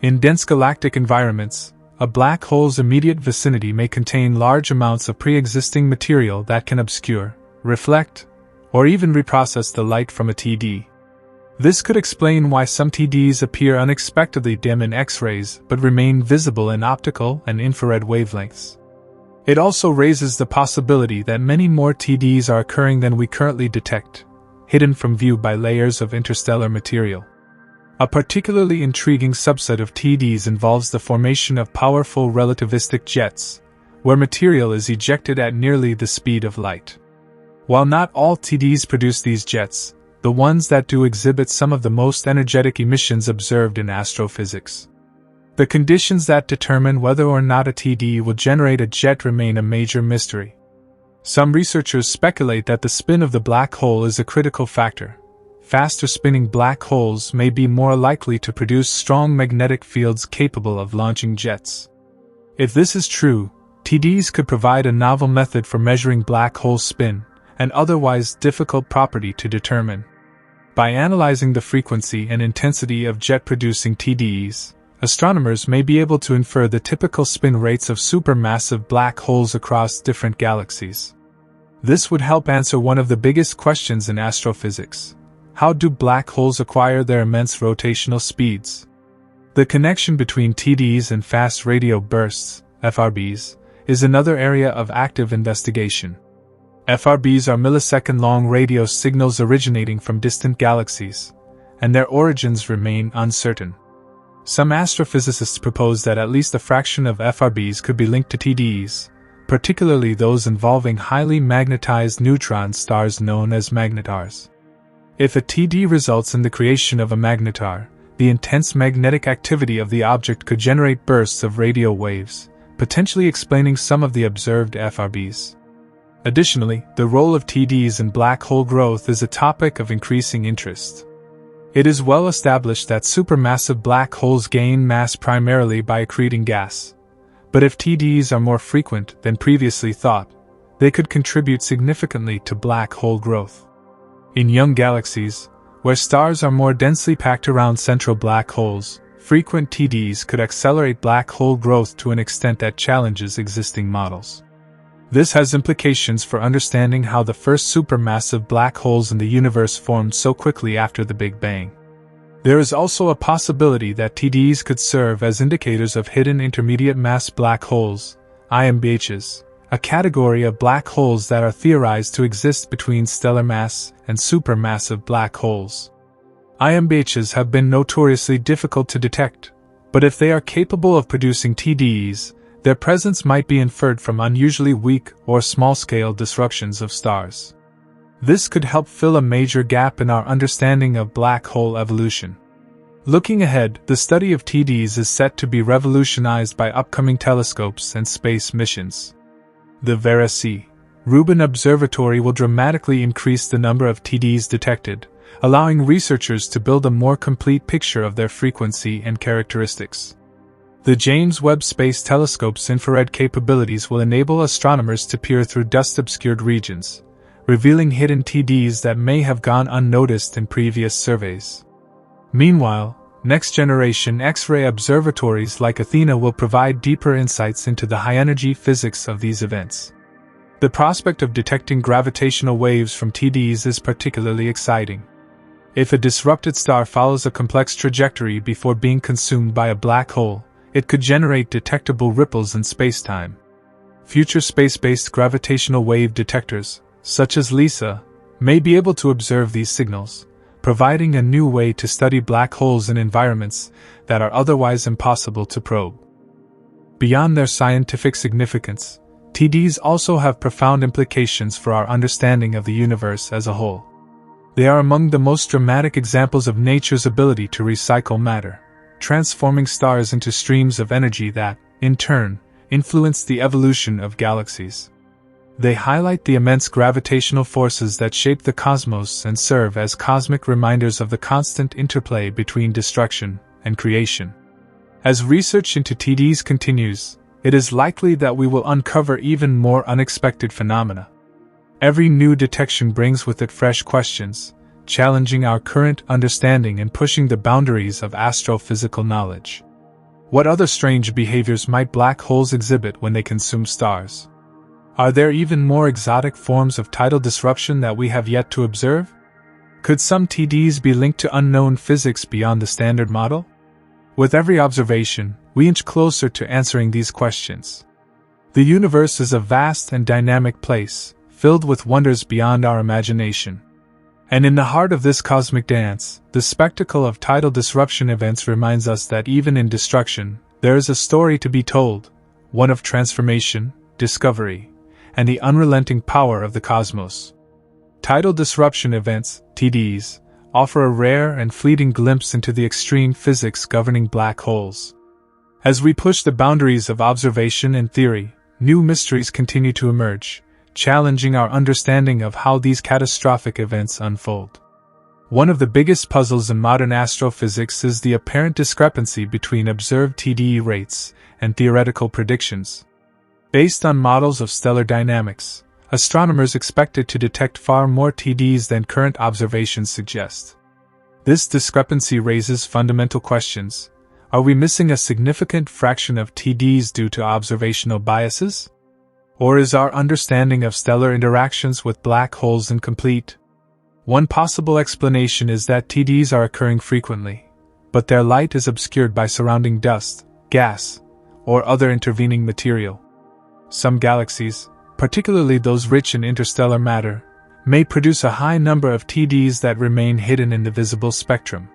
In dense galactic environments, a black hole's immediate vicinity may contain large amounts of pre-existing material that can obscure, reflect, or even reprocess the light from a TD. This could explain why some TDs appear unexpectedly dim in X-rays but remain visible in optical and infrared wavelengths. It also raises the possibility that many more TDs are occurring than we currently detect, hidden from view by layers of interstellar material. A particularly intriguing subset of TDs involves the formation of powerful relativistic jets, where material is ejected at nearly the speed of light. While not all TDs produce these jets, the ones that do exhibit some of the most energetic emissions observed in astrophysics. The conditions that determine whether or not a TD will generate a jet remain a major mystery. Some researchers speculate that the spin of the black hole is a critical factor. Faster spinning black holes may be more likely to produce strong magnetic fields capable of launching jets. If this is true, TDs could provide a novel method for measuring black hole spin, an otherwise difficult property to determine. By analyzing the frequency and intensity of jet-producing TDs, astronomers may be able to infer the typical spin rates of supermassive black holes across different galaxies. This would help answer one of the biggest questions in astrophysics: how do black holes acquire their immense rotational speeds? The connection between TDs and fast radio bursts, FRBs, is another area of active investigation. FRBs are millisecond-long radio signals originating from distant galaxies, and their origins remain uncertain. Some astrophysicists propose that at least a fraction of FRBs could be linked to TDs, particularly those involving highly magnetized neutron stars known as magnetars. If a TD results in the creation of a magnetar, the intense magnetic activity of the object could generate bursts of radio waves, potentially explaining some of the observed FRBs. Additionally, the role of TDs in black hole growth is a topic of increasing interest. It is well established that supermassive black holes gain mass primarily by accreting gas. But if TDs are more frequent than previously thought, they could contribute significantly to black hole growth. In young galaxies, where stars are more densely packed around central black holes, frequent TDs could accelerate black hole growth to an extent that challenges existing models. This has implications for understanding how the first supermassive black holes in the universe formed so quickly after the Big Bang. There is also a possibility that TDs could serve as indicators of hidden intermediate mass black holes, IMBHs, a category of black holes that are theorized to exist between stellar mass and supermassive black holes. IMBHs have been notoriously difficult to detect, but if they are capable of producing TDs, their presence might be inferred from unusually weak or small-scale disruptions of stars. This could help fill a major gap in our understanding of black hole evolution. Looking ahead, the study of TDs is set to be revolutionized by upcoming telescopes and space missions. The Vera C. Rubin Observatory will dramatically increase the number of TDs detected, allowing researchers to build a more complete picture of their frequency and characteristics. The James Webb Space Telescope's infrared capabilities will enable astronomers to peer through dust-obscured regions, revealing hidden TDs that may have gone unnoticed in previous surveys. Meanwhile, next-generation X-ray observatories like Athena will provide deeper insights into the high-energy physics of these events. The prospect of detecting gravitational waves from TDs is particularly exciting. If a disrupted star follows a complex trajectory before being consumed by a black hole, it could generate detectable ripples in spacetime. Future space-based gravitational wave detectors, such as LISA, may be able to observe these signals, providing a new way to study black holes in environments that are otherwise impossible to probe. Beyond their scientific significance, TDs also have profound implications for our understanding of the universe as a whole. They are among the most dramatic examples of nature's ability to recycle matter, transforming stars into streams of energy that, in turn, influence the evolution of galaxies. They highlight the immense gravitational forces that shape the cosmos and serve as cosmic reminders of the constant interplay between destruction and creation. As research into TDs continues, it is likely that we will uncover even more unexpected phenomena. Every new detection brings with it fresh questions, challenging our current understanding and pushing the boundaries of astrophysical knowledge. What other strange behaviors might black holes exhibit when they consume stars? Are there even more exotic forms of tidal disruption that we have yet to observe? Could some TDs be linked to unknown physics beyond the standard model? With every observation, we inch closer to answering these questions. The universe is a vast and dynamic place, filled with wonders beyond our imagination. And in the heart of this cosmic dance, the spectacle of tidal disruption events reminds us that even in destruction, there is a story to be told, one of transformation, discovery, and the unrelenting power of the cosmos. Tidal disruption events, TDs, offer a rare and fleeting glimpse into the extreme physics governing black holes. As we push the boundaries of observation and theory, new mysteries continue to emerge, challenging our understanding of how these catastrophic events unfold. One of the biggest puzzles in modern astrophysics is the apparent discrepancy between observed TDE rates and theoretical predictions. Based on models of stellar dynamics, astronomers expected to detect far more TDs than current observations suggest. This discrepancy raises fundamental questions. Are we missing a significant fraction of TDs due to observational biases? Or is our understanding of stellar interactions with black holes incomplete? One possible explanation is that TDs are occurring frequently, but their light is obscured by surrounding dust, gas, or other intervening material. Some galaxies, particularly those rich in interstellar matter, may produce a high number of TDs that remain hidden in the visible spectrum.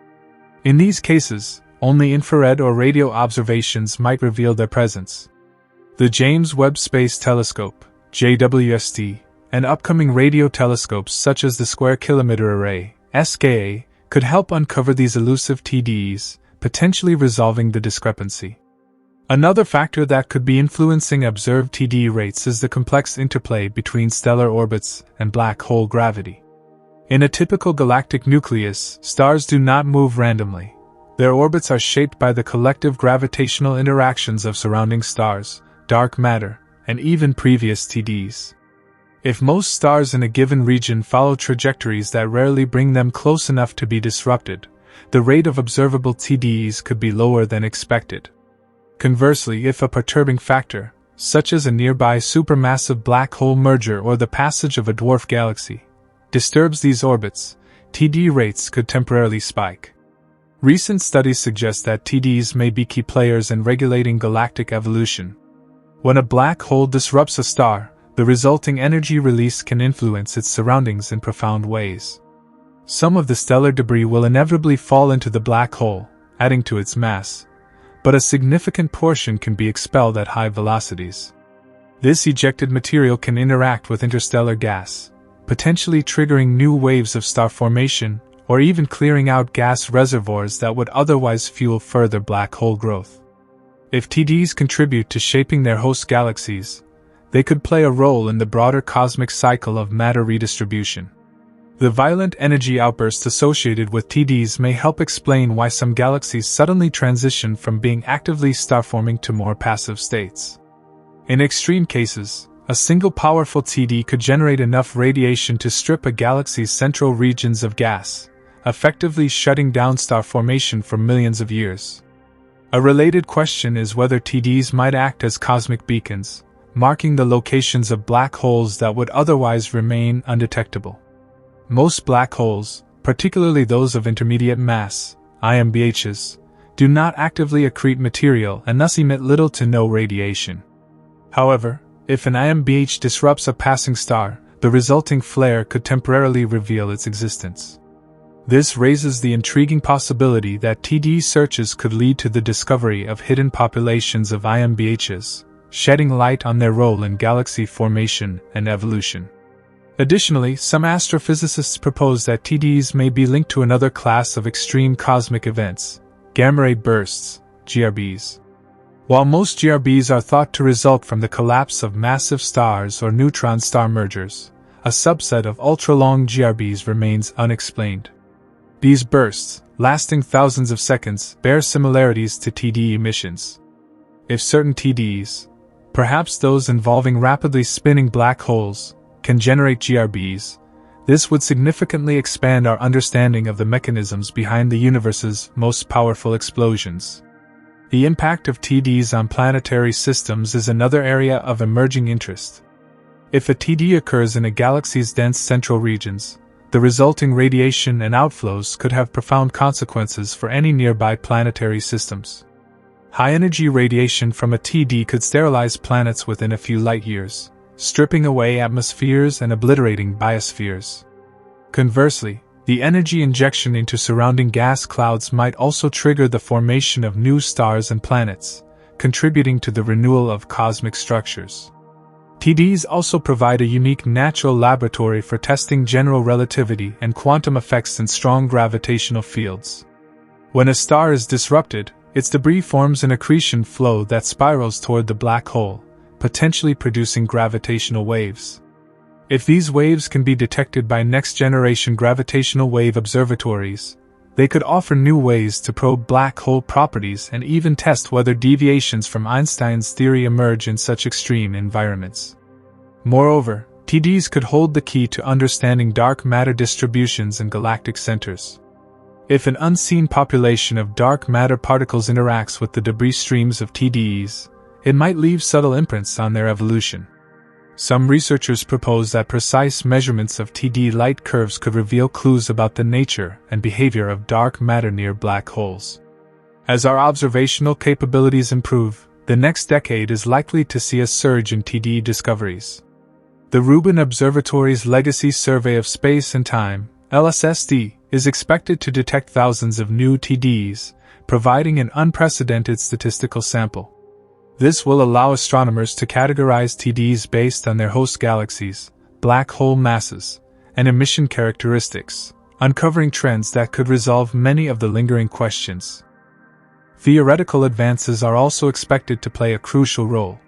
In these cases, only infrared or radio observations might reveal their presence. The James Webb Space Telescope, JWST, and upcoming radio telescopes such as the Square Kilometre Array, SKA, could help uncover these elusive TDs, potentially resolving the discrepancy. Another factor that could be influencing observed TD rates is the complex interplay between stellar orbits and black hole gravity. In a typical galactic nucleus, stars do not move randomly. Their orbits are shaped by the collective gravitational interactions of surrounding stars, dark matter, and even previous TDs. If most stars in a given region follow trajectories that rarely bring them close enough to be disrupted, the rate of observable TDs could be lower than expected. Conversely, if a perturbing factor, such as a nearby supermassive black hole merger or the passage of a dwarf galaxy, disturbs these orbits, TD rates could temporarily spike. Recent studies suggest that TDs may be key players in regulating galactic evolution. When a black hole disrupts a star, the resulting energy release can influence its surroundings in profound ways. Some of the stellar debris will inevitably fall into the black hole, adding to its mass, but a significant portion can be expelled at high velocities. This ejected material can interact with interstellar gas, potentially triggering new waves of star formation, or even clearing out gas reservoirs that would otherwise fuel further black hole growth. If TDs contribute to shaping their host galaxies, they could play a role in the broader cosmic cycle of matter redistribution. The violent energy outbursts associated with TDs may help explain why some galaxies suddenly transition from being actively star-forming to more passive states. In extreme cases, a single powerful TD could generate enough radiation to strip a galaxy's central regions of gas, effectively shutting down star formation for millions of years. A related question is whether TDs might act as cosmic beacons, marking the locations of black holes that would otherwise remain undetectable. Most black holes, particularly those of intermediate mass, IMBHs, do not actively accrete material and thus emit little to no radiation. However, if an IMBH disrupts a passing star, the resulting flare could temporarily reveal its existence. This raises the intriguing possibility that TD searches could lead to the discovery of hidden populations of IMBHs, shedding light on their role in galaxy formation and evolution. Additionally, some astrophysicists propose that TDs may be linked to another class of extreme cosmic events, gamma-ray bursts, GRBs. While most GRBs are thought to result from the collapse of massive stars or neutron-star mergers, a subset of ultra-long GRBs remains unexplained. These bursts, lasting thousands of seconds, bear similarities to TD emissions. If certain TDs, perhaps those involving rapidly spinning black holes, can generate GRBs, this would significantly expand our understanding of the mechanisms behind the universe's most powerful explosions. The impact of TDs on planetary systems is another area of emerging interest. If a TD occurs in a galaxy's dense central regions, the resulting radiation and outflows could have profound consequences for any nearby planetary systems. High-energy radiation from a TD could sterilize planets within a few light-years, stripping away atmospheres and obliterating biospheres. Conversely, the energy injection into surrounding gas clouds might also trigger the formation of new stars and planets, contributing to the renewal of cosmic structures. TDs also provide a unique natural laboratory for testing general relativity and quantum effects in strong gravitational fields. When a star is disrupted, its debris forms an accretion flow that spirals toward the black hole, potentially producing gravitational waves. If these waves can be detected by next-generation gravitational wave observatories, they could offer new ways to probe black hole properties and even test whether deviations from Einstein's theory emerge in such extreme environments. Moreover, TDs could hold the key to understanding dark matter distributions and galactic centers. If an unseen population of dark matter particles interacts with the debris streams of TDs, it might leave subtle imprints on their evolution. Some researchers propose that precise measurements of TD light curves could reveal clues about the nature and behavior of dark matter near black holes. As our observational capabilities improve, the next decade is likely to see a surge in TD discoveries. The Rubin Observatory's Legacy Survey of Space and Time, LSSD, is expected to detect thousands of new TDs, providing an unprecedented statistical sample. This will allow astronomers to categorize TDs based on their host galaxies, black hole masses, and emission characteristics, uncovering trends that could resolve many of the lingering questions. Theoretical advances are also expected to play a crucial role.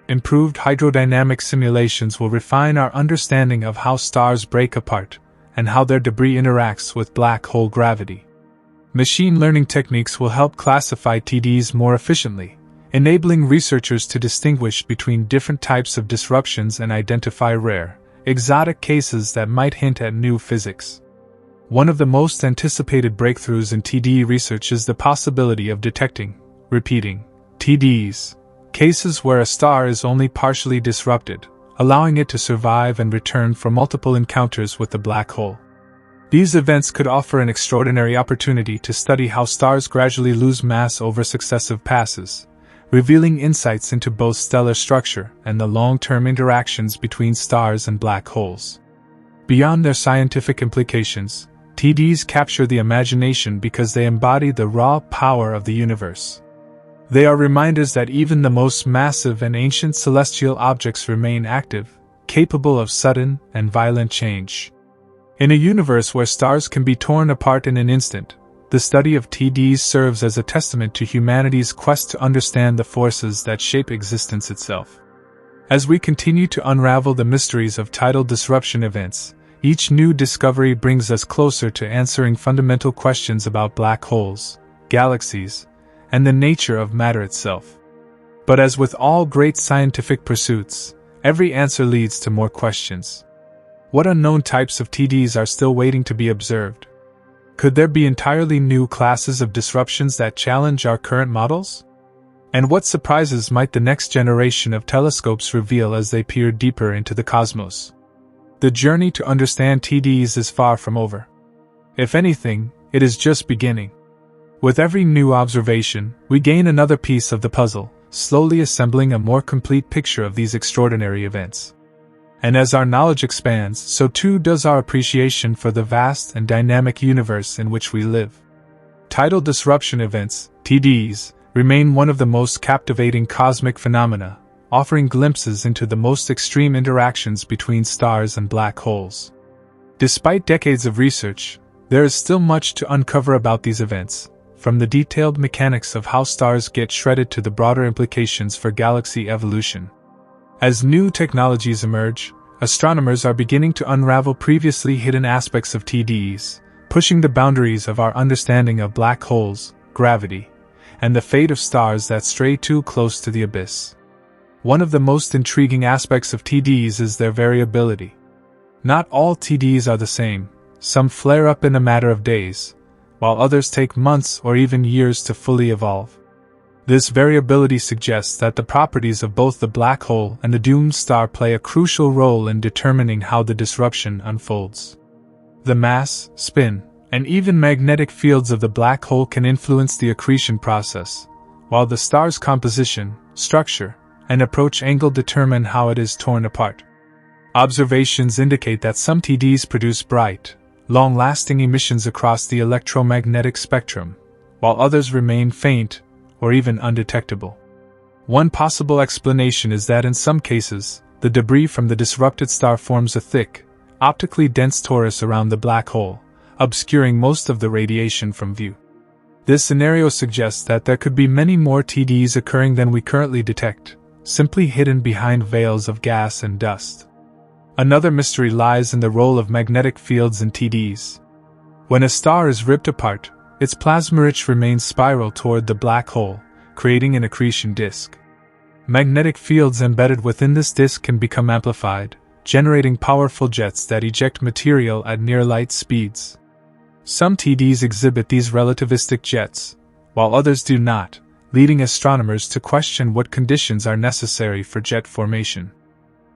Improved hydrodynamic simulations will refine our understanding of how stars break apart and how their debris interacts with black hole gravity. Machine learning techniques will help classify TDs more efficiently, enabling researchers to distinguish between different types of disruptions and identify rare, exotic cases that might hint at new physics. One of the most anticipated breakthroughs in TD research is the possibility of detecting, repeating, TDs, cases where a star is only partially disrupted, allowing it to survive and return for multiple encounters with the black hole. These events could offer an extraordinary opportunity to study how stars gradually lose mass over successive passes, revealing insights into both stellar structure and the long-term interactions between stars and black holes. Beyond their scientific implications, TDs capture the imagination because they embody the raw power of the universe. They are reminders that even the most massive and ancient celestial objects remain active, capable of sudden and violent change. In a universe where stars can be torn apart in an instant, the study of TDs serves as a testament to humanity's quest to understand the forces that shape existence itself. As we continue to unravel the mysteries of tidal disruption events, each new discovery brings us closer to answering fundamental questions about black holes, galaxies, and the nature of matter itself. But as with all great scientific pursuits, every answer leads to more questions. What unknown types of TDs are still waiting to be observed? Could there be entirely new classes of disruptions that challenge our current models? And what surprises might the next generation of telescopes reveal as they peer deeper into the cosmos? The journey to understand TDs is far from over. If anything, it is just beginning. With every new observation, we gain another piece of the puzzle, slowly assembling a more complete picture of these extraordinary events. And as our knowledge expands, so too does our appreciation for the vast and dynamic universe in which we live. Tidal disruption events, TDs, remain one of the most captivating cosmic phenomena, offering glimpses into the most extreme interactions between stars and black holes. Despite decades of research, there is still much to uncover about these events, from the detailed mechanics of how stars get shredded to the broader implications for galaxy evolution. As new technologies emerge, astronomers are beginning to unravel previously hidden aspects of TDs, pushing the boundaries of our understanding of black holes, gravity, and the fate of stars that stray too close to the abyss. One of the most intriguing aspects of TDs is their variability. Not all TDs are the same. Some flare up in a matter of days, while others take months or even years to fully evolve. This variability suggests that the properties of both the black hole and the doomed star play a crucial role in determining how the disruption unfolds. The mass, spin, and even magnetic fields of the black hole can influence the accretion process, while the star's composition, structure, and approach angle determine how it is torn apart. Observations indicate that some TDs produce bright, long-lasting emissions across the electromagnetic spectrum, while others remain faint or even undetectable. One possible explanation is that in some cases, the debris from the disrupted star forms a thick, optically dense torus around the black hole, obscuring most of the radiation from view. This scenario suggests that there could be many more TDs occurring than we currently detect, simply hidden behind veils of gas and dust. Another mystery lies in the role of magnetic fields in TDs. When a star is ripped apart, its plasma-rich remains spiral toward the black hole, creating an accretion disk. Magnetic fields embedded within this disk can become amplified, generating powerful jets that eject material at near-light speeds. Some TDs exhibit these relativistic jets, while others do not, leading astronomers to question what conditions are necessary for jet formation.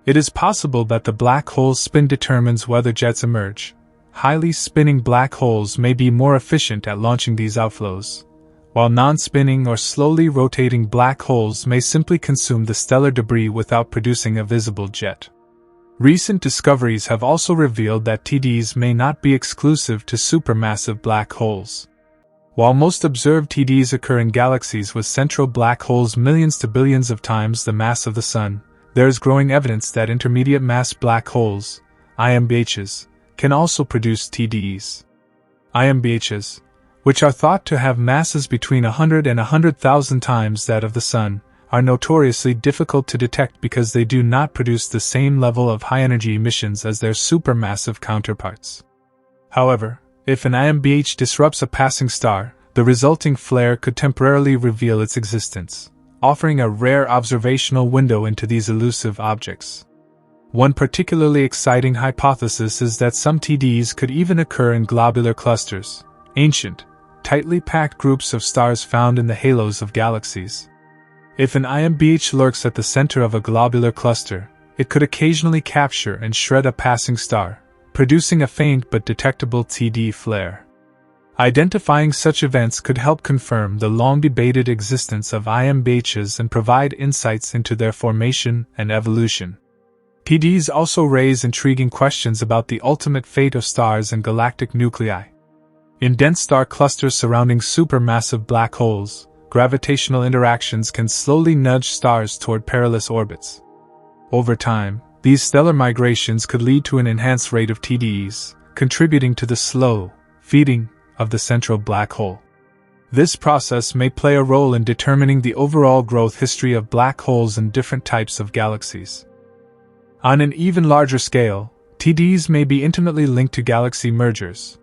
It is possible that the black hole's spin determines whether jets emerge. Highly spinning black holes may be more efficient at launching these outflows, while non-spinning or slowly rotating black holes may simply consume the stellar debris without producing a visible jet. Recent discoveries have also revealed that TDs may not be exclusive to supermassive black holes. While most observed TDs occur in galaxies with central black holes millions to billions of times the mass of the Sun, there is growing evidence that intermediate mass black holes, IMBHs, can also produce TDs. IMBHs, which are thought to have masses between 100 and 100,000 times that of the Sun, are notoriously difficult to detect because they do not produce the same level of high-energy emissions as their supermassive counterparts. However, if an IMBH disrupts a passing star, the resulting flare could temporarily reveal its existence, offering a rare observational window into these elusive objects. One particularly exciting hypothesis is that some TDs could even occur in globular clusters, ancient, tightly packed groups of stars found in the halos of galaxies. If an IMBH lurks at the center of a globular cluster, it could occasionally capture and shred a passing star, producing a faint but detectable TD flare. Identifying such events could help confirm the long-debated existence of IMBHs and provide insights into their formation and evolution. TDs also raise intriguing questions about the ultimate fate of stars and galactic nuclei. In dense star clusters surrounding supermassive black holes, gravitational interactions can slowly nudge stars toward perilous orbits. Over time, these stellar migrations could lead to an enhanced rate of TDs, contributing to the slow feeding of the central black hole. This process may play a role in determining the overall growth history of black holes and different types of galaxies. On an even larger scale, TDs may be intimately linked to galaxy mergers.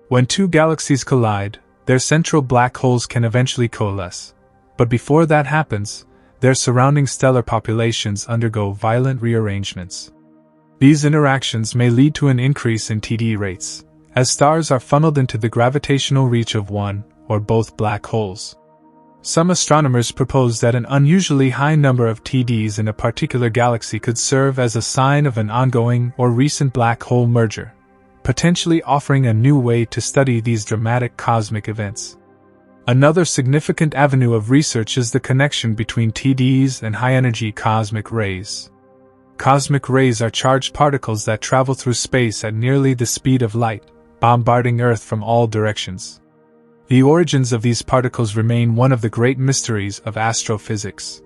When two galaxies collide, their central black holes can eventually coalesce, but before that happens, their surrounding stellar populations undergo violent rearrangements. These interactions may lead to an increase in TD rates, as stars are funneled into the gravitational reach of one or both black holes. Some astronomers propose that an unusually high number of TDs in a particular galaxy could serve as a sign of an ongoing or recent black hole merger, potentially offering a new way to study these dramatic cosmic events. Another significant avenue of research is the connection between TDs and high-energy cosmic rays. Cosmic rays are charged particles that travel through space at nearly the speed of light, bombarding Earth from all directions. The origins of these particles remain one of the great mysteries of astrophysics.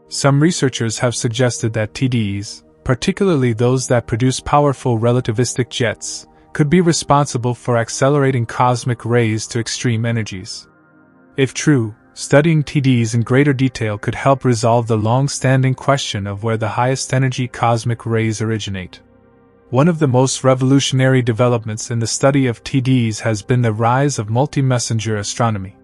Some researchers have suggested that TDs, particularly those that produce powerful relativistic jets, could be responsible for accelerating cosmic rays to extreme energies. If true, studying TDs in greater detail could help resolve the long-standing question of where the highest energy cosmic rays originate. One of the most revolutionary developments in the study of TDs has been the rise of multimessenger astronomy.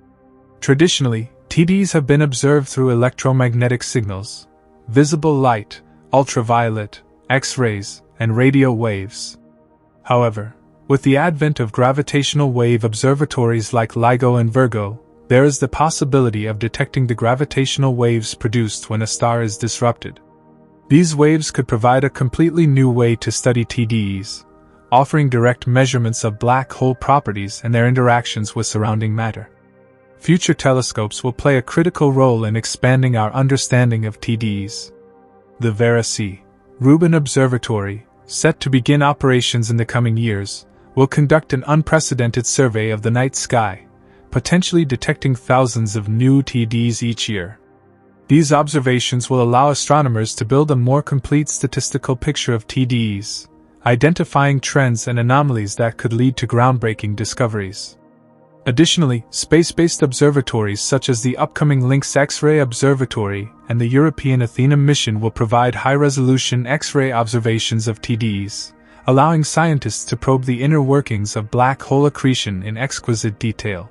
Traditionally, TDs have been observed through electromagnetic signals, visible light, ultraviolet, X-rays, and radio waves. However, with the advent of gravitational wave observatories like LIGO and Virgo, there is the possibility of detecting the gravitational waves produced when a star is disrupted. These waves could provide a completely new way to study TDs, offering direct measurements of black hole properties and their interactions with surrounding matter. Future telescopes will play a critical role in expanding our understanding of TDs. The Vera C. Rubin Observatory, set to begin operations in the coming years, will conduct an unprecedented survey of the night sky, potentially detecting thousands of new TDs each year. These observations will allow astronomers to build a more complete statistical picture of TDs, identifying trends and anomalies that could lead to groundbreaking discoveries. Additionally, space-based observatories such as the upcoming Lynx X-ray Observatory and the European Athena mission will provide high-resolution X-ray observations of TDs, allowing scientists to probe the inner workings of black hole accretion in exquisite detail.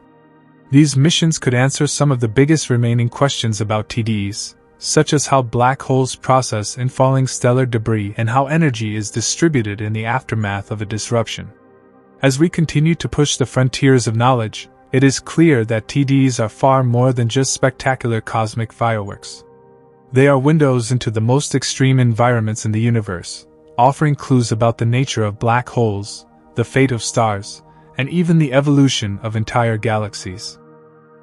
These missions could answer some of the biggest remaining questions about TDs, such as how black holes process infalling stellar debris and how energy is distributed in the aftermath of a disruption. As we continue to push the frontiers of knowledge, it is clear that TDs are far more than just spectacular cosmic fireworks. They are windows into the most extreme environments in the universe, offering clues about the nature of black holes, the fate of stars, and even the evolution of entire galaxies.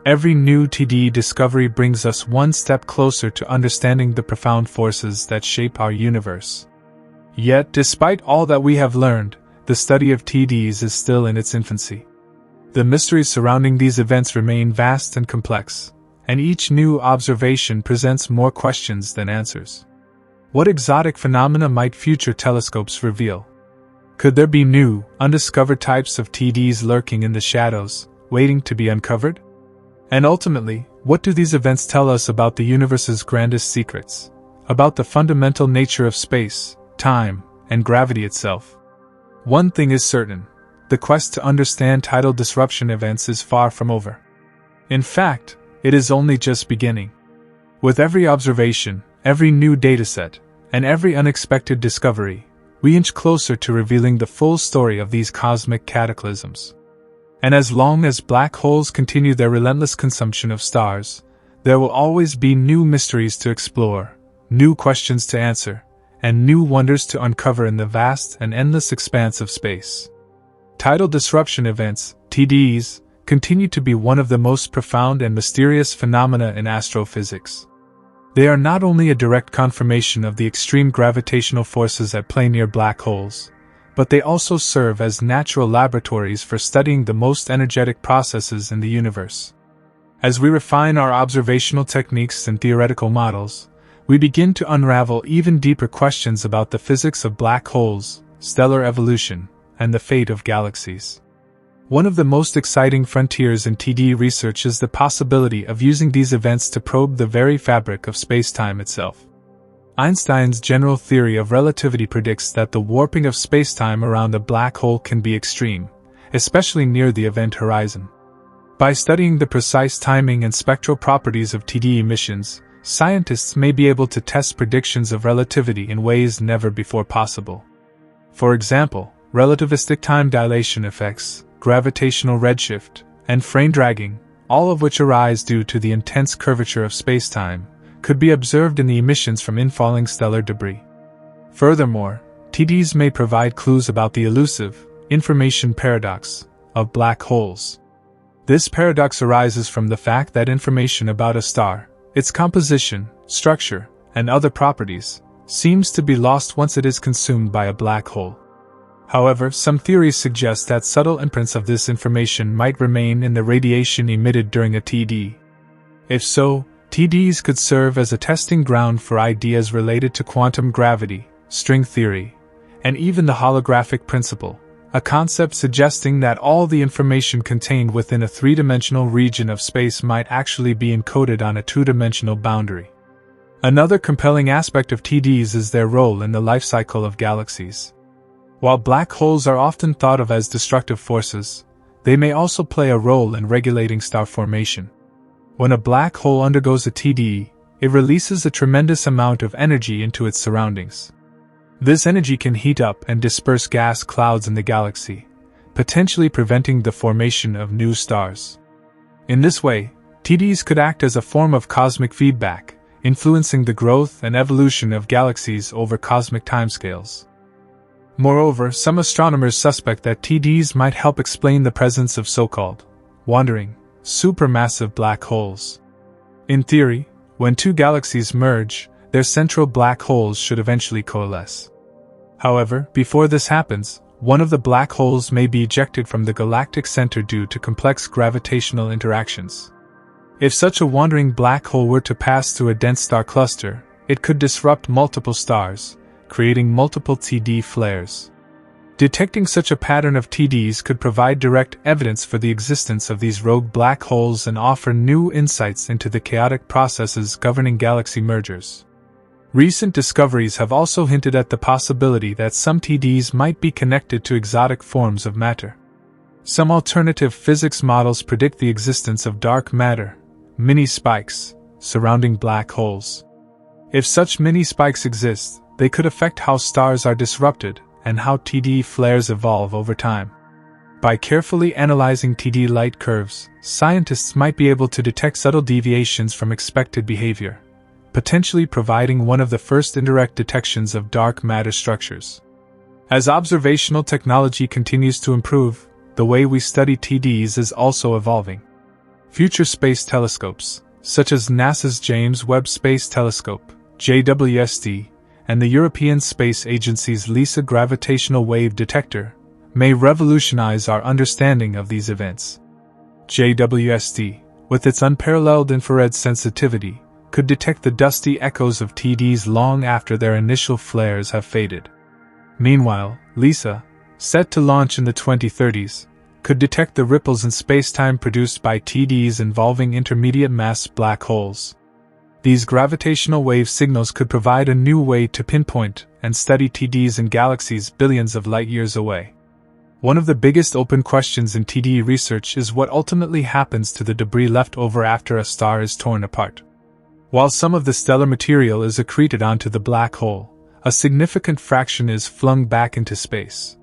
Every new TD discovery brings us one step closer to understanding the profound forces that shape our universe. Yet, despite all that we have learned, the study of TDs is still in its infancy. The mysteries surrounding these events remain vast and complex, and each new observation presents more questions than answers. What exotic phenomena might future telescopes reveal? Could there be new, undiscovered types of TDs lurking in the shadows, waiting to be uncovered? And ultimately, what do these events tell us about the universe's grandest secrets? About the fundamental nature of space, time, and gravity itself? One thing is certain: the quest to understand tidal disruption events is far from over. In fact, it is only just beginning. With every observation, every new dataset, and every unexpected discovery, we inch closer to revealing the full story of these cosmic cataclysms. And as long as black holes continue their relentless consumption of stars, there will always be new mysteries to explore, new questions to answer, and new wonders to uncover in the vast and endless expanse of space. Tidal disruption events, TDs, continue to be one of the most profound and mysterious phenomena in astrophysics. They are not only a direct confirmation of the extreme gravitational forces at play near black holes, but they also serve as natural laboratories for studying the most energetic processes in the universe. As we refine our observational techniques and theoretical models, we begin to unravel even deeper questions about the physics of black holes, stellar evolution, and the fate of galaxies. One of the most exciting frontiers in TD research is the possibility of using these events to probe the very fabric of spacetime itself. Einstein's general theory of relativity predicts that the warping of spacetime around a black hole can be extreme, especially near the event horizon. By studying the precise timing and spectral properties of TD emissions, scientists may be able to test predictions of relativity in ways never before possible. For example, relativistic time dilation effects, gravitational redshift, and frame dragging, all of which arise due to the intense curvature of spacetime, could be observed in the emissions from infalling stellar debris. Furthermore, TDs may provide clues about the elusive information paradox of black holes. This paradox arises from the fact that information about a star, its composition, structure, and other properties, seems to be lost once it is consumed by a black hole. However, some theories suggest that subtle imprints of this information might remain in the radiation emitted during a TD. If so, TDs could serve as a testing ground for ideas related to quantum gravity, string theory, and even the holographic principle, a concept suggesting that all the information contained within a three-dimensional region of space might actually be encoded on a two-dimensional boundary. Another compelling aspect of TDs is their role in the life cycle of galaxies. While black holes are often thought of as destructive forces, they may also play a role in regulating star formation. When a black hole undergoes a TDE, it releases a tremendous amount of energy into its surroundings. This energy can heat up and disperse gas clouds in the galaxy, potentially preventing the formation of new stars. In this way, TDEs could act as a form of cosmic feedback, influencing the growth and evolution of galaxies over cosmic timescales. Moreover, some astronomers suspect that TDEs might help explain the presence of so-called wandering, supermassive black holes. In theory, when two galaxies merge, their central black holes should eventually coalesce. However, before this happens, one of the black holes may be ejected from the galactic center due to complex gravitational interactions. If such a wandering black hole were to pass through a dense star cluster, it could disrupt multiple stars, creating multiple TD flares. Detecting such a pattern of TDs could provide direct evidence for the existence of these rogue black holes and offer new insights into the chaotic processes governing galaxy mergers. Recent discoveries have also hinted at the possibility that some TDs might be connected to exotic forms of matter. Some alternative physics models predict the existence of dark matter, mini-spikes, surrounding black holes. If such mini-spikes exist, they could affect how stars are disrupted and how TD flares evolve over time. By carefully analyzing TD light curves, scientists might be able to detect subtle deviations from expected behavior, potentially providing one of the first indirect detections of dark matter structures. As observational technology continues to improve, the way we study TDs is also evolving. Future space telescopes, such as NASA's James Webb Space Telescope, JWST, and the European Space Agency's LISA gravitational wave detector, may revolutionize our understanding of these events. JWST, with its unparalleled infrared sensitivity, could detect the dusty echoes of TDs long after their initial flares have faded. Meanwhile, LISA, set to launch in the 2030s, could detect the ripples in spacetime produced by TDs involving intermediate mass black holes. These gravitational wave signals could provide a new way to pinpoint and study TDs in galaxies billions of light-years away. One of the biggest open questions in TD research is what ultimately happens to the debris left over after a star is torn apart. While some of the stellar material is accreted onto the black hole, a significant fraction is flung back into space.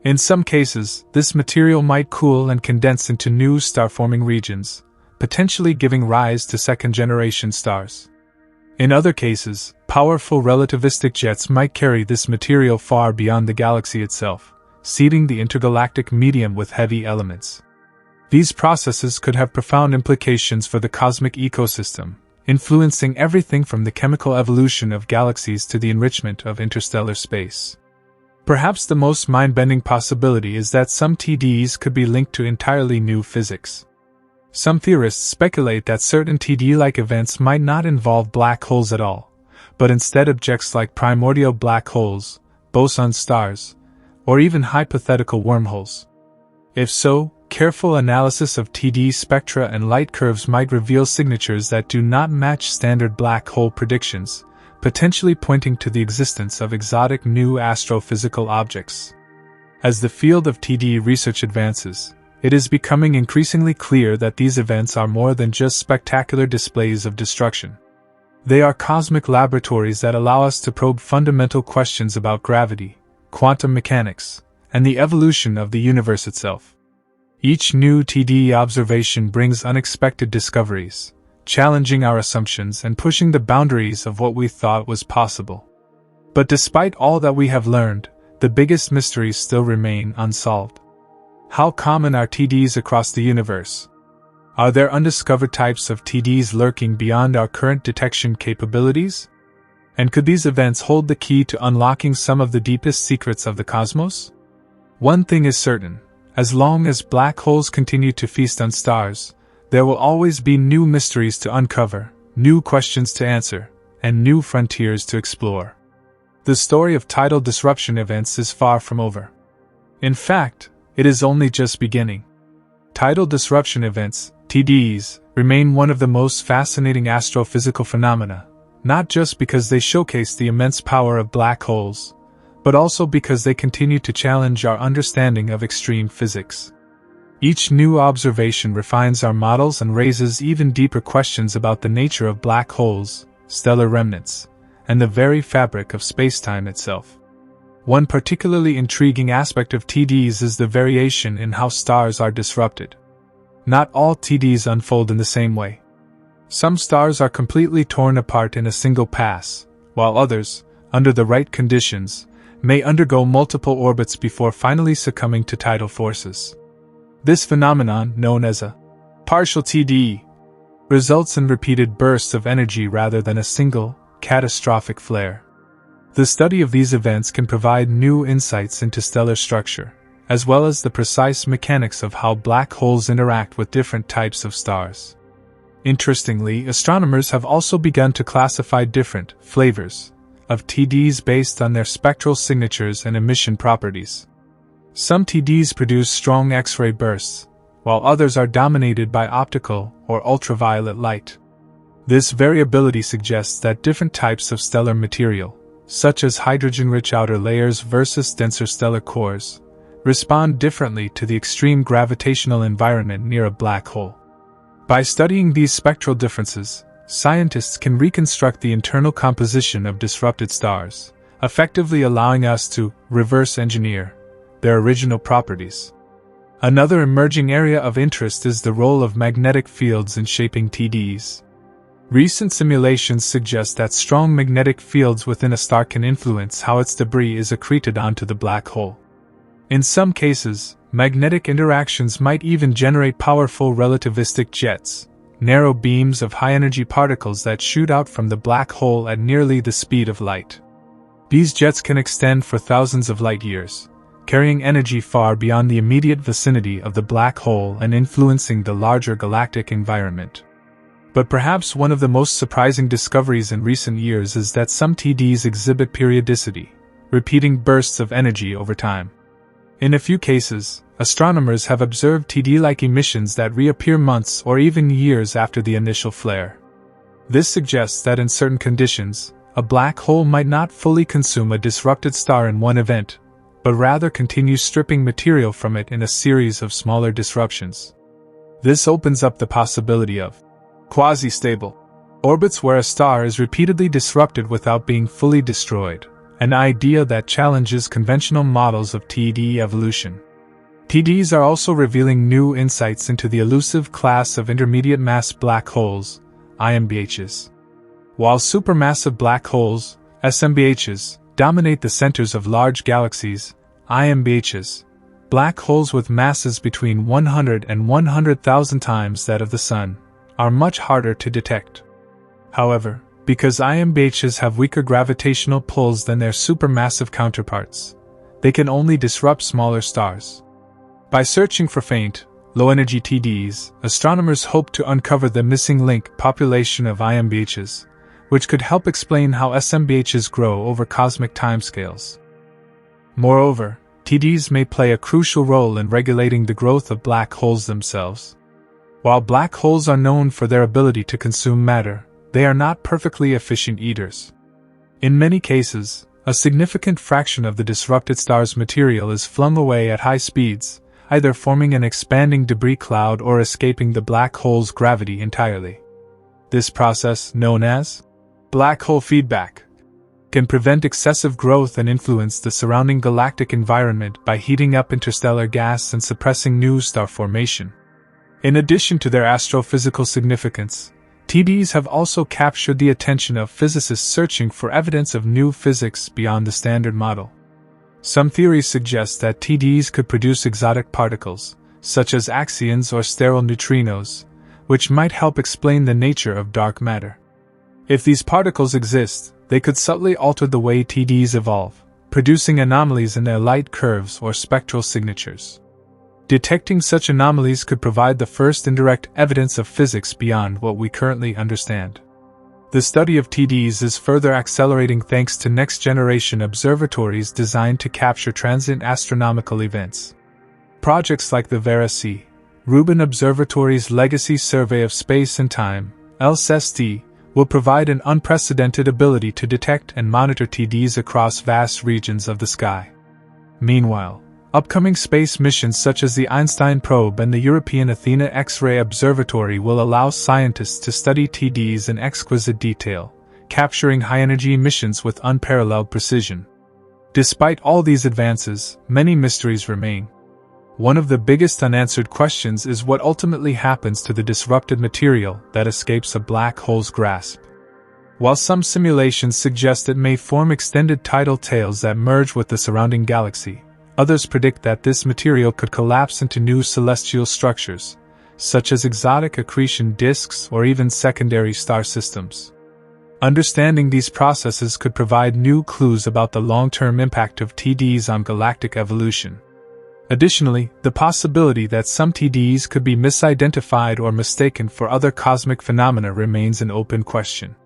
In some cases, this material might cool and condense into new star-forming regions, potentially giving rise to second-generation stars. In other cases, powerful relativistic jets might carry this material far beyond the galaxy itself, seeding the intergalactic medium with heavy elements. These processes could have profound implications for the cosmic ecosystem, influencing everything from the chemical evolution of galaxies to the enrichment of interstellar space. Perhaps the most mind-bending possibility is that some TDs could be linked to entirely new physics. Some theorists speculate that certain TD-like events might not involve black holes at all, but instead objects like primordial black holes, boson stars, or even hypothetical wormholes. If so, careful analysis of TD spectra and light curves might reveal signatures that do not match standard black hole predictions, potentially pointing to the existence of exotic new astrophysical objects. As the field of TD research advances, it is becoming increasingly clear that these events are more than just spectacular displays of destruction. They are cosmic laboratories that allow us to probe fundamental questions about gravity, quantum mechanics, and the evolution of the universe itself. Each new TD observation brings unexpected discoveries, challenging our assumptions and pushing the boundaries of what we thought was possible. But despite all that we have learned, the biggest mysteries still remain unsolved. How common are TDs across the universe? Are there undiscovered types of TDs lurking beyond our current detection capabilities? And could these events hold the key to unlocking some of the deepest secrets of the cosmos? One thing is certain: as long as black holes continue to feast on stars, there will always be new mysteries to uncover, new questions to answer, and new frontiers to explore. The story of tidal disruption events is far from over. In fact, it is only just beginning. Tidal disruption events, TDs, remain one of the most fascinating astrophysical phenomena, not just because they showcase the immense power of black holes, but also because they continue to challenge our understanding of extreme physics. Each new observation refines our models and raises even deeper questions about the nature of black holes, stellar remnants, and the very fabric of spacetime itself. One particularly intriguing aspect of TDs is the variation in how stars are disrupted. Not all TDs unfold in the same way. Some stars are completely torn apart in a single pass, while others, under the right conditions, may undergo multiple orbits before finally succumbing to tidal forces. This phenomenon, known as a partial TD, results in repeated bursts of energy rather than a single, catastrophic flare. The study of these events can provide new insights into stellar structure, as well as the precise mechanics of how black holes interact with different types of stars. Interestingly, astronomers have also begun to classify different flavors of TDs based on their spectral signatures and emission properties. Some TDs produce strong X-ray bursts, while others are dominated by optical or ultraviolet light. This variability suggests that different types of stellar material, such as hydrogen-rich outer layers versus denser stellar cores, respond differently to the extreme gravitational environment near a black hole. By studying these spectral differences, scientists can reconstruct the internal composition of disrupted stars, effectively allowing us to reverse engineer their original properties. Another emerging area of interest is the role of magnetic fields in shaping TDs. Recent simulations suggest that strong magnetic fields within a star can influence how its debris is accreted onto the black hole. In some cases, magnetic interactions might even generate powerful relativistic jets, narrow beams of high-energy particles that shoot out from the black hole at nearly the speed of light. These jets can extend for thousands of light years, carrying energy far beyond the immediate vicinity of the black hole and influencing the larger galactic environment. But perhaps one of the most surprising discoveries in recent years is that some TDs exhibit periodicity, repeating bursts of energy over time. In a few cases, astronomers have observed TD-like emissions that reappear months or even years after the initial flare. This suggests that in certain conditions, a black hole might not fully consume a disrupted star in one event, but rather continue stripping material from it in a series of smaller disruptions. This opens up the possibility of quasi-stable orbits where a star is repeatedly disrupted without being fully destroyed, an idea that challenges conventional models of TD evolution. TDs are also revealing new insights into the elusive class of intermediate mass black holes, IMBHs. While supermassive black holes, SMBHs, dominate the centers of large galaxies, IMBHs, black holes with masses between 100 and 100,000 times that of the Sun, are much harder to detect. However, because IMBHs have weaker gravitational pulls than their supermassive counterparts, they can only disrupt smaller stars. By searching for faint, low-energy TDs, astronomers hope to uncover the missing link population of IMBHs, which could help explain how SMBHs grow over cosmic timescales. Moreover, TDs may play a crucial role in regulating the growth of black holes themselves. While black holes are known for their ability to consume matter, they are not perfectly efficient eaters. In many cases, a significant fraction of the disrupted star's material is flung away at high speeds, either forming an expanding debris cloud or escaping the black hole's gravity entirely. This process, known as black hole feedback, can prevent excessive growth and influence the surrounding galactic environment by heating up interstellar gas and suppressing new star formation. In addition to their astrophysical significance, TDs have also captured the attention of physicists searching for evidence of new physics beyond the standard model. Some theories suggest that TDs could produce exotic particles, such as axions or sterile neutrinos, which might help explain the nature of dark matter. If these particles exist, they could subtly alter the way TDs evolve, producing anomalies in their light curves or spectral signatures. Detecting such anomalies could provide the first indirect evidence of physics beyond what we currently understand. The study of TDs is further accelerating thanks to next-generation observatories designed to capture transient astronomical events. Projects like the Vera-C, Rubin Observatory's Legacy Survey of Space and Time, LSST, will provide an unprecedented ability to detect and monitor TDs across vast regions of the sky. Meanwhile, upcoming space missions such as the Einstein probe and the European Athena X-ray Observatory will allow scientists to study TDs in exquisite detail, capturing high-energy emissions with unparalleled precision. Despite all these advances, many mysteries remain. One of the biggest unanswered questions is what ultimately happens to the disrupted material that escapes a black hole's grasp. While some simulations suggest it may form extended tidal tails that merge with the surrounding galaxy, others predict that this material could collapse into new celestial structures, such as exotic accretion disks or even secondary star systems. Understanding these processes could provide new clues about the long-term impact of TDs on galactic evolution. Additionally, the possibility that some TDs could be misidentified or mistaken for other cosmic phenomena remains an open question.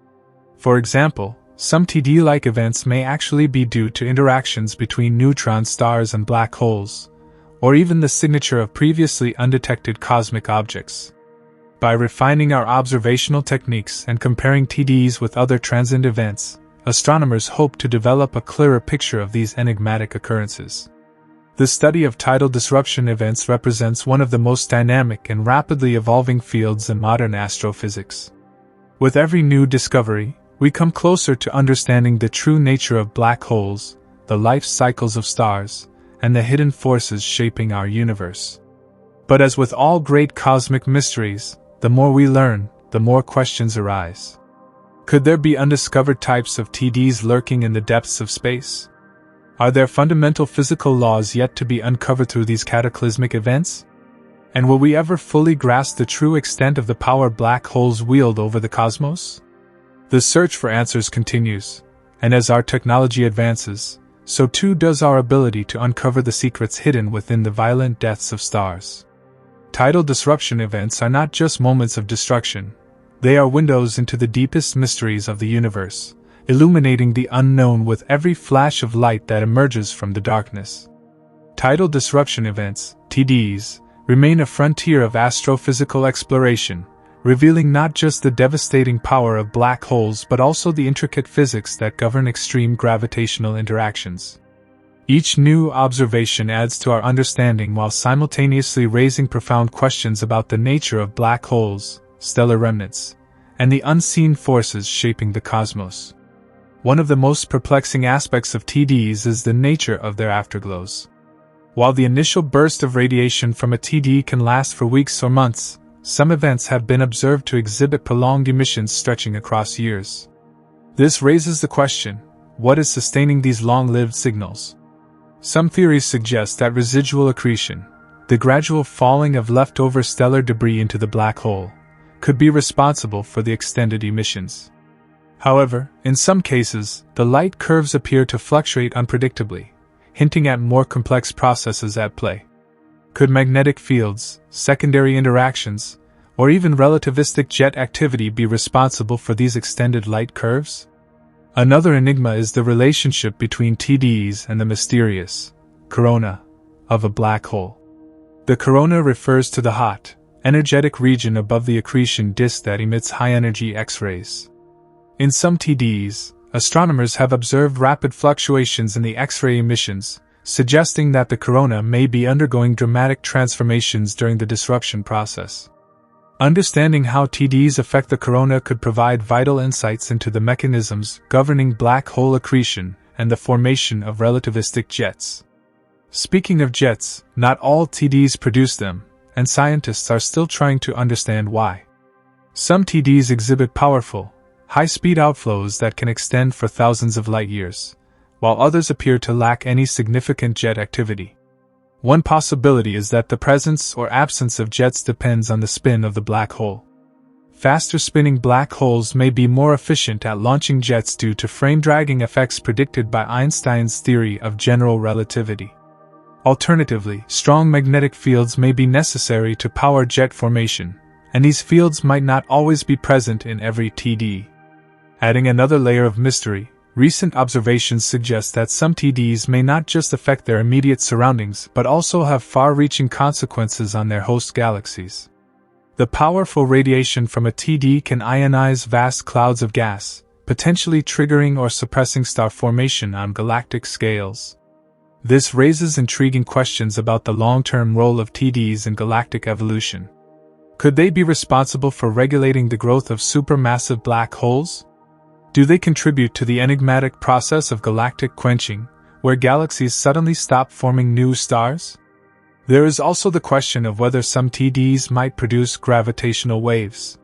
For example, some TD-like events may actually be due to interactions between neutron stars and black holes, or even the signature of previously undetected cosmic objects. By refining our observational techniques and comparing TDs with other transient events, astronomers hope to develop a clearer picture of these enigmatic occurrences. The study of tidal disruption events represents one of the most dynamic and rapidly evolving fields in modern astrophysics. With every new discovery, we come closer to understanding the true nature of black holes, the life cycles of stars, and the hidden forces shaping our universe. But as with all great cosmic mysteries, the more we learn, the more questions arise. Could there be undiscovered types of TDs lurking in the depths of space? Are there fundamental physical laws yet to be uncovered through these cataclysmic events? And will we ever fully grasp the true extent of the power black holes wield over the cosmos? The search for answers continues, and as our technology advances, so too does our ability to uncover the secrets hidden within the violent deaths of stars. Tidal disruption events are not just moments of destruction, they are windows into the deepest mysteries of the universe, illuminating the unknown with every flash of light that emerges from the darkness. Tidal disruption events, TDs, remain a frontier of astrophysical exploration, revealing not just the devastating power of black holes but also the intricate physics that govern extreme gravitational interactions. Each new observation adds to our understanding while simultaneously raising profound questions about the nature of black holes, stellar remnants, and the unseen forces shaping the cosmos. One of the most perplexing aspects of TDs is the nature of their afterglows. While the initial burst of radiation from a TD can last for weeks or months, some events have been observed to exhibit prolonged emissions stretching across years. This raises the question, what is sustaining these long-lived signals? Some theories suggest that residual accretion, the gradual falling of leftover stellar debris into the black hole, could be responsible for the extended emissions. However, in some cases, the light curves appear to fluctuate unpredictably, hinting at more complex processes at play. Could magnetic fields, secondary interactions, or even relativistic jet activity be responsible for these extended light curves? Another enigma is the relationship between TDs and the mysterious corona of a black hole. The corona refers to the hot, energetic region above the accretion disk that emits high-energy X-rays. In some TDs, astronomers have observed rapid fluctuations in the X-ray emissions, suggesting that the corona may be undergoing dramatic transformations during the disruption process. Understanding how TDs affect the corona could provide vital insights into the mechanisms governing black hole accretion and the formation of relativistic jets. Speaking of jets, not all TDs produce them, and scientists are still trying to understand why. Some TDs exhibit powerful, high-speed outflows that can extend for thousands of light-years, while others appear to lack any significant jet activity. One possibility is that the presence or absence of jets depends on the spin of the black hole. Faster-spinning black holes may be more efficient at launching jets due to frame-dragging effects predicted by Einstein's theory of general relativity. Alternatively, strong magnetic fields may be necessary to power jet formation, and these fields might not always be present in every TD. Adding another layer of mystery, recent observations suggest that some TDs may not just affect their immediate surroundings but also have far-reaching consequences on their host galaxies. The powerful radiation from a TD can ionize vast clouds of gas, potentially triggering or suppressing star formation on galactic scales. This raises intriguing questions about the long-term role of TDs in galactic evolution. Could they be responsible for regulating the growth of supermassive black holes? Do they contribute to the enigmatic process of galactic quenching, where galaxies suddenly stop forming new stars? There is also the question of whether some TDs might produce gravitational waves.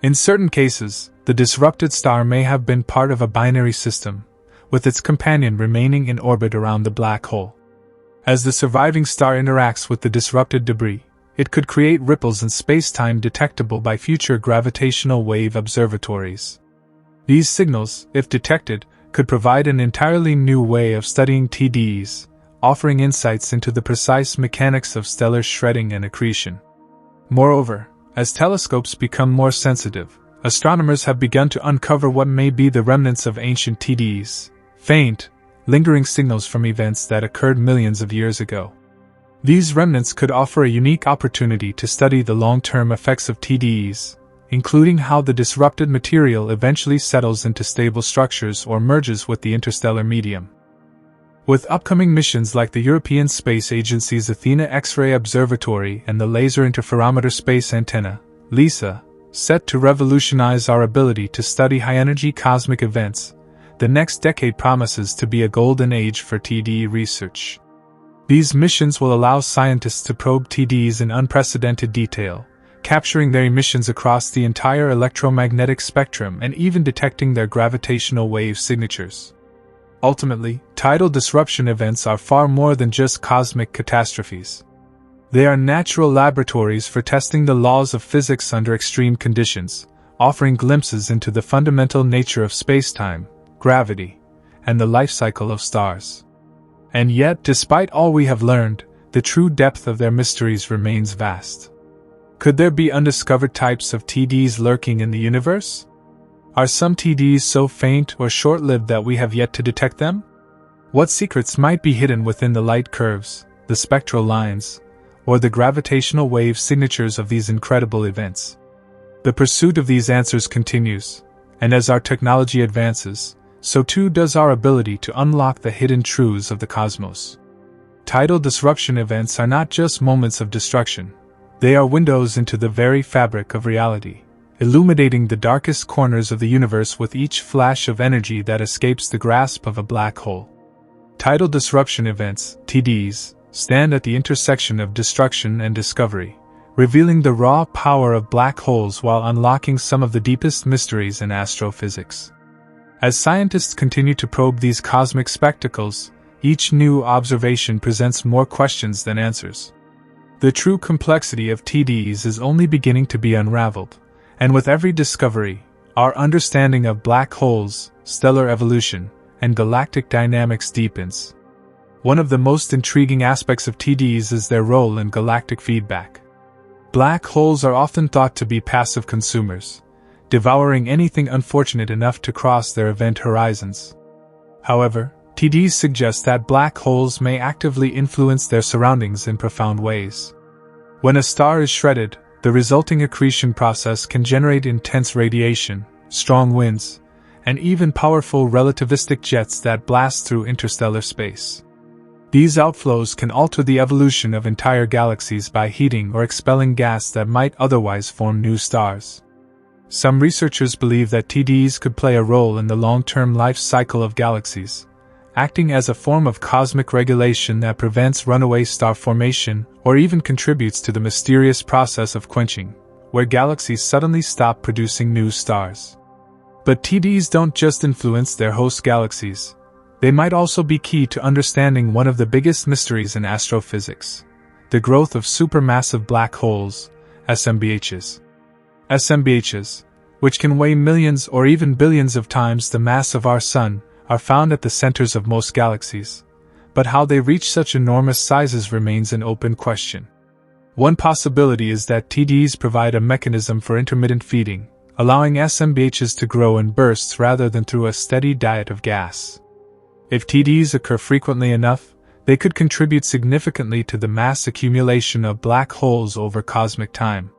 In certain cases, the disrupted star may have been part of a binary system, with its companion remaining in orbit around the black hole. As the surviving star interacts with the disrupted debris, it could create ripples in spacetime detectable by future gravitational wave observatories. These signals, if detected, could provide an entirely new way of studying TDs, offering insights into the precise mechanics of stellar shredding and accretion. Moreover, as telescopes become more sensitive, astronomers have begun to uncover what may be the remnants of ancient TDs, faint, lingering signals from events that occurred millions of years ago. These remnants could offer a unique opportunity to study the long-term effects of TDs, including how the disrupted material eventually settles into stable structures or merges with the interstellar medium. With upcoming missions like the European Space Agency's Athena X-ray Observatory and the Laser Interferometer Space Antenna, LISA, set to revolutionize our ability to study high-energy cosmic events, the next decade promises to be a golden age for TD research. These missions will allow scientists to probe TDs in unprecedented detail, capturing their emissions across the entire electromagnetic spectrum and even detecting their gravitational wave signatures. Ultimately, tidal disruption events are far more than just cosmic catastrophes. They are natural laboratories for testing the laws of physics under extreme conditions, offering glimpses into the fundamental nature of spacetime, gravity, and the life cycle of stars. And yet, despite all we have learned, the true depth of their mysteries remains vast. Could there be undiscovered types of TDs lurking in the universe? Are some TDs so faint or short-lived that we have yet to detect them? What secrets might be hidden within the light curves, the spectral lines, or the gravitational wave signatures of these incredible events? The pursuit of these answers continues, and as our technology advances, so too does our ability to unlock the hidden truths of the cosmos. Tidal disruption events are not just moments of destruction, they are windows into the very fabric of reality, illuminating the darkest corners of the universe with each flash of energy that escapes the grasp of a black hole. Tidal disruption events, TDs, stand at the intersection of destruction and discovery, revealing the raw power of black holes while unlocking some of the deepest mysteries in astrophysics. As scientists continue to probe these cosmic spectacles, each new observation presents more questions than answers. The true complexity of TDs is only beginning to be unraveled, and with every discovery, our understanding of black holes, stellar evolution, and galactic dynamics deepens. One of the most intriguing aspects of TDs is their role in galactic feedback. Black holes are often thought to be passive consumers, devouring anything unfortunate enough to cross their event horizons. However, TDs suggest that black holes may actively influence their surroundings in profound ways. When a star is shredded, the resulting accretion process can generate intense radiation, strong winds, and even powerful relativistic jets that blast through interstellar space. These outflows can alter the evolution of entire galaxies by heating or expelling gas that might otherwise form new stars. Some researchers believe that TDs could play a role in the long-term life cycle of galaxies, acting as a form of cosmic regulation that prevents runaway star formation or even contributes to the mysterious process of quenching, where galaxies suddenly stop producing new stars. But TDs don't just influence their host galaxies. They might also be key to understanding one of the biggest mysteries in astrophysics: the growth of supermassive black holes, SMBHs. SMBHs, which can weigh millions or even billions of times the mass of our Sun, are found at the centers of most galaxies, but how they reach such enormous sizes remains an open question. One possibility is that TDs provide a mechanism for intermittent feeding, allowing SMBHs to grow in bursts rather than through a steady diet of gas. If TDs occur frequently enough, they could contribute significantly to the mass accumulation of black holes over cosmic time.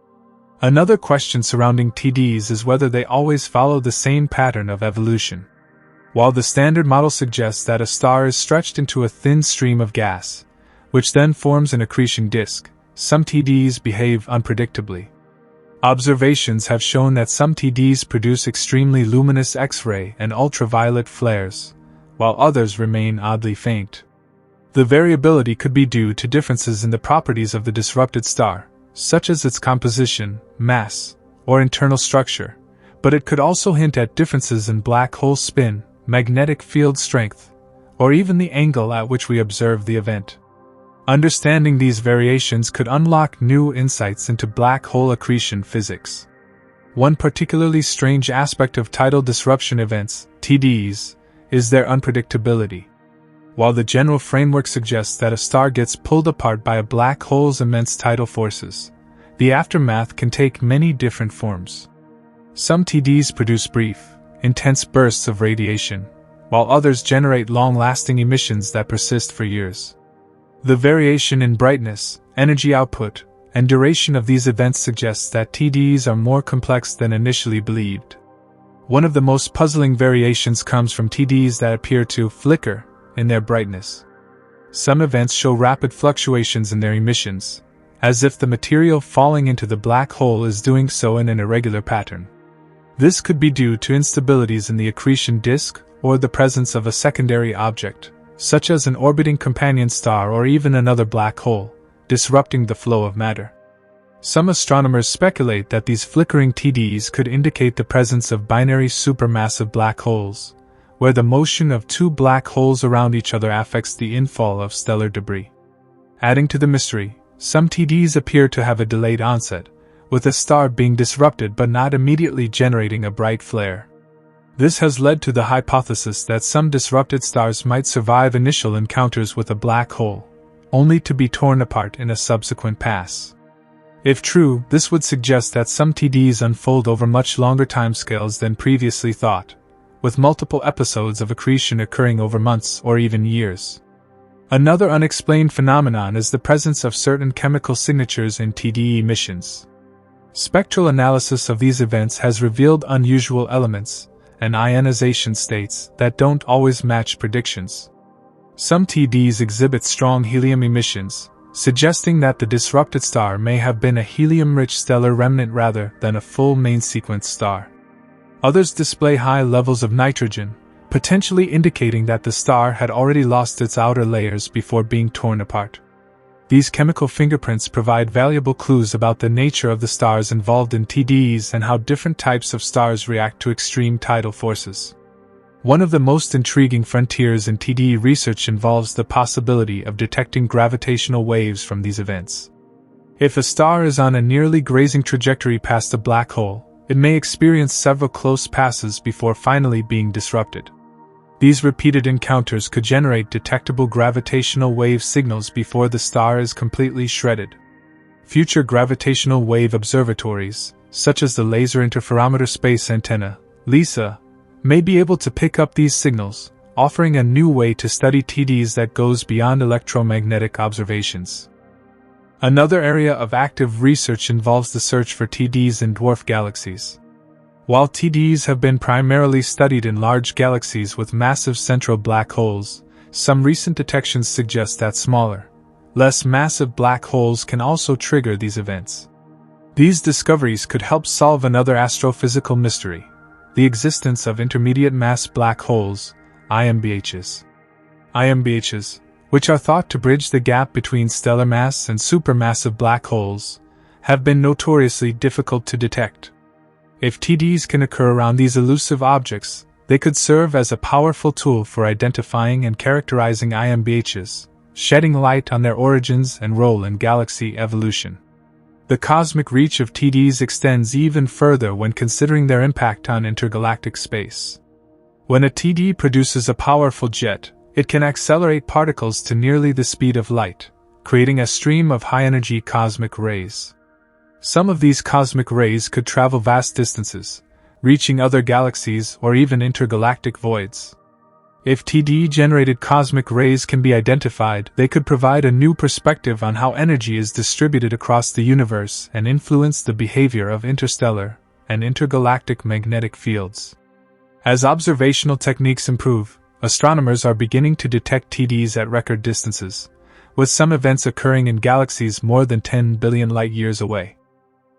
Another question surrounding TDs is whether they always follow the same pattern of evolution. While the standard model suggests that a star is stretched into a thin stream of gas, which then forms an accretion disk, some TDs behave unpredictably. Observations have shown that some TDs produce extremely luminous X-ray and ultraviolet flares, while others remain oddly faint. The variability could be due to differences in the properties of the disrupted star, such as its composition, mass, or internal structure, but it could also hint at differences in black hole spin, magnetic field strength, or even the angle at which we observe the event. Understanding these variations could unlock new insights into black hole accretion physics. One particularly strange aspect of tidal disruption events, TDs, is their unpredictability. While the general framework suggests that a star gets pulled apart by a black hole's immense tidal forces, the aftermath can take many different forms. Some TDs produce brief, intense bursts of radiation, while others generate long-lasting emissions that persist for years. The variation in brightness, energy output, and duration of these events suggests that TDs are more complex than initially believed. One of the most puzzling variations comes from TDs that appear to flicker in their brightness. Some events show rapid fluctuations in their emissions, as if the material falling into the black hole is doing so in an irregular pattern. This could be due to instabilities in the accretion disk or the presence of a secondary object, such as an orbiting companion star or even another black hole, disrupting the flow of matter. Some astronomers speculate that these flickering TDs could indicate the presence of binary supermassive black holes, where the motion of two black holes around each other affects the infall of stellar debris. Adding to the mystery, some TDs appear to have a delayed onset, with a star being disrupted but not immediately generating a bright flare. This has led to the hypothesis that some disrupted stars might survive initial encounters with a black hole, only to be torn apart in a subsequent pass. If true, this would suggest that some TDs unfold over much longer timescales than previously thought, with multiple episodes of accretion occurring over months or even years. Another unexplained phenomenon is the presence of certain chemical signatures in TD emissions. Spectral analysis of these events has revealed unusual elements and ionization states that don't always match predictions. Some TDs exhibit strong helium emissions, suggesting that the disrupted star may have been a helium-rich stellar remnant rather than a full main-sequence star. Others display high levels of nitrogen, potentially indicating that the star had already lost its outer layers before being torn apart. These chemical fingerprints provide valuable clues about the nature of the stars involved in TDs and how different types of stars react to extreme tidal forces. One of the most intriguing frontiers in TD research involves the possibility of detecting gravitational waves from these events. If a star is on a nearly grazing trajectory past a black hole, it may experience several close passes before finally being disrupted. These repeated encounters could generate detectable gravitational wave signals before the star is completely shredded. Future gravitational wave observatories, such as the Laser Interferometer Space Antenna, LISA, may be able to pick up these signals, offering a new way to study TDs that goes beyond electromagnetic observations. Another area of active research involves the search for TDs in dwarf galaxies. While TDs have been primarily studied in large galaxies with massive central black holes, some recent detections suggest that smaller, less massive black holes can also trigger these events. These discoveries could help solve another astrophysical mystery: the existence of intermediate mass black holes, IMBHs. IMBHs, which are thought to bridge the gap between stellar mass and supermassive black holes, have been notoriously difficult to detect. If TDs can occur around these elusive objects, they could serve as a powerful tool for identifying and characterizing IMBHs, shedding light on their origins and role in galaxy evolution. The cosmic reach of TDs extends even further when considering their impact on intergalactic space. When a TD produces a powerful jet, it can accelerate particles to nearly the speed of light, creating a stream of high-energy cosmic rays. Some of these cosmic rays could travel vast distances, reaching other galaxies or even intergalactic voids. If TD-generated cosmic rays can be identified, they could provide a new perspective on how energy is distributed across the universe and influence the behavior of interstellar and intergalactic magnetic fields. As observational techniques improve, astronomers are beginning to detect TDs at record distances, with some events occurring in galaxies more than 10 billion light-years away.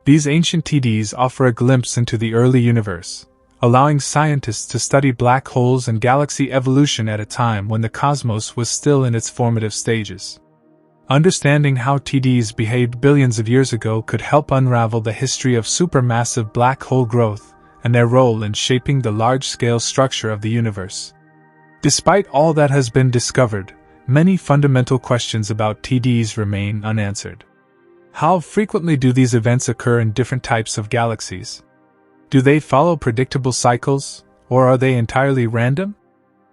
These ancient TDs offer a glimpse into the early universe, allowing scientists to study black holes and galaxy evolution at a time when the cosmos was still in its formative stages. Understanding how TDs behaved billions of years ago could help unravel the history of supermassive black hole growth and their role in shaping the large-scale structure of the universe. Despite all that has been discovered, many fundamental questions about TDs remain unanswered. How frequently do these events occur in different types of galaxies? Do they follow predictable cycles, or are they entirely random?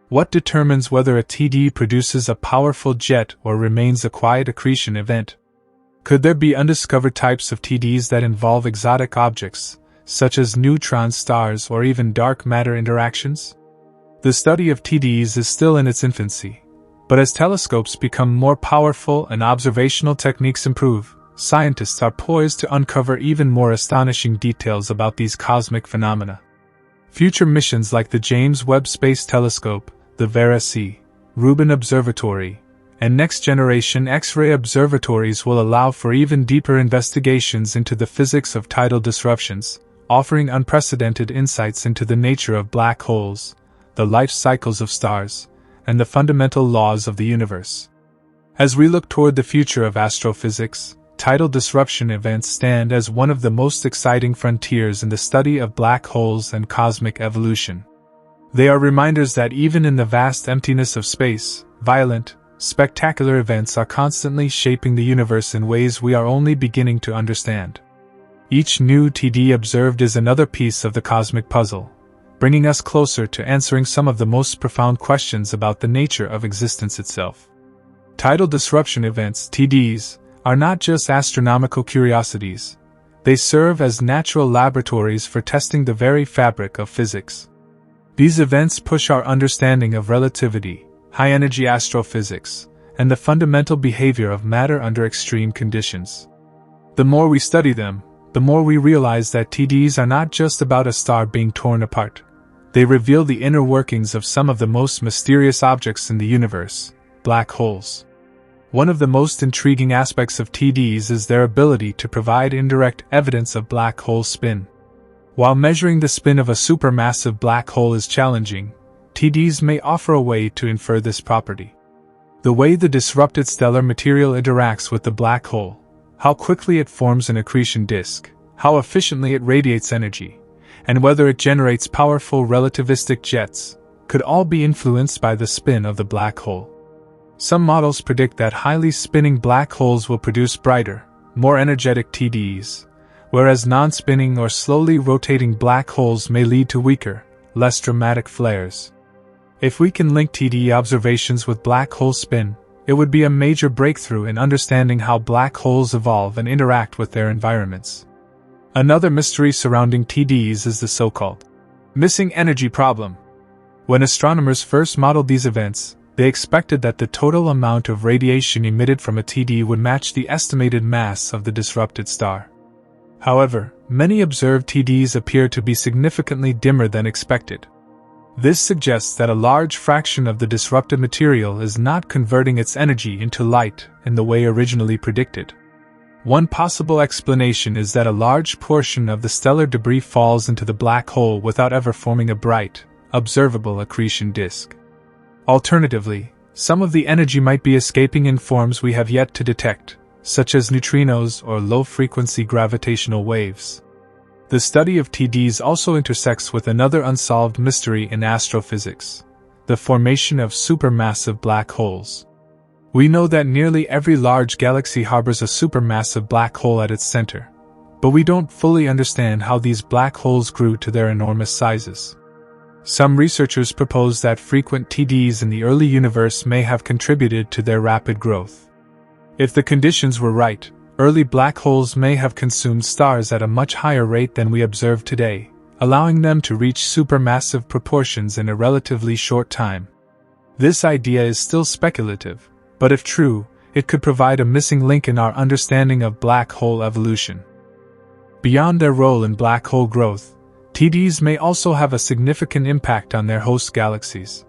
What determines whether a TD produces a powerful jet or remains a quiet accretion event? Could there be undiscovered types of TDs that involve exotic objects, such as neutron stars or even dark matter interactions? The study of TDs is still in its infancy, but as telescopes become more powerful and observational techniques improve, scientists are poised to uncover even more astonishing details about these cosmic phenomena. Future missions like the James Webb Space Telescope, the Variability, Rubin Observatory, and next-generation X-ray observatories will allow for even deeper investigations into the physics of tidal disruptions, offering unprecedented insights into the nature of black holes, the life cycles of stars, and the fundamental laws of the universe. As we look toward the future of astrophysics, tidal disruption events stand as one of the most exciting frontiers in the study of black holes and cosmic evolution. They are reminders that even in the vast emptiness of space, violent, spectacular events are constantly shaping the universe in ways we are only beginning to understand. Each new TD observed is another piece of the cosmic puzzle, bringing us closer to answering some of the most profound questions about the nature of existence itself. Tidal disruption events, TDs, are not just astronomical curiosities. They serve as natural laboratories for testing the very fabric of physics. These events push our understanding of relativity, high-energy astrophysics, and the fundamental behavior of matter under extreme conditions. The more we study them, the more we realize that TDs are not just about a star being torn apart. They reveal the inner workings of some of the most mysterious objects in the universe, black holes. One of the most intriguing aspects of TDs is their ability to provide indirect evidence of black hole spin. While measuring the spin of a supermassive black hole is challenging, TDs may offer a way to infer this property. The way the disrupted stellar material interacts with the black hole, how quickly it forms an accretion disk, how efficiently it radiates energy, and whether it generates powerful relativistic jets, could all be influenced by the spin of the black hole. Some models predict that highly spinning black holes will produce brighter, more energetic TDs, whereas non-spinning or slowly rotating black holes may lead to weaker, less dramatic flares. If we can link TD observations with black hole spin, it would be a major breakthrough in understanding how black holes evolve and interact with their environments. Another mystery surrounding TDs is the so-called missing energy problem. When astronomers first modeled these events, they expected that the total amount of radiation emitted from a TD would match the estimated mass of the disrupted star. However, many observed TDs appear to be significantly dimmer than expected. This suggests that a large fraction of the disrupted material is not converting its energy into light in the way originally predicted. One possible explanation is that a large portion of the stellar debris falls into the black hole without ever forming a bright, observable accretion disk. Alternatively, some of the energy might be escaping in forms we have yet to detect, such as neutrinos or low-frequency gravitational waves. The study of TDs also intersects with another unsolved mystery in astrophysics: the formation of supermassive black holes. We know that nearly every large galaxy harbors a supermassive black hole at its center, but we don't fully understand how these black holes grew to their enormous sizes. Some researchers propose that frequent TDs in the early universe may have contributed to their rapid growth. If the conditions were right, early black holes may have consumed stars at a much higher rate than we observe today, allowing them to reach supermassive proportions in a relatively short time. This idea is still speculative, but if true, it could provide a missing link in our understanding of black hole evolution. Beyond their role in black hole growth, TDs may also have a significant impact on their host galaxies.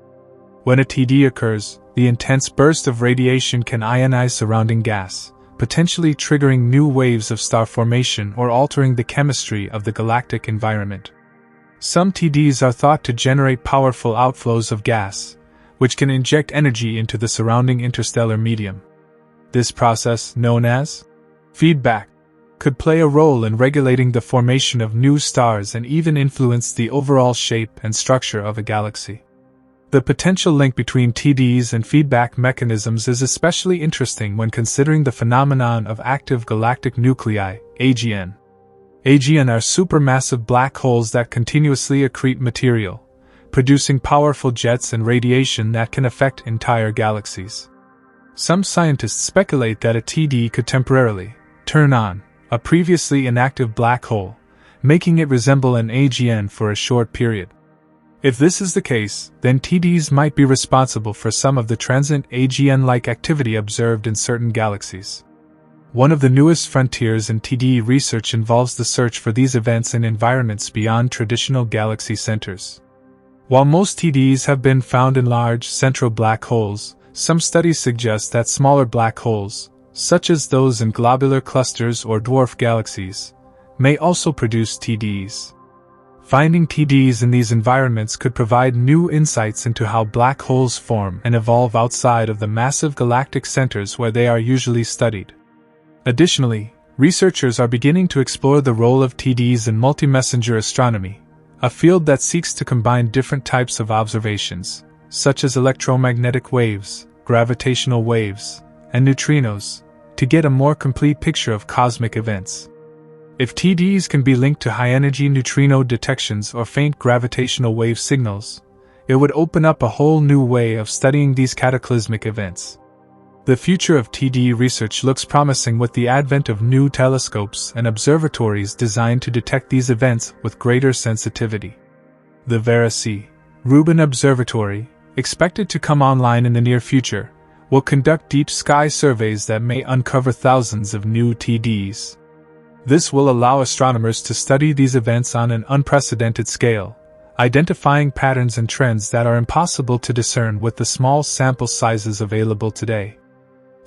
When a TD occurs, the intense burst of radiation can ionize surrounding gas, potentially triggering new waves of star formation or altering the chemistry of the galactic environment. Some TDs are thought to generate powerful outflows of gas, which can inject energy into the surrounding interstellar medium. This process, known as feedback, could play a role in regulating the formation of new stars and even influence the overall shape and structure of a galaxy. The potential link between TDs and feedback mechanisms is especially interesting when considering the phenomenon of active galactic nuclei, AGN. AGN are supermassive black holes that continuously accrete material, producing powerful jets and radiation that can affect entire galaxies. Some scientists speculate that a TD could temporarily turn on a previously inactive black hole, making it resemble an AGN for a short period. If this is the case, then TDs might be responsible for some of the transient AGN-like activity observed in certain galaxies. One of the newest frontiers in TD research involves the search for these events in environments beyond traditional galaxy centers. While most TDs have been found in large central black holes, some studies suggest that smaller black holes, such as those in globular clusters or dwarf galaxies, may also produce TDs. Finding TDs in these environments could provide new insights into how black holes form and evolve outside of the massive galactic centers where they are usually studied. Additionally, researchers are beginning to explore the role of TDs in multimessenger astronomy, a field that seeks to combine different types of observations, such as electromagnetic waves, gravitational waves, and neutrinos, to get a more complete picture of cosmic events. If TDs can be linked to high-energy neutrino detections or faint gravitational wave signals, it would open up a whole new way of studying these cataclysmic events. The future of TD research looks promising with the advent of new telescopes and observatories designed to detect these events with greater sensitivity. The Vera C. Rubin Observatory, expected to come online in the near future, will conduct deep sky surveys that may uncover thousands of new TDs. This will allow astronomers to study these events on an unprecedented scale, identifying patterns and trends that are impossible to discern with the small sample sizes available today.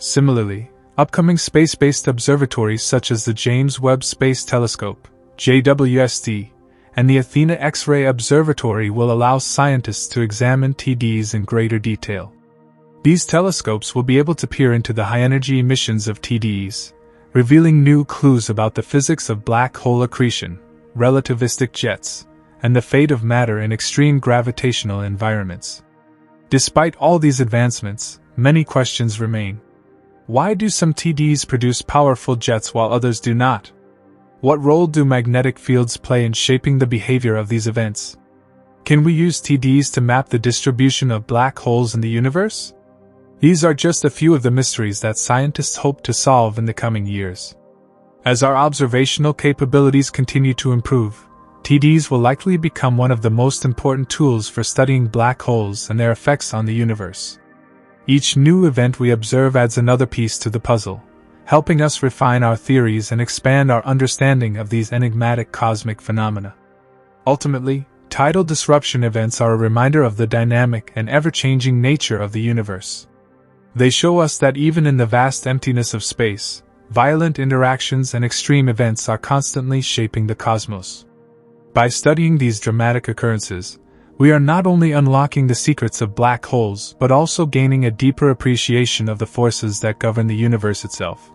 Similarly, upcoming space-based observatories such as the James Webb Space Telescope, JWST, and the Athena X-ray Observatory will allow scientists to examine TDs in greater detail. These telescopes will be able to peer into the high-energy emissions of TDs, revealing new clues about the physics of black hole accretion, relativistic jets, and the fate of matter in extreme gravitational environments. Despite all these advancements, many questions remain. Why do some TDs produce powerful jets while others do not? What role do magnetic fields play in shaping the behavior of these events? Can we use TDs to map the distribution of black holes in the universe? These are just a few of the mysteries that scientists hope to solve in the coming years. As our observational capabilities continue to improve, TDs will likely become one of the most important tools for studying black holes and their effects on the universe. Each new event we observe adds another piece to the puzzle, helping us refine our theories and expand our understanding of these enigmatic cosmic phenomena. Ultimately, tidal disruption events are a reminder of the dynamic and ever-changing nature of the universe. They show us that even in the vast emptiness of space, violent interactions and extreme events are constantly shaping the cosmos. By studying these dramatic occurrences, we are not only unlocking the secrets of black holes but also gaining a deeper appreciation of the forces that govern the universe itself.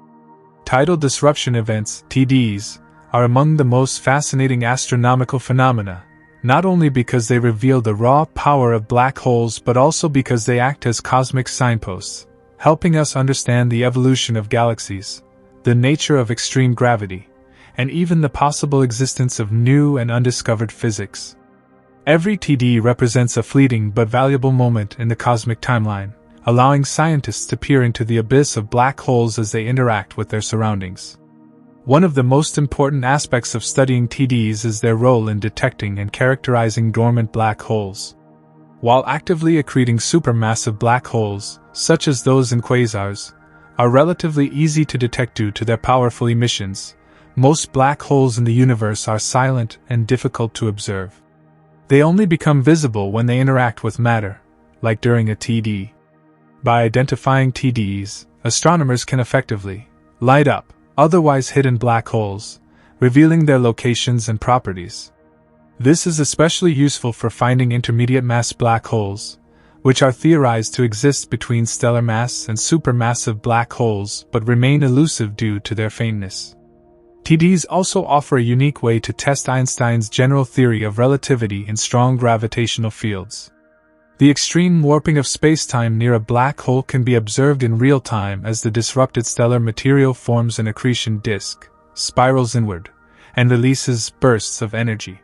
Tidal disruption events, TDs, are among the most fascinating astronomical phenomena, not only because they reveal the raw power of black holes but also because they act as cosmic signposts, helping us understand the evolution of galaxies, the nature of extreme gravity, and even the possible existence of new and undiscovered physics. Every TD represents a fleeting but valuable moment in the cosmic timeline, allowing scientists to peer into the abyss of black holes as they interact with their surroundings. One of the most important aspects of studying TDs is their role in detecting and characterizing dormant black holes. while actively accreting supermassive black holes, such as those in quasars, are relatively easy to detect due to their powerful emissions. Most black holes in the universe are silent and difficult to observe. They only become visible when they interact with matter, like during a TD. By identifying TDs, astronomers can effectively light up otherwise hidden black holes, revealing their locations and properties. This is especially useful for finding intermediate mass black holes, which are theorized to exist between stellar mass and supermassive black holes but remain elusive due to their faintness. TDs also offer a unique way to test Einstein's general theory of relativity in strong gravitational fields. The extreme warping of spacetime near a black hole can be observed in real time as the disrupted stellar material forms an accretion disk, spirals inward, and releases bursts of energy.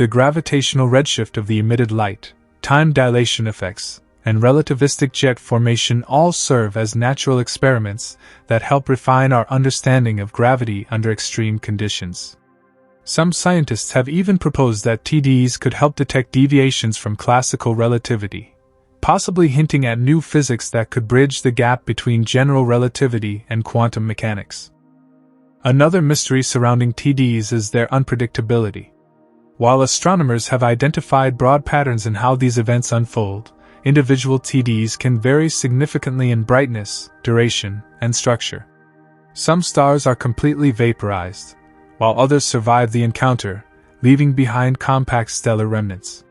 The gravitational redshift of the emitted light, time dilation effects, and relativistic jet formation all serve as natural experiments that help refine our understanding of gravity under extreme conditions. Some scientists have even proposed that TDs could help detect deviations from classical relativity, possibly hinting at new physics that could bridge the gap between general relativity and quantum mechanics. Another mystery surrounding TDs is their unpredictability. While astronomers have identified broad patterns in how these events unfold, individual TDs can vary significantly in brightness, duration, and structure. Some stars are completely vaporized, while others survive the encounter, leaving behind compact stellar remnants.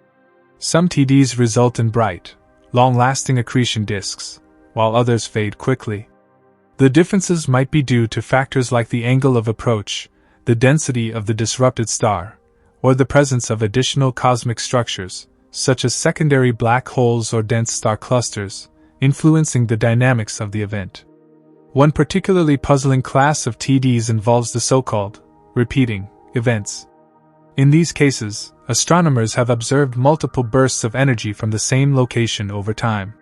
Some TDs result in bright, long-lasting accretion disks, while others fade quickly. The differences might be due to factors like the angle of approach, the density of the disrupted star, or the presence of additional cosmic structures, such as secondary black holes or dense star clusters, influencing the dynamics of the event. One particularly puzzling class of TDs involves the so-called repeating events. In these cases, astronomers have observed multiple bursts of energy from the same location over time.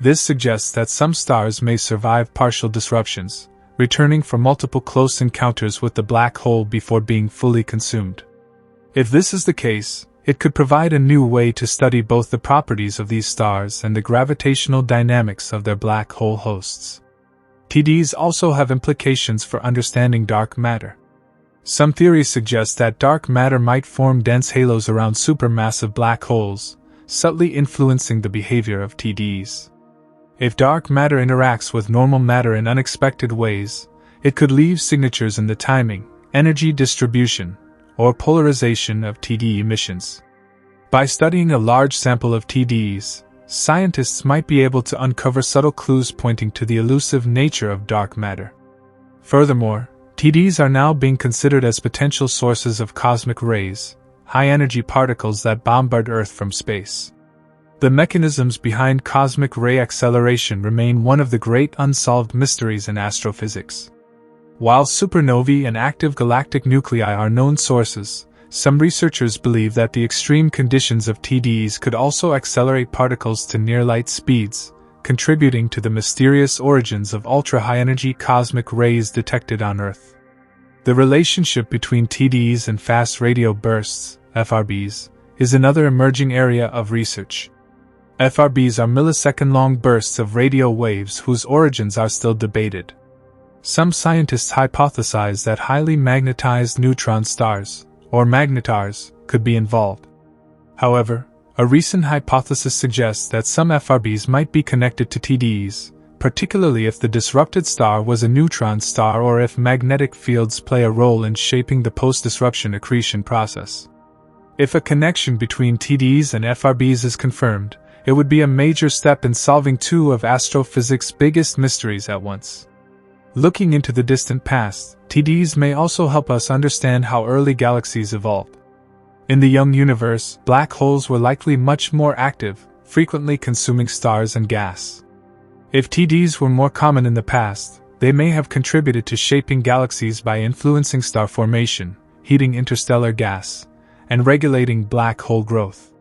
This suggests that some stars may survive partial disruptions, returning for multiple close encounters with the black hole before being fully consumed. If this is the case, it could provide a new way to study both the properties of these stars and the gravitational dynamics of their black hole hosts. TDs also have implications for understanding dark matter. Some theories suggest that dark matter might form dense halos around supermassive black holes, subtly influencing the behavior of TDs. If dark matter interacts with normal matter in unexpected ways, it could leave signatures in the timing, energy distribution, or polarization of TD emissions. By studying a large sample of TDs, scientists might be able to uncover subtle clues pointing to the elusive nature of dark matter. Furthermore, TDs are now being considered as potential sources of cosmic rays, high-energy particles that bombard Earth from space. The mechanisms behind cosmic ray acceleration remain one of the great unsolved mysteries in astrophysics. While supernovae and active galactic nuclei are known sources, some researchers believe that the extreme conditions of TDs could also accelerate particles to near-light speeds, contributing to the mysterious origins of ultra-high-energy cosmic rays detected on Earth. The relationship between TDs and fast radio bursts, FRBs, is another emerging area of research. FRBs are millisecond-long bursts of radio waves whose origins are still debated. Some scientists hypothesize that highly magnetized neutron stars, or magnetars, could be involved. However, a recent hypothesis suggests that some FRBs might be connected to TDs, particularly if the disrupted star was a neutron star or if magnetic fields play a role in shaping the post-disruption accretion process. If a connection between TDs and FRBs is confirmed, it would be a major step in solving two of astrophysics' biggest mysteries at once. Looking into the distant past, TDs may also help us understand how early galaxies evolved. In the young universe, black holes were likely much more active, frequently consuming stars and gas. If TDs were more common in the past, they may have contributed to shaping galaxies by influencing star formation, heating interstellar gas, and regulating black hole growth.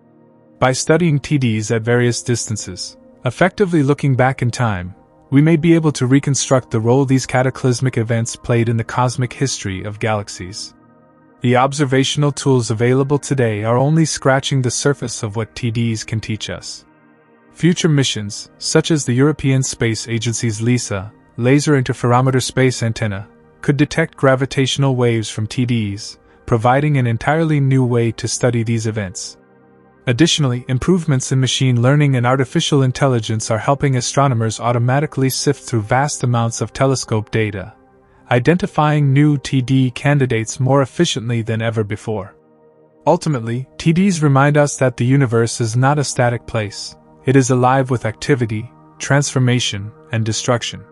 By studying TDs at various distances, effectively looking back in time, we may be able to reconstruct the role these cataclysmic events played in the cosmic history of galaxies. The observational tools available today are only scratching the surface of what TDs can teach us. Future missions, such as the European Space Agency's LISA, Laser Interferometer Space Antenna, could detect gravitational waves from TDs, providing an entirely new way to study these events. Additionally, improvements in machine learning and artificial intelligence are helping astronomers automatically sift through vast amounts of telescope data, identifying new TD candidates more efficiently than ever before. Ultimately, TDs remind us that the universe is not a static place. It is alive with activity, transformation, and destruction.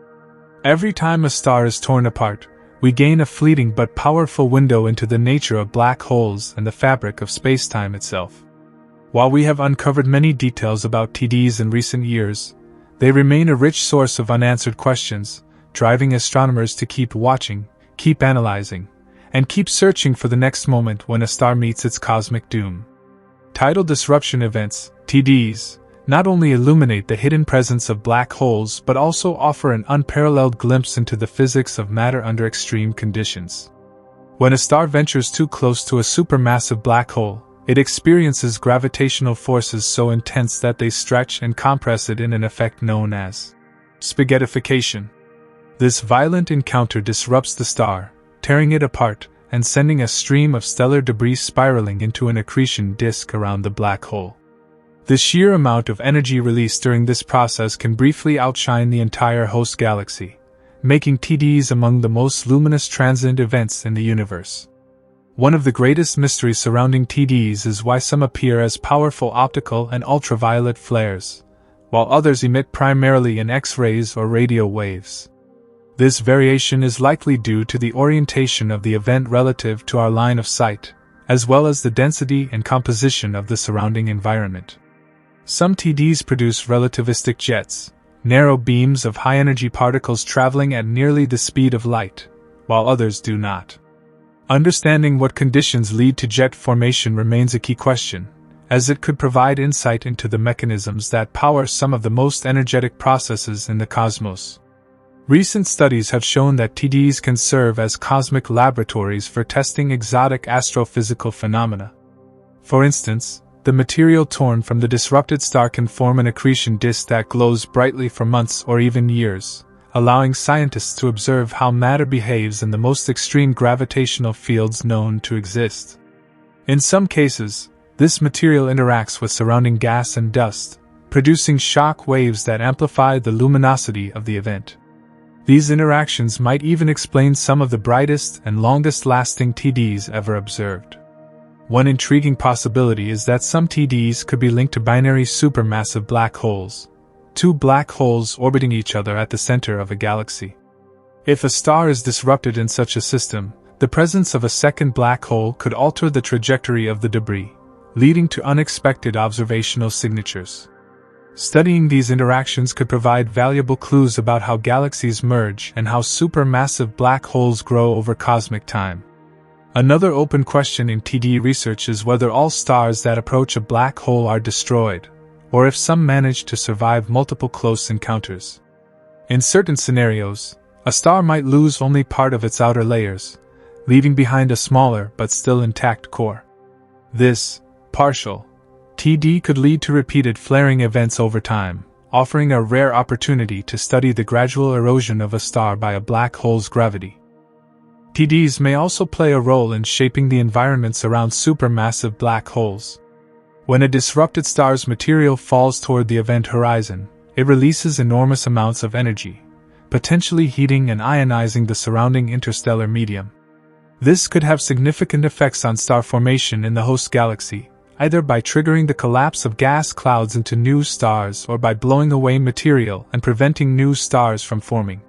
Every time a star is torn apart, we gain a fleeting but powerful window into the nature of black holes and the fabric of spacetime itself. While we have uncovered many details about TDs in recent years, they remain a rich source of unanswered questions, driving astronomers to keep watching, keep analyzing, and keep searching for the next moment when a star meets its cosmic doom. Tidal disruption events, TDs, not only illuminate the hidden presence of black holes but also offer an unparalleled glimpse into the physics of matter under extreme conditions. When a star ventures too close to a supermassive black hole, it experiences gravitational forces so intense that they stretch and compress it in an effect known as spaghettification. This violent encounter disrupts the star, tearing it apart and sending a stream of stellar debris spiraling into an accretion disk around the black hole. The sheer amount of energy released during this process can briefly outshine the entire host galaxy, making TDs among the most luminous transient events in the universe. One of the greatest mysteries surrounding TDs is why some appear as powerful optical and ultraviolet flares, while others emit primarily in X-rays or radio waves. This variation is likely due to the orientation of the event relative to our line of sight, as well as the density and composition of the surrounding environment. Some TDs produce relativistic jets, narrow beams of high-energy particles traveling at nearly the speed of light, while others do not. Understanding what conditions lead to jet formation remains a key question, as it could provide insight into the mechanisms that power some of the most energetic processes in the cosmos. Recent studies have shown that TDs can serve as cosmic laboratories for testing exotic astrophysical phenomena. For instance, the material torn from the disrupted star can form an accretion disk that glows brightly for months or even years, allowing scientists to observe how matter behaves in the most extreme gravitational fields known to exist. In some cases, this material interacts with surrounding gas and dust, producing shock waves that amplify the luminosity of the event. These interactions might even explain some of the brightest and longest-lasting TDs ever observed. One intriguing possibility is that some TDs could be linked to binary supermassive black holes, two black holes orbiting each other at the center of a galaxy. If a star is disrupted in such a system, the presence of a second black hole could alter the trajectory of the debris, leading to unexpected observational signatures. Studying these interactions could provide valuable clues about how galaxies merge and how supermassive black holes grow over cosmic time. Another open question in TD research is whether all stars that approach a black hole are destroyed, or if some manage to survive multiple close encounters. In certain scenarios, a star might lose only part of its outer layers, leaving behind a smaller but still intact core. This partial TD could lead to repeated flaring events over time, offering a rare opportunity to study the gradual erosion of a star by a black hole's gravity. TDs may also play a role in shaping the environments around supermassive black holes. When a disrupted star's material falls toward the event horizon, it releases enormous amounts of energy, potentially heating and ionizing the surrounding interstellar medium. This could have significant effects on star formation in the host galaxy, either by triggering the collapse of gas clouds into new stars or by blowing away material and preventing new stars from forming.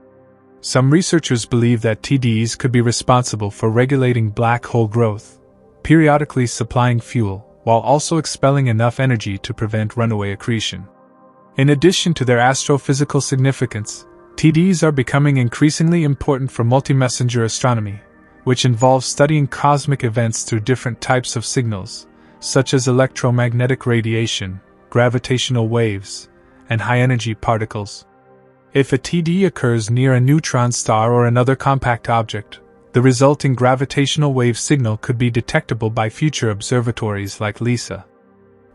Some researchers believe that TDs could be responsible for regulating black hole growth, periodically supplying fuel, while also expelling enough energy to prevent runaway accretion. In addition to their astrophysical significance, TDs are becoming increasingly important for multimessenger astronomy, which involves studying cosmic events through different types of signals, such as electromagnetic radiation, gravitational waves, and high-energy particles. If a TD occurs near a neutron star or another compact object, the resulting gravitational wave signal could be detectable by future observatories like LISA.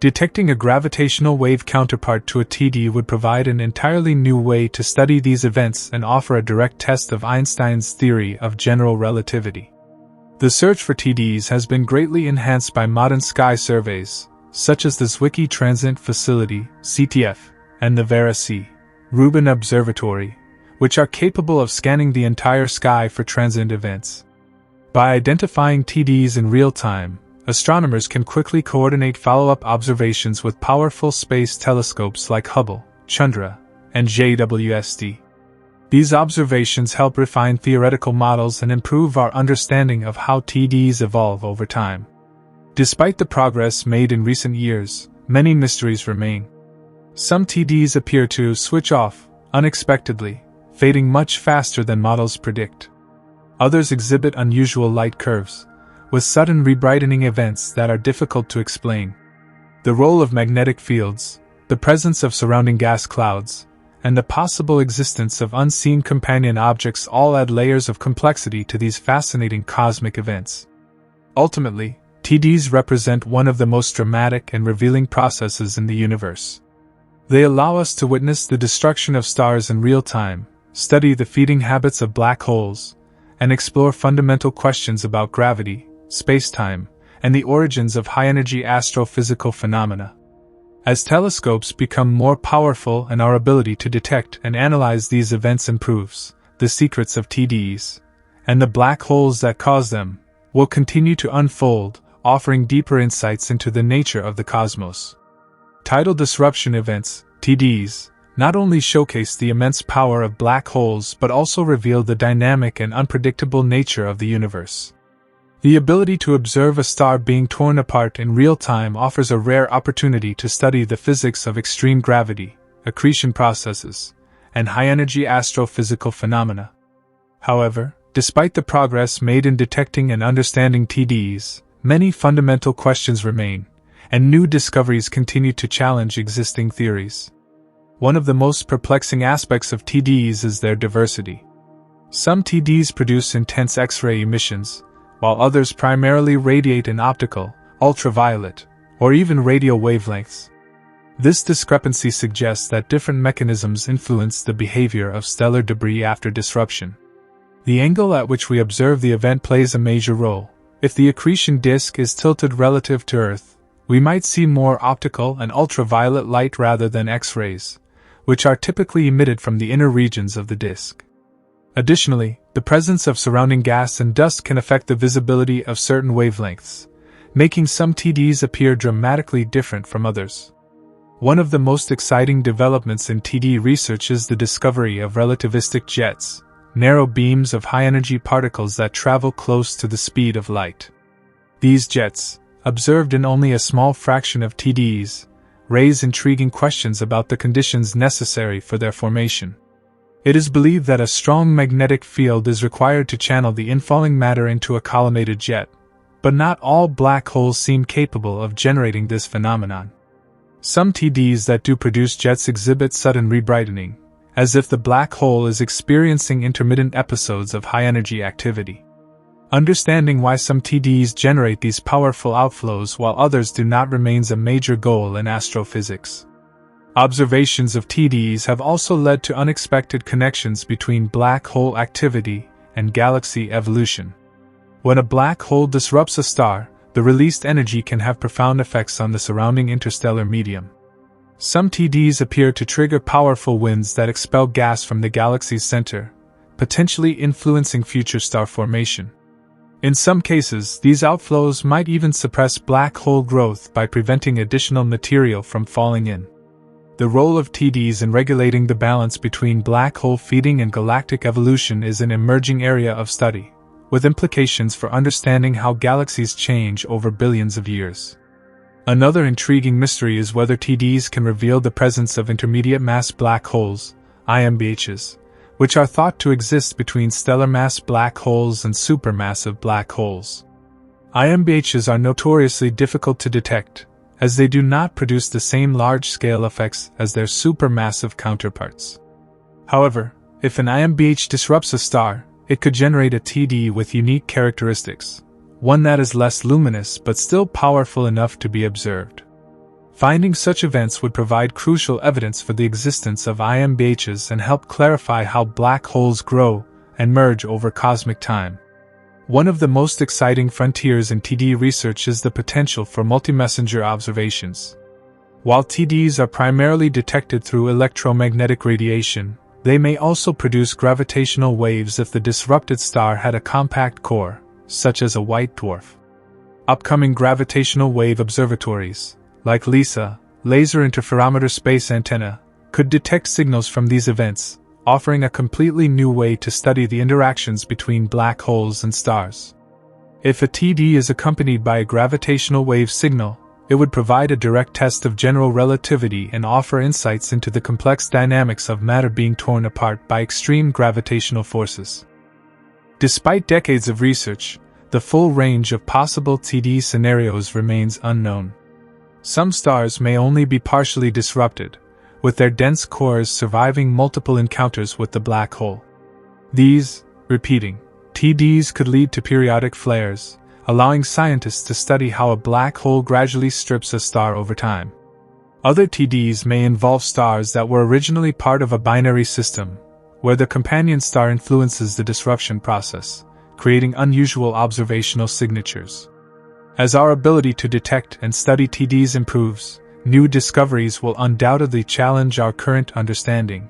Detecting a gravitational wave counterpart to a TD would provide an entirely new way to study these events and offer a direct test of Einstein's theory of general relativity. The search for TDs has been greatly enhanced by modern sky surveys, such as the Zwicky Transit Facility (CTF) and the Vera C. Rubin Observatory, which are capable of scanning the entire sky for transient events. By identifying TDs in real time, astronomers can quickly coordinate follow-up observations with powerful space telescopes like Hubble, Chandra, and JWST. These observations help refine theoretical models and improve our understanding of how TDs evolve over time. Despite the progress made in recent years, many mysteries remain. Some TDs appear to switch off unexpectedly, fading much faster than models predict. Others exhibit unusual light curves, with sudden rebrightening events that are difficult to explain. The role of magnetic fields, the presence of surrounding gas clouds, and the possible existence of unseen companion objects all add layers of complexity to these fascinating cosmic events. Ultimately, TDs represent one of the most dramatic and revealing processes in the universe. They allow us to witness the destruction of stars in real time, study the feeding habits of black holes, and explore fundamental questions about gravity, spacetime, and the origins of high-energy astrophysical phenomena. As telescopes become more powerful and our ability to detect and analyze these events improves, the secrets of TDs, and the black holes that cause them, will continue to unfold, offering deeper insights into the nature of the cosmos. Tidal disruption events, TDs, not only showcase the immense power of black holes but also reveal the dynamic and unpredictable nature of the universe. The ability to observe a star being torn apart in real time offers a rare opportunity to study the physics of extreme gravity, accretion processes, and high-energy astrophysical phenomena. However, despite the progress made in detecting and understanding TDs, many fundamental questions remain, and new discoveries continue to challenge existing theories. One of the most perplexing aspects of TDs is their diversity. Some TDs produce intense X-ray emissions, while others primarily radiate in optical, ultraviolet, or even radio wavelengths. This discrepancy suggests that different mechanisms influence the behavior of stellar debris after disruption. The angle at which we observe the event plays a major role. If the accretion disk is tilted relative to Earth, we might see more optical and ultraviolet light rather than X-rays, which are typically emitted from the inner regions of the disk. Additionally, the presence of surrounding gas and dust can affect the visibility of certain wavelengths, making some TDs appear dramatically different from others. One of the most exciting developments in TD research is the discovery of relativistic jets, narrow beams of high-energy particles that travel close to the speed of light. These jets, observed in only a small fraction of TDs, raise intriguing questions about the conditions necessary for their formation. It is believed that a strong magnetic field is required to channel the infalling matter into a collimated jet, but not all black holes seem capable of generating this phenomenon. Some TDs that do produce jets exhibit sudden rebrightening, as if the black hole is experiencing intermittent episodes of high-energy activity. Understanding why some TDs generate these powerful outflows while others do not remains a major goal in astrophysics. Observations of TDs have also led to unexpected connections between black hole activity and galaxy evolution. When a black hole disrupts a star, the released energy can have profound effects on the surrounding interstellar medium. Some TDs appear to trigger powerful winds that expel gas from the galaxy's center, potentially influencing future star formation. In some cases, these outflows might even suppress black hole growth by preventing additional material from falling in. The role of TDs in regulating the balance between black hole feeding and galactic evolution is an emerging area of study, with implications for understanding how galaxies change over billions of years. Another intriguing mystery is whether TDs can reveal the presence of intermediate mass black holes, IMBHs, which are thought to exist between stellar mass black holes and supermassive black holes. IMBHs are notoriously difficult to detect, as they do not produce the same large-scale effects as their supermassive counterparts. However, if an IMBH disrupts a star, it could generate a TD with unique characteristics, one that is less luminous but still powerful enough to be observed. Finding such events would provide crucial evidence for the existence of IMBHs and help clarify how black holes grow and merge over cosmic time. One of the most exciting frontiers in TD research is the potential for multimessenger observations. While TDs are primarily detected through electromagnetic radiation, they may also produce gravitational waves if the disrupted star had a compact core, such as a white dwarf. Upcoming gravitational wave observatories, like LISA, Laser Interferometer Space Antenna, could detect signals from these events, offering a completely new way to study the interactions between black holes and stars. If a TD is accompanied by a gravitational wave signal, it would provide a direct test of general relativity and offer insights into the complex dynamics of matter being torn apart by extreme gravitational forces. Despite decades of research, the full range of possible TD scenarios remains unknown. Some stars may only be partially disrupted, with their dense cores surviving multiple encounters with the black hole. These, repeating, TDs could lead to periodic flares, allowing scientists to study how a black hole gradually strips a star over time. Other TDs may involve stars that were originally part of a binary system, where the companion star influences the disruption process, creating unusual observational signatures. As our ability to detect and study TDs improves, new discoveries will undoubtedly challenge our current understanding.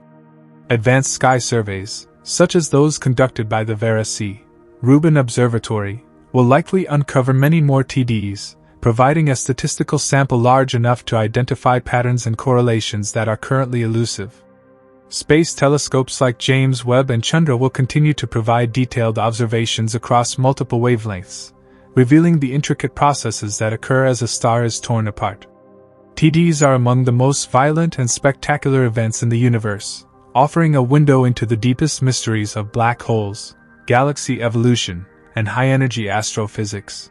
Advanced sky surveys, such as those conducted by the Vera C. Rubin Observatory, will likely uncover many more TDs, providing a statistical sample large enough to identify patterns and correlations that are currently elusive. Space telescopes like James Webb and Chandra will continue to provide detailed observations across multiple wavelengths, revealing the intricate processes that occur as a star is torn apart. TDs are among the most violent and spectacular events in the universe, offering a window into the deepest mysteries of black holes, galaxy evolution, and high-energy astrophysics.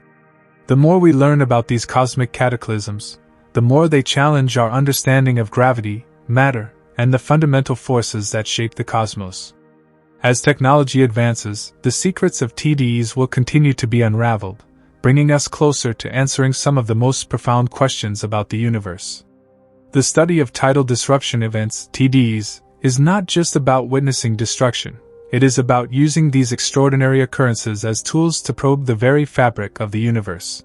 The more we learn about these cosmic cataclysms, the more they challenge our understanding of gravity, matter, and the fundamental forces that shape the cosmos. As technology advances, the secrets of TDs will continue to be unraveled, bringing us closer to answering some of the most profound questions about the universe. The study of tidal disruption events, TDs, is not just about witnessing destruction. It is about using these extraordinary occurrences as tools to probe the very fabric of the universe.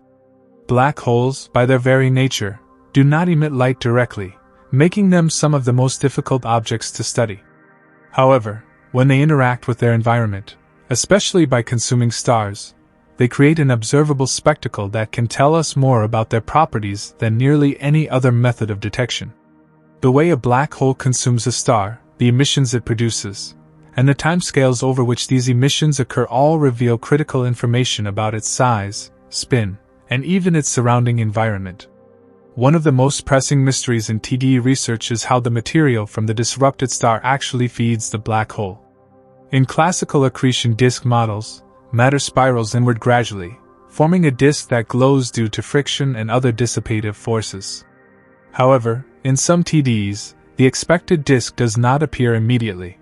Black holes, by their very nature, do not emit light directly, making them some of the most difficult objects to study. However, when they interact with their environment, especially by consuming stars, they create an observable spectacle that can tell us more about their properties than nearly any other method of detection. The way a black hole consumes a star, the emissions it produces, and the timescales over which these emissions occur all reveal critical information about its size, spin, and even its surrounding environment. One of the most pressing mysteries in TD research is how the material from the disrupted star actually feeds the black hole. In classical accretion disk models, matter spirals inward gradually, forming a disk that glows due to friction and other dissipative forces. However, in some TDs, the expected disk does not appear immediately.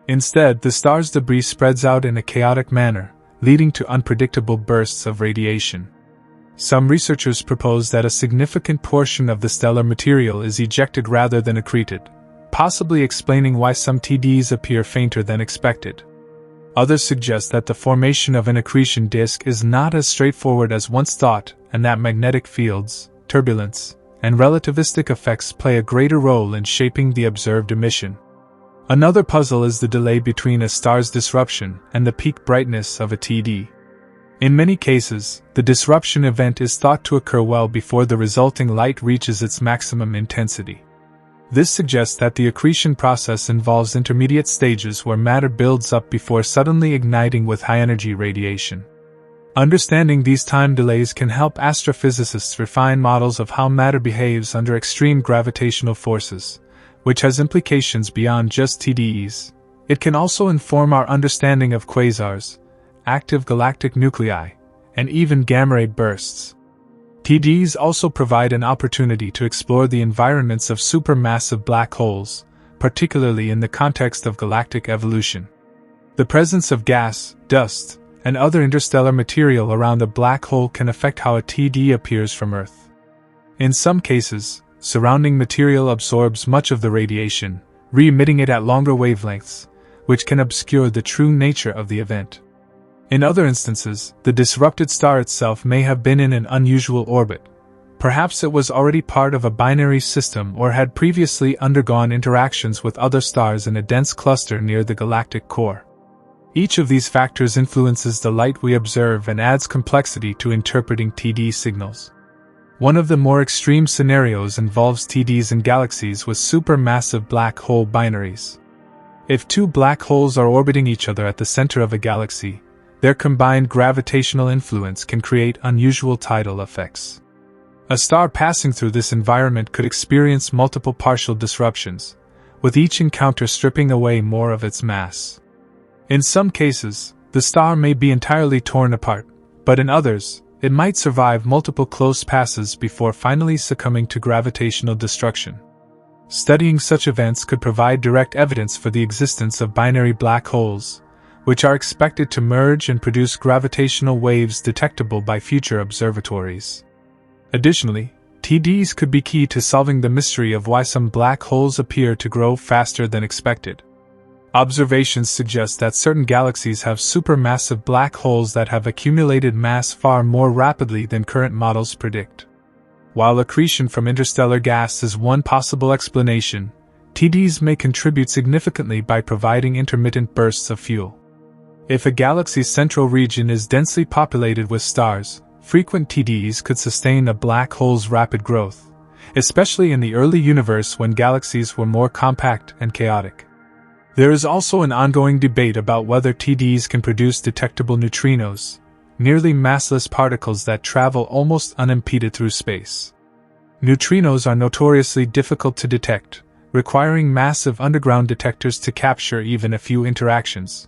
Instead, the star's debris spreads out in a chaotic manner, leading to unpredictable bursts of radiation. Some researchers propose that a significant portion of the stellar material is ejected rather than accreted, possibly explaining why some TDs appear fainter than expected. Others suggest that the formation of an accretion disk is not as straightforward as once thought, and that magnetic fields, turbulence, and relativistic effects play a greater role in shaping the observed emission. Another puzzle is the delay between a star's disruption and the peak brightness of a TD. In many cases, the disruption event is thought to occur well before the resulting light reaches its maximum intensity. This suggests that the accretion process involves intermediate stages where matter builds up before suddenly igniting with high-energy radiation. Understanding these time delays can help astrophysicists refine models of how matter behaves under extreme gravitational forces, which has implications beyond just TDEs. It can also inform our understanding of quasars, active galactic nuclei, and even gamma-ray bursts. TDs also provide an opportunity to explore the environments of supermassive black holes, particularly in the context of galactic evolution. The presence of gas, dust, and other interstellar material around a black hole can affect how a TD appears from Earth. In some cases, surrounding material absorbs much of the radiation, re-emitting it at longer wavelengths, which can obscure the true nature of the event. In other instances, the disrupted star itself may have been in an unusual orbit. Perhaps it was already part of a binary system or had previously undergone interactions with other stars in a dense cluster near the galactic core. Each of these factors influences the light we observe and adds complexity to interpreting TD signals. One of the more extreme scenarios involves TDs in galaxies with supermassive black hole binaries. If two black holes are orbiting each other at the center of a galaxy, their combined gravitational influence can create unusual tidal effects. A star passing through this environment could experience multiple partial disruptions, with each encounter stripping away more of its mass. In some cases, the star may be entirely torn apart, but in others, it might survive multiple close passes before finally succumbing to gravitational destruction. Studying such events could provide direct evidence for the existence of binary black holes, which are expected to merge and produce gravitational waves detectable by future observatories. Additionally, TDs could be key to solving the mystery of why some black holes appear to grow faster than expected. Observations suggest that certain galaxies have supermassive black holes that have accumulated mass far more rapidly than current models predict. While accretion from interstellar gas is one possible explanation, TDs may contribute significantly by providing intermittent bursts of fuel. If a galaxy's central region is densely populated with stars, frequent TDs could sustain a black hole's rapid growth, especially in the early universe when galaxies were more compact and chaotic. There is also an ongoing debate about whether TDs can produce detectable neutrinos, nearly massless particles that travel almost unimpeded through space. Neutrinos are notoriously difficult to detect, requiring massive underground detectors to capture even a few interactions.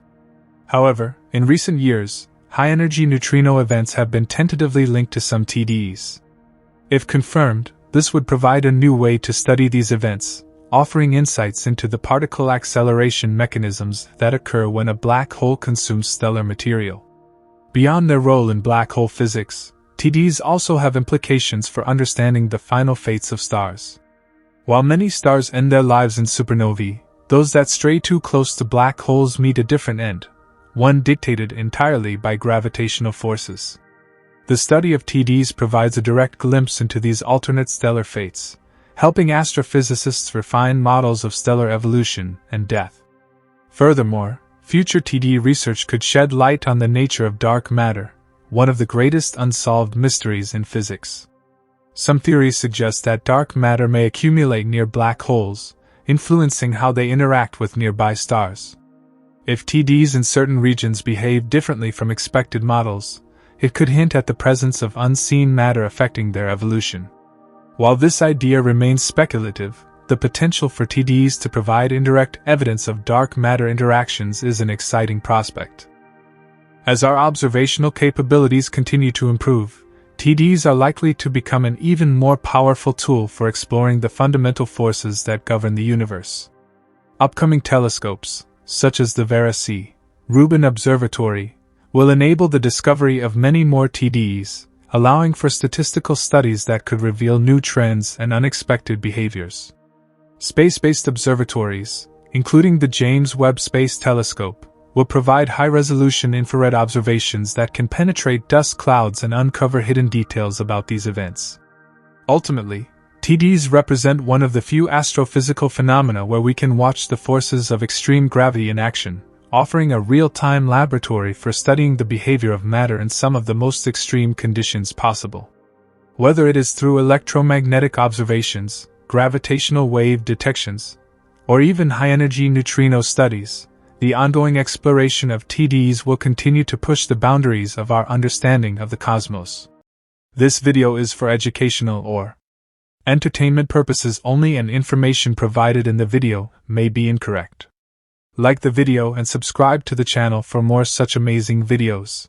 However, in recent years, high-energy neutrino events have been tentatively linked to some TDs. If confirmed, this would provide a new way to study these events, offering insights into the particle acceleration mechanisms that occur when a black hole consumes stellar material. Beyond their role in black hole physics, TDs also have implications for understanding the final fates of stars. While many stars end their lives in supernovae, those that stray too close to black holes meet a different end, one dictated entirely by gravitational forces. The study of TDs provides a direct glimpse into these alternate stellar fates, helping astrophysicists refine models of stellar evolution and death. Furthermore, future TD research could shed light on the nature of dark matter, one of the greatest unsolved mysteries in physics. Some theories suggest that dark matter may accumulate near black holes, influencing how they interact with nearby stars. If TDs in certain regions behave differently from expected models, it could hint at the presence of unseen matter affecting their evolution. While this idea remains speculative, the potential for TDs to provide indirect evidence of dark matter interactions is an exciting prospect. As our observational capabilities continue to improve, TDs are likely to become an even more powerful tool for exploring the fundamental forces that govern the universe. Upcoming telescopes, such as the Variability Rubin Observatory, will enable the discovery of many more TDs, allowing for statistical studies that could reveal new trends and unexpected behaviors. Space-based observatories, including the James Webb Space Telescope, will provide high-resolution infrared observations that can penetrate dust clouds and uncover hidden details about these events. Ultimately, TDs represent one of the few astrophysical phenomena where we can watch the forces of extreme gravity in action, offering a real-time laboratory for studying the behavior of matter in some of the most extreme conditions possible. Whether it is through electromagnetic observations, gravitational wave detections, or even high-energy neutrino studies, the ongoing exploration of TDs will continue to push the boundaries of our understanding of the cosmos. This video is for educational or entertainment purposes only, and information provided in the video may be incorrect. Like the video and subscribe to the channel for more such amazing videos.